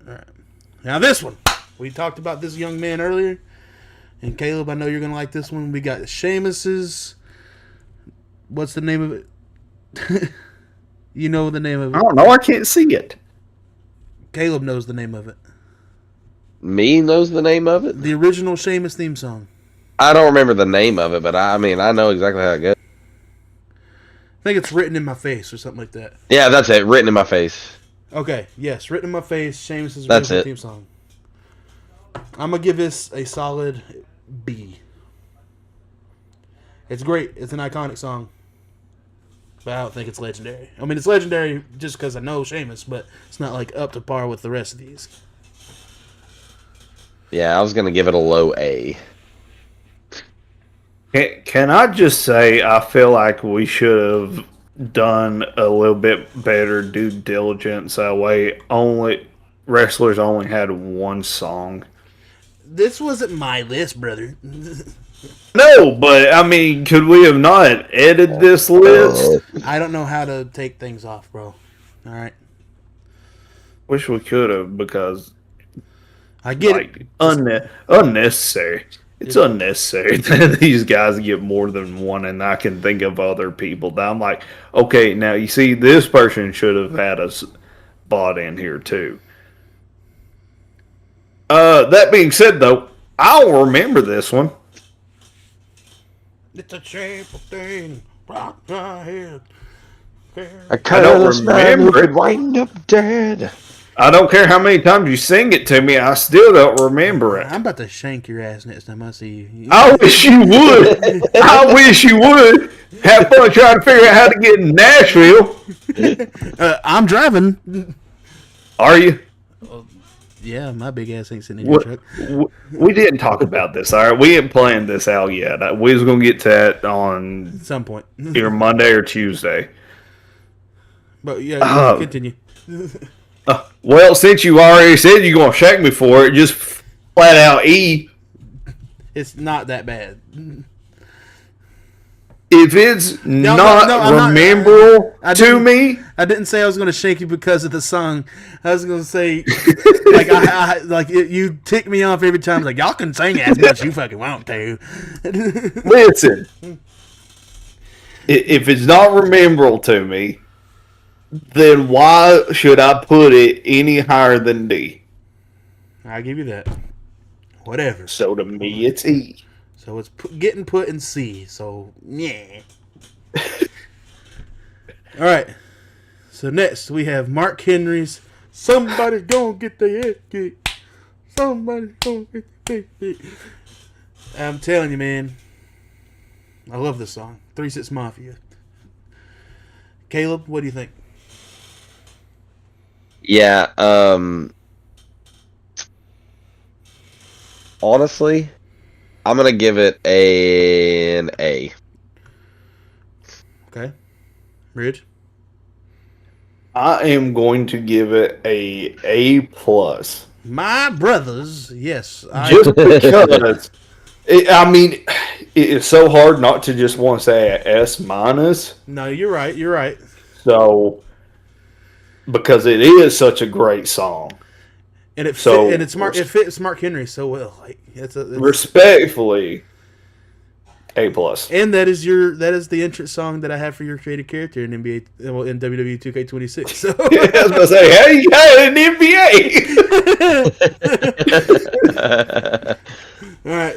All right. Now this one, we talked about this young man earlier, and Caleb, I know you're gonna like this one. We got Seamus's. What's the name of it? You know the name of I it. don't know. I can't see it. Caleb knows the name of it. Me knows the name of it? The original Seamus theme song. I don't remember the name of it, but I mean, I know exactly how it goes. I think it's "Written in My Face" or something like that. Yeah, that's it. Written in my face. Okay, yes, "Written in My Face," Seamus's That's original it. theme song. I'm gonna give this a solid B. It's great. It's an iconic song. But I don't think it's legendary. I mean, it's legendary just because I know Seamus, but it's not like up to par with the rest of these. Yeah, I was gonna give it a low A. Can I just say I feel like we should have done a little bit better due diligence that way wrestlers only had one song. This wasn't my list, brother. No, but I mean, could we have not edited this list? I don't know how to take things off, bro. All right. Wish we could have because I get like it. unnecessary. It's unnecessary that these guys get more than one, and I can think of other people that I'm like, okay, now you see, this person should have had us bought in here too. That being said, though, I'll remember this one. It's a shameful thing. Rock my head. A careless man who could wind up dead. I don't care how many times you sing it to me, I still don't remember it. I'm about to shank your ass next time I see you. I wish you would. I wish you would. Have fun trying to figure out how to get in Nashville. I'm driving. Are you? Yeah, my big ass ain't sitting in your truck. We didn't talk about this, all right? We ain't planned this out yet. We was going to get to that on At some point. either Monday or Tuesday. But yeah, continue. Well, since you already said you're going to shake me for it, just flat out E. It's not that bad. If it's not rememberable to me, I didn't say I was going to shake you because of the song. I was going to say, like, you tick me off every time. Like, y'all can sing as much as you fucking want to. listen. If it's not rememberable to me, then why should I put it any higher than D? I'll give you that. Whatever. So to me, it's E. So it's getting put in C. So, yeah. All right. So next we have Mark Henry's "Somebody's Gonna Get Their Head Kicked." Somebody's gonna get their head kicked. I'm telling you, man. I love this song. 3-6 Mafia. Caleb, what do you think? Yeah, honestly, I'm gonna give it an A. Okay. Ridge? I am going to give it A plus. My brothers, yes. Just because, it is so hard not to just want to say a S minus. No, you're right. You're right. So, because it is such a great song. And it fits Mark Henry so well. Like it's respectfully, A plus. And that is the entrance song that I have for your created character in WWE 2K26. So I was going to say, hey, you got an NBA. all right.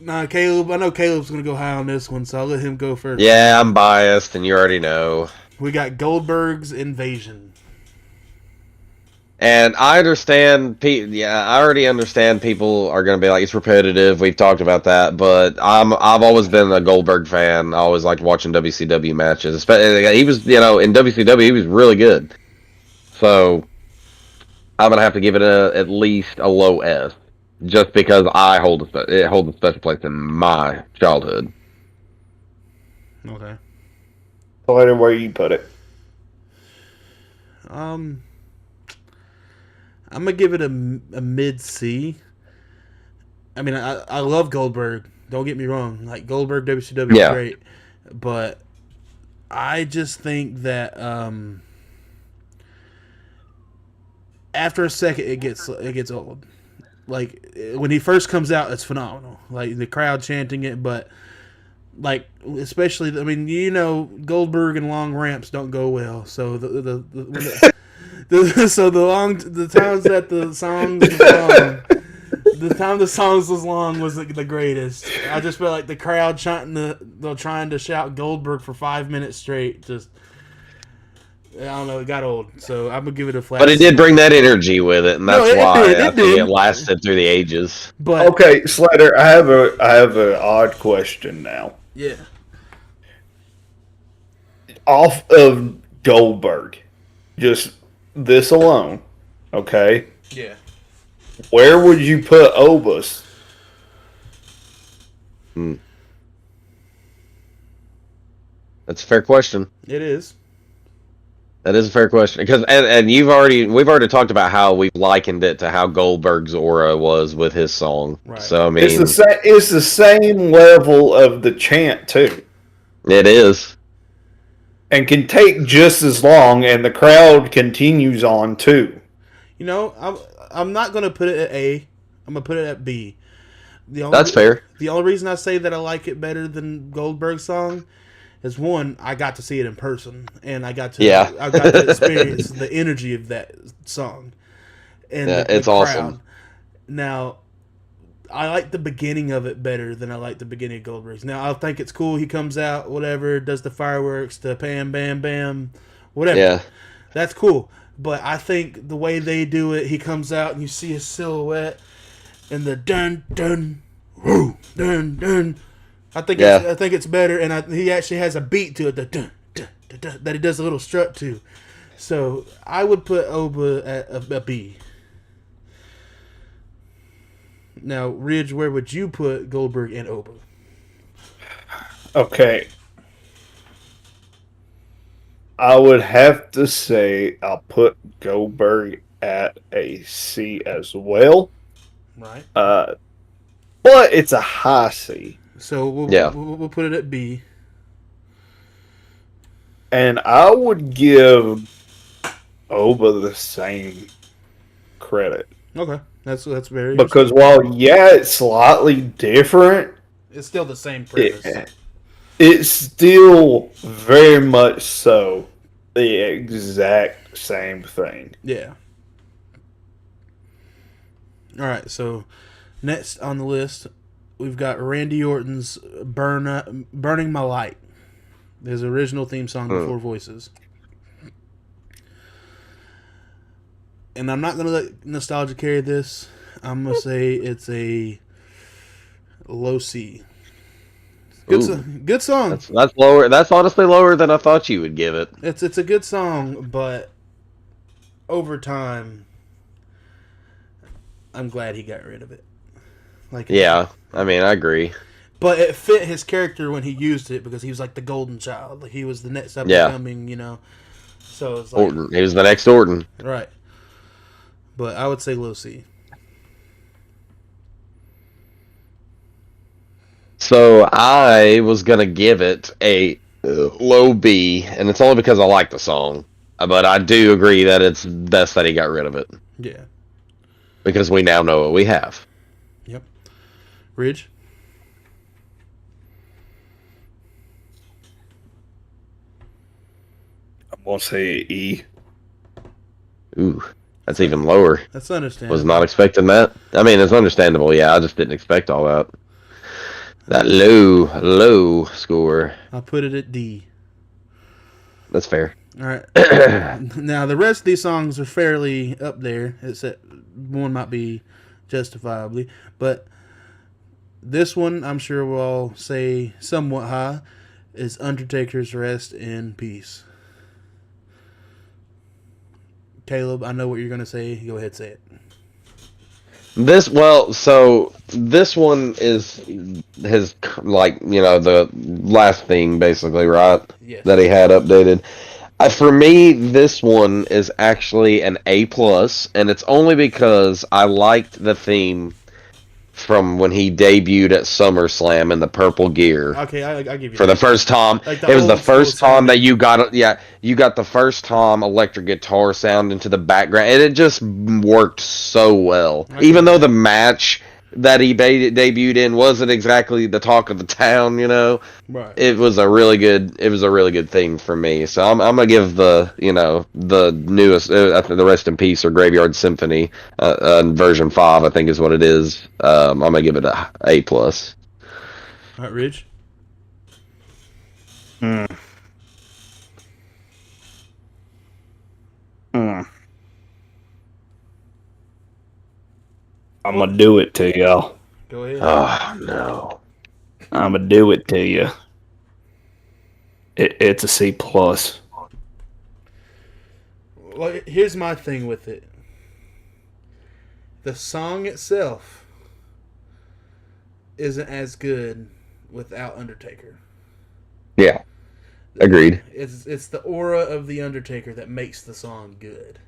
Nah, Caleb. I know Caleb's gonna go high on this one, so I'll let him go first. Yeah, I'm biased, and you already know. We got Goldberg's Invasion. And I understand, I already understand people are going to be like, it's repetitive. We've talked about that, but I've always been a Goldberg fan. I always liked watching WCW matches. Especially, he was, in WCW, he was really good. So I'm going to have to give it at least a low S, just because it holds a special place in my childhood. Okay. Where you put it? I'm gonna give it a mid C. I mean, I love Goldberg. Don't get me wrong. Like Goldberg, WCW is great, but I just think that after a second it gets old. Like when he first comes out, it's phenomenal. Like the crowd chanting it, but like especially, I mean, Goldberg and long ramps don't go well. So the times that the songs was long, the time the songs was long was the greatest. I just felt like the crowd trying to shout Goldberg for 5 minutes straight. Just I don't know, it got old. So I'm gonna give it a flat. But it did bring that energy with it, and that's why I think it lasted through the ages. But okay, Slater, I have an odd question now. Yeah. Off of Goldberg, just this alone, okay? Yeah. Where would you put Obus? That's a fair question. It is. That is a fair question because and we've already talked about how we've likened it to how Goldberg's aura was with his song. Right. So I mean, it's the same level of the chant too. It is, and can take just as long, and the crowd continues on too. I'm not gonna put it at A. I'm gonna put it at B. That's fair. The only reason I say that I like it better than Goldberg's song is one, I got to see it in person, and I got to experience the energy of that song. And it's awesome. Now, I like the beginning of it better than I like the beginning of Goldberg's. Now, I think it's cool. He comes out, whatever, does the fireworks, the bam, bam, bam, whatever. Yeah. That's cool. But I think the way they do it, he comes out and you see his silhouette and the dun, dun, whoo, dun, dun. I think it's better, and he actually has a beat to it, the dun, dun, dun, dun, that he does a little strut to. So I would put Oba at a B. Now, Ridge, where would you put Goldberg and Oba? Okay. I would have to say I'll put Goldberg at a C as well. Right. But it's a high C. So we'll put it at B. And I would give Oba the same credit. Okay. That's very because while it's slightly different, it's still the same premise. It's still very much so the exact same thing. Yeah. All right, so next on the list, we've got Randy Orton's Burning My Light. His original theme song before voices. And I'm not going to let nostalgia carry this. I'm going to say it's a low C. Good song. That's lower. That's honestly lower than I thought you would give it. It's a good song, but over time, I'm glad he got rid of it. Yeah, I mean, I agree. But it fit his character when he used it because he was like the golden child. Like he was the next up and coming, So it's like Orton. He was the next Orton. Right. But I would say low C. So I was gonna give it a low B, and it's only because I like the song. But I do agree that it's best that he got rid of it. Yeah. Because we now know what we have. Yep. Ridge? We'll say E. Ooh, that's even lower. That's understandable. Was not expecting that. I mean, it's understandable. Yeah, I just didn't expect all that. That low score. I'll put it at D. That's fair. All right. Now the rest of these songs are fairly up there. Except one might be justifiably, but this one I'm sure we'll all say somewhat high is Undertaker's Rest in Peace. Caleb, I know what you're gonna say. Go ahead, say it. This one is his, like, the last theme basically, right? Yes. That he had updated. For me, this one is actually an A+, and it's only because I liked the theme from when he debuted at SummerSlam in the purple gear. Okay, I give you For that. the first time. Like It was the first time that sounding. you got the first time electric guitar sound into the background, and it just worked so well. I Even get though that. the match that he debuted in wasn't exactly the talk of the town, Right. it was a really good thing for me. So I'm gonna give the newest, the Rest in Peace or Graveyard Symphony version 5, I think is what it is. I'm gonna give it a A+. All right, Ridge. Hmm. Hmm. I'm gonna do it to y'all. Go ahead. Oh no. I'm gonna do it to you. It's a C plus. Well, here's my thing with it. The song itself isn't as good without Undertaker. Yeah. Agreed. It's the aura of the Undertaker that makes the song good.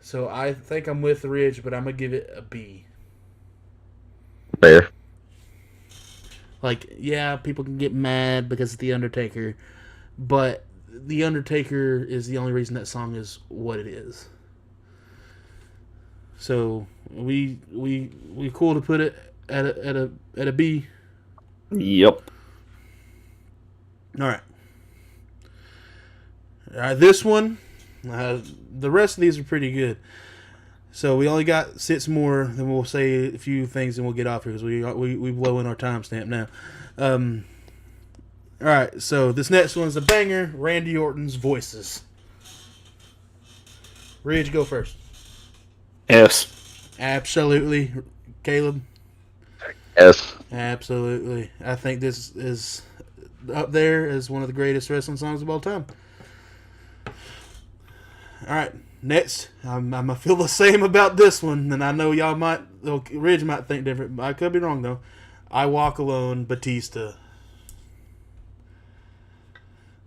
So I think I'm with Ridge, but I'm gonna give it a B. Fair. Like, yeah, people can get mad because of the Undertaker, but the Undertaker is the only reason that song is what it is. So we cool to put it at a B. Yep. All right. This one, the rest of these are pretty good. So we only got 6 more, then we'll say a few things and we'll get off here because we blow in our timestamp now. All right, so this next one's a banger. Randy Orton's Voices. Ridge, go first. S. Absolutely, Caleb. S. Absolutely, I think this is up there as one of the greatest wrestling songs of all time. All right, next, I'm gonna feel the same about this one, and I know y'all might, Ridge might think different. I could be wrong though. I Walk Alone, Batista.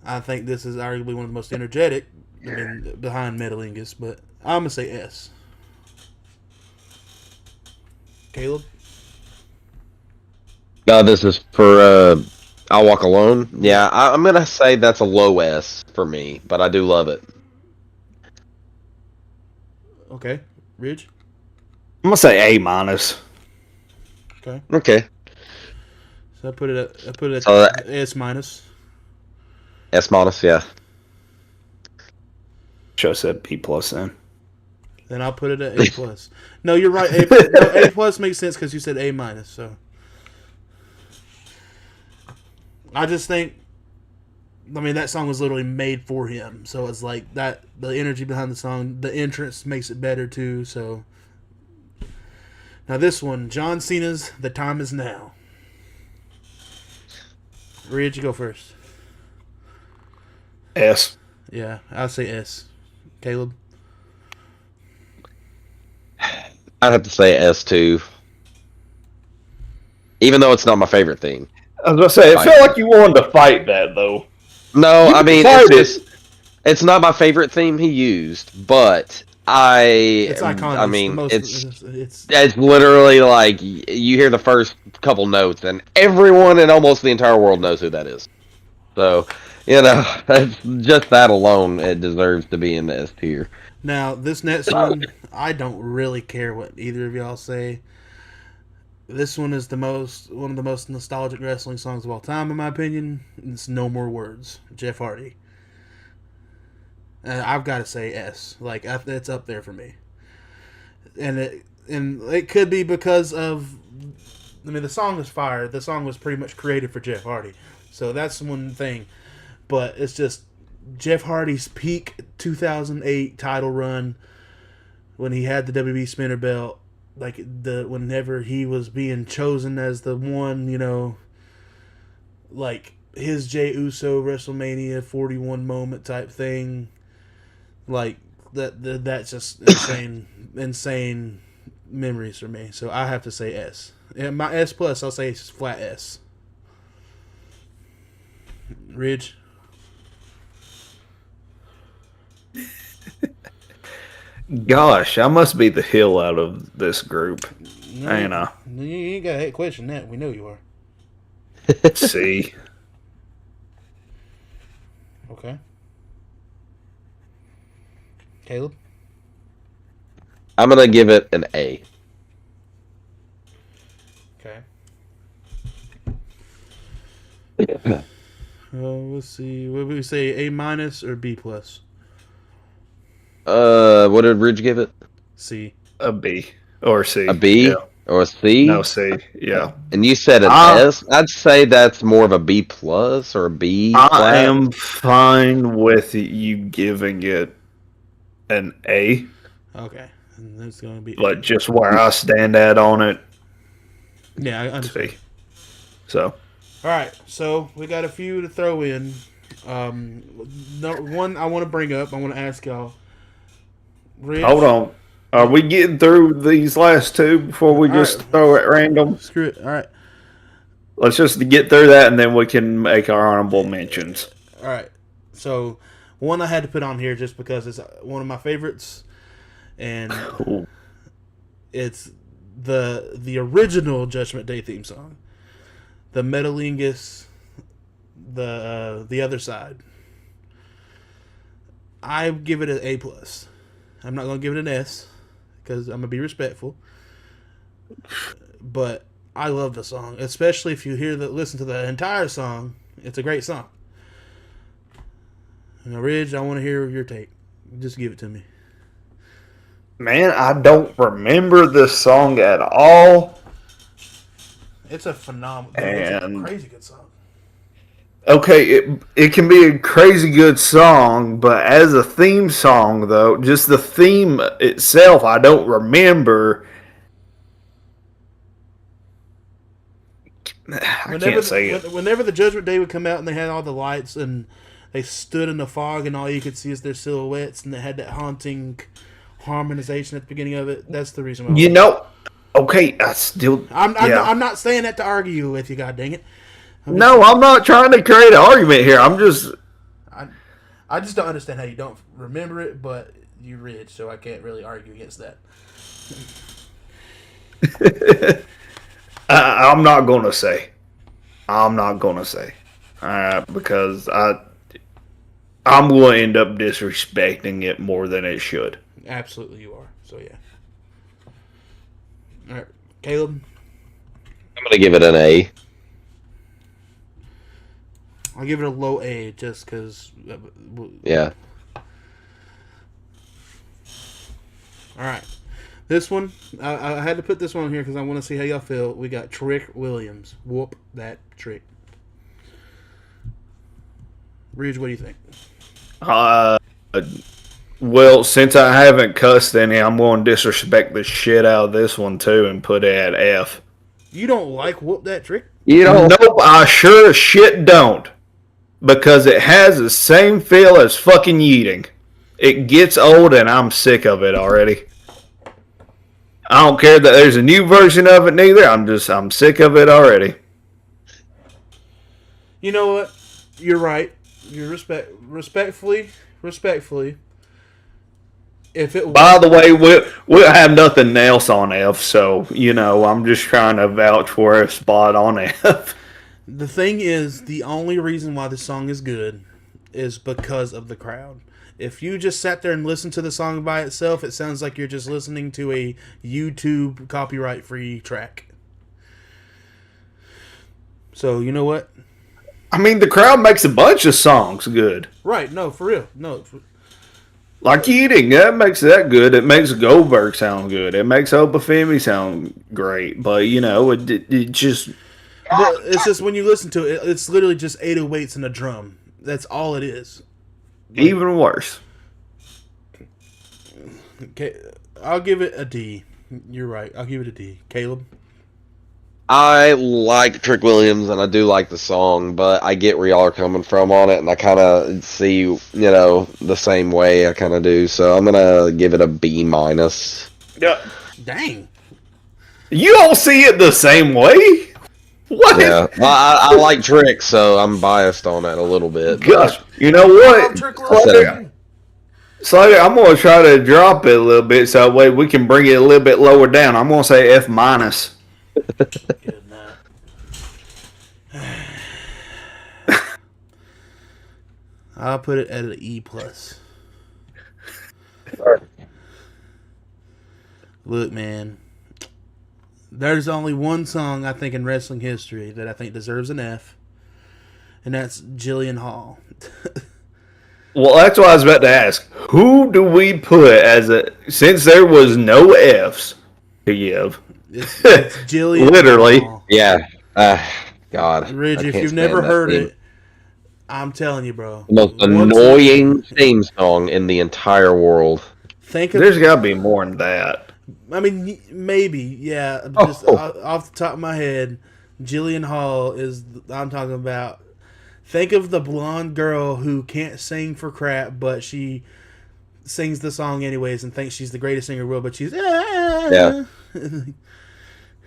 I think this is arguably one of the most energetic, behind Metalingus, but I'm gonna say S. Caleb. This is for I'll Walk Alone. Yeah, I'm gonna say that's a low S for me, but I do love it. Okay, Ridge. I'm gonna say A minus. Okay, Okay. so I put it at So S minus. S minus, yeah. Should have said B plus then. Then I'll put it at A plus. No, you're right. A plus makes sense because you said A minus. So I just think, that song was literally made for him. So it's like that. The energy behind the song, the entrance makes it better too. So now this one, John Cena's "The Time Is Now." Ridge, you go first. S. Yeah, I'll say S. Caleb. I'd have to say S too. Even though it's not my favorite theme. I was gonna say, it felt like you wanted to fight that though. No, You I mean fight it's not my favorite theme he used, but It's iconic. I mean, it's it's literally like you hear the first couple notes, and everyone in almost the entire world knows who that is. So, it's just that alone, it deserves to be in the S tier. Now, this next one, I don't really care what either of y'all say. This one is one of the most nostalgic wrestling songs of all time, in my opinion. It's No More Words, Jeff Hardy. I've got to say S. Like it's up there for me, and it could be because of. I mean, the song is fire. The song was pretty much created for Jeff Hardy, so that's one thing. But it's just Jeff Hardy's peak 2008 title run when he had the WB spinner belt, like whenever he was being chosen as the one, like his Jey Uso WrestleMania 41 moment type thing, like that's just insane memories for me. So I have to say S. And my S plus, I'll say it's flat S. Ridge. Gosh, I must be the hill out of this group. No, I know. You ain't got to question that. We know you are. See. Okay. Caleb? I'm gonna give it an A. Okay. Let's see. What would we say? A minus or B plus? What did Ridge give it? C. A B. Or C. A B Yeah. or a C? No, C. Yeah. And you said an S? I'd say that's more of a B plus or a B I flat. am fine with you giving it an A. Okay. And that's going to be But just where I stand at on it, yeah, I understand. C. So. All right, so we got a few to throw in. One I want to bring up. I want to ask y'all. Rich, Hold on. Are we getting through these last two before we just throw it random? Screw it. All right. Let's just get through that and then we can make our honorable mentions. All right. So one I had to put on here just because it's one of my favorites, and Cool. it's the original Judgment Day theme song, the Metalingus, the other side. I give it an A plus. I'm not gonna give it an S because I'm gonna be respectful. But I love the song, especially if you listen to the entire song. It's a great song. Now, Ridge, I want to hear your take. Just give it to me. Man, I don't remember this song at all. It's a phenomenal, And it's a crazy good song. Okay, it can be a crazy good song, but as a theme song, though, just the theme itself, I don't remember. I can't say it. Whenever the Judgment Day would come out and they had all the lights and they stood in the fog and all you could see is their silhouettes and they had that haunting harmonization at the beginning of it, that's the reason why. Okay, I still... I'm not saying that to argue with you, god dang it. I'm not trying to create an argument here. I'm just... I just don't understand how you don't remember it, but you're rich, so I can't really argue against that. I'm not going to say. Because I'm going to end up disrespecting it more than it should. Absolutely you are. So, yeah. All right. Caleb? I'm going to give it an A. I'll give it a low A just because. Yeah. All right. This one, I had to put this one on here because I want to see how y'all feel. We got Trick Williams. Whoop that trick. Ridge, what do you think? Well, since I haven't cussed any, I'm going to disrespect the shit out of this one too and put it at F. You don't like Whoop That Trick? Nope, I sure as shit don't. Because it has the same feel as fucking yeeting. It gets old and I'm sick of it already. I don't care that there's a new version of it neither. I'm sick of it already. You know what? You're right. You respectfully. If it By the way, we'll have nothing else on F, so I'm just trying to vouch for a spot on F. The thing is, the only reason why this song is good is because of the crowd. If you just sat there and listened to the song by itself, it sounds like you're just listening to a YouTube copyright-free track. So, you know what? I mean, the crowd makes a bunch of songs good. Right, no, for real. No. Like eating, that makes that good. It makes Goldberg sound good. It makes Obafemi sound great. But it just But it's just when you listen to it, it's literally just 808s and a drum. That's all it is. Like, even worse. okay, I'll give it a D. You're right. I'll give it a D. Caleb? I like Trick Williams and I do like the song, but I get where y'all are coming from on it, and I kind of see, the same way I kind of do. So I'm gonna give it a B minus. Yeah. Dang. You all see it the same way? What? Yeah, well, I like Trick, so I'm biased on it a little bit. Gosh, you know what? Williams. Slater, I'm gonna try to drop it a little bit so that way we can bring it a little bit lower down. I'm gonna say F minus. Good night. I'll put it at an E plus. Look, man. There's only one song I think in wrestling history that I think deserves an F, and that's Jillian Hall. Well, that's what I was about to ask. Who do we put since there was no Fs to give? It's Jillian Literally. Hall. Yeah. God. Ridge, I if can't you've stand never that heard theme. it, I'm telling you, bro. The most Once annoying theme song in the entire world. Think of, There's got to be more than that. I mean, maybe, yeah. Just off the top of my head, Jillian Hall is. I'm talking about. Think of the blonde girl who can't sing for crap, but she sings the song anyways and thinks she's the greatest singer in the world. But she's Yeah.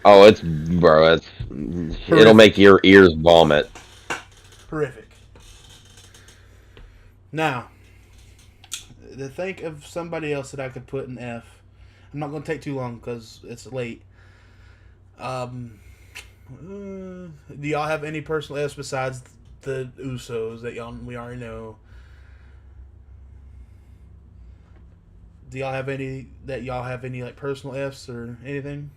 Oh, it'll make your ears vomit. horrific. Now, to think of somebody else that I could put in F. I'm not going to take too long because it's late. Do y'all have any personal Fs besides the Usos that we already know? Do y'all have any like personal Fs or anything?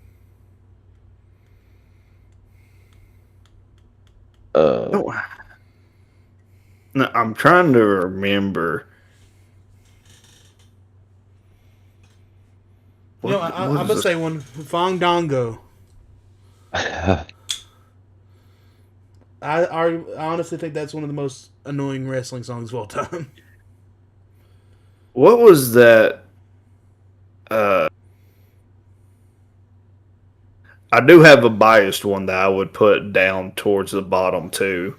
No, I'm trying to remember. I'm gonna say one. Fandango. I honestly think that's one of the most annoying wrestling songs of all time. What was that? I do have a biased one that I would put down towards the bottom too.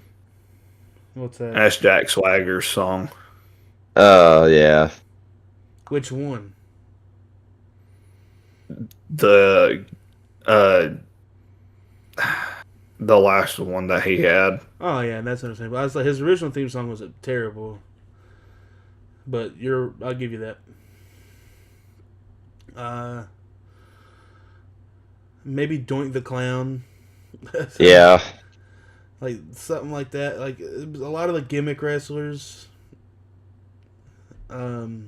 What's that? That's Jack Swagger's song. Oh, yeah. Which one? The last one that he had. Oh yeah, that's what I'm saying. But I was like, his original theme song was terrible. But I'll give you that. Maybe Doink the Clown. Yeah. Like something like that. Like it was a lot of the gimmick wrestlers. Now,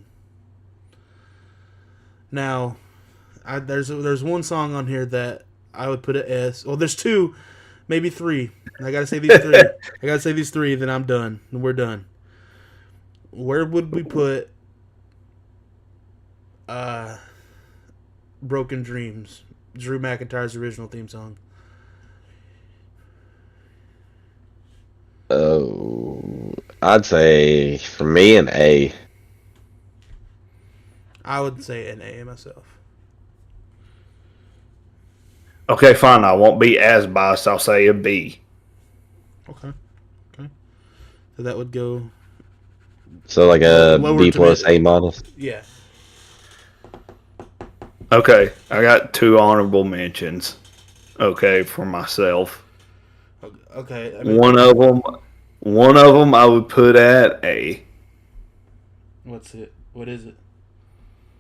there's one song on here that I would put an S. Well, there's two, maybe three. I gotta say these three. Then I'm done. And we're done. Where would we put Broken Dreams? Drew McIntyre's original theme song. Oh, I'd say for me an A. I would say an A myself. Okay, fine. I won't be as biased. I'll say a B. Okay. So that would go. So like a lower B to plus, mid. A minus. Yeah. Okay, I got 2 honorable mentions. Okay, for myself. Okay. I One of them, I would put at A. What's it? What is it?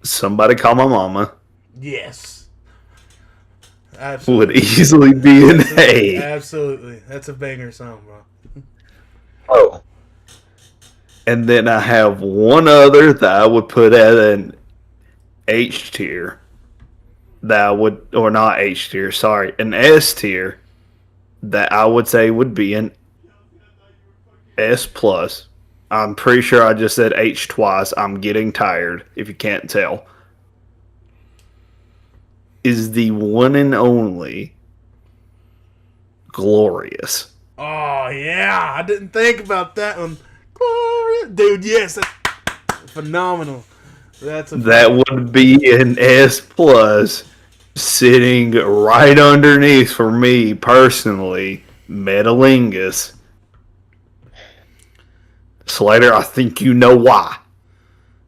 Somebody Call My Mama. Yes. Absolutely. Would easily be an A. Absolutely. That's a banger song, bro. Oh. And then I have one other that I would put at an H tier. Or not H tier, sorry, an S tier that I would say would be an S plus. I'm pretty sure I just said H twice. I'm getting tired, if you can't tell. Is the one and only Glorious. Oh, yeah. I didn't think about that one. Glorious. Dude, yes. That's phenomenal. That would be an S plus, sitting right underneath for me personally, Metalingus. Slater, I think you know why.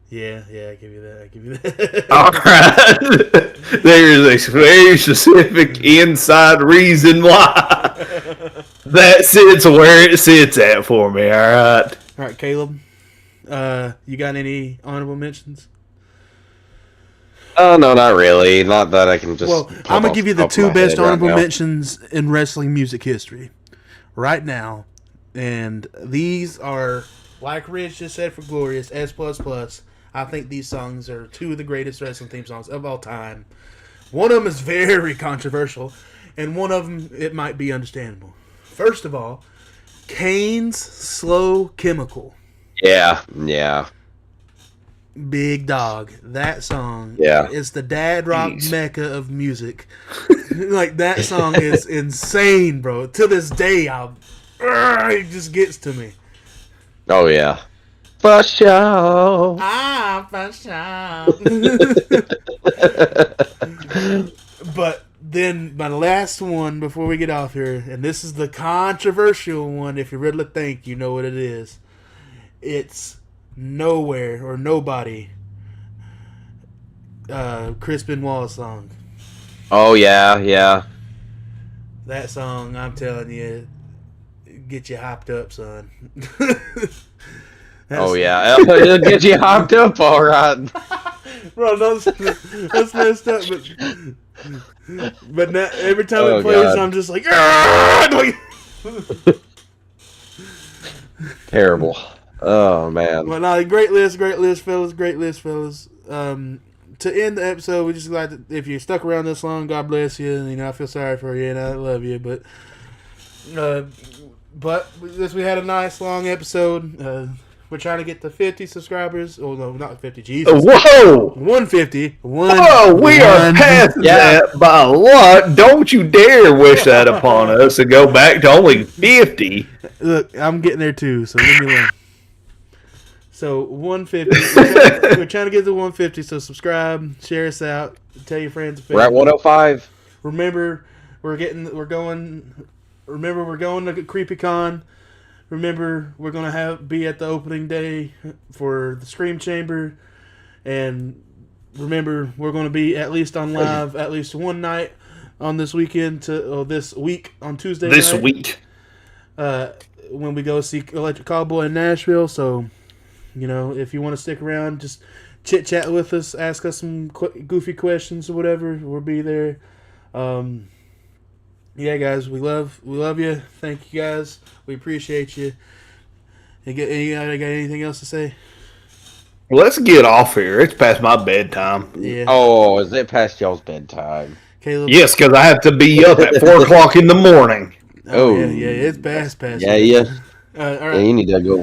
Yeah, I give you that. All right. There's a very specific inside reason why. That sits where it sits at for me, all right? All right, Caleb. You got any honorable mentions? Oh, no, not really. Not that I can just. Well, I'm going to give you the two best honorable mentions in wrestling music history right now. And these are, like Rich just said for Glorious, S++. I think these songs are two of the greatest wrestling theme songs of all time. One of them is very controversial, and one of them, it might be understandable. First of all, Kane's Slow Chemical. Yeah. Big dog. That song is the dad rock mecca of music. Like, that song is insane, bro. To this day, it just gets to me. Oh, yeah. For sure. For sure. But then my last one before we get off here, and this is the controversial one. If you really think, you know what it is. It's Nowhere or Nobody. Chris Benoit song. Oh, yeah. That song, I'm telling you, get you hyped up, son. Oh, yeah. It'll get you hyped up, all right. Bro, that's messed up, but now, every time it plays, God. I'm just like, terrible. Oh, man. Well, no, great list, fellas. To end the episode, we just like to, if you stuck around this long, God bless you. You know, I feel sorry for you and I love you, but we had a nice long episode. We're trying to get to 50 subscribers. Oh, no, not 50. Jesus. Whoa! 150. Whoa, we are past that by a lot. Don't you dare wish that upon us and go back to only 50. Look, I'm getting there too, so leave me alone. So, 150. We're trying to get to 150, so subscribe, share us out, tell your friends. We're at 105. Remember, we're going to CreepyCon. Remember, we're going to be at the opening day for the Scream Chamber. And remember, we're going to be at least on live at least one night on this weekend this week on Tuesday This night. week. When we go see Electric Cowboy in Nashville. So, you know, if you want to stick around, just chit-chat with us, ask us some goofy questions or whatever. We'll be there. Yeah, guys, we love you. Thank you, guys. We appreciate you. You got anything else to say? Let's get off here. It's past my bedtime. Yeah. Oh, is it past y'all's bedtime? Caleb? Yes, because I have to be up at 4 o'clock in the morning. Oh, yeah, it's past. Yeah. All right. Yeah, you need to go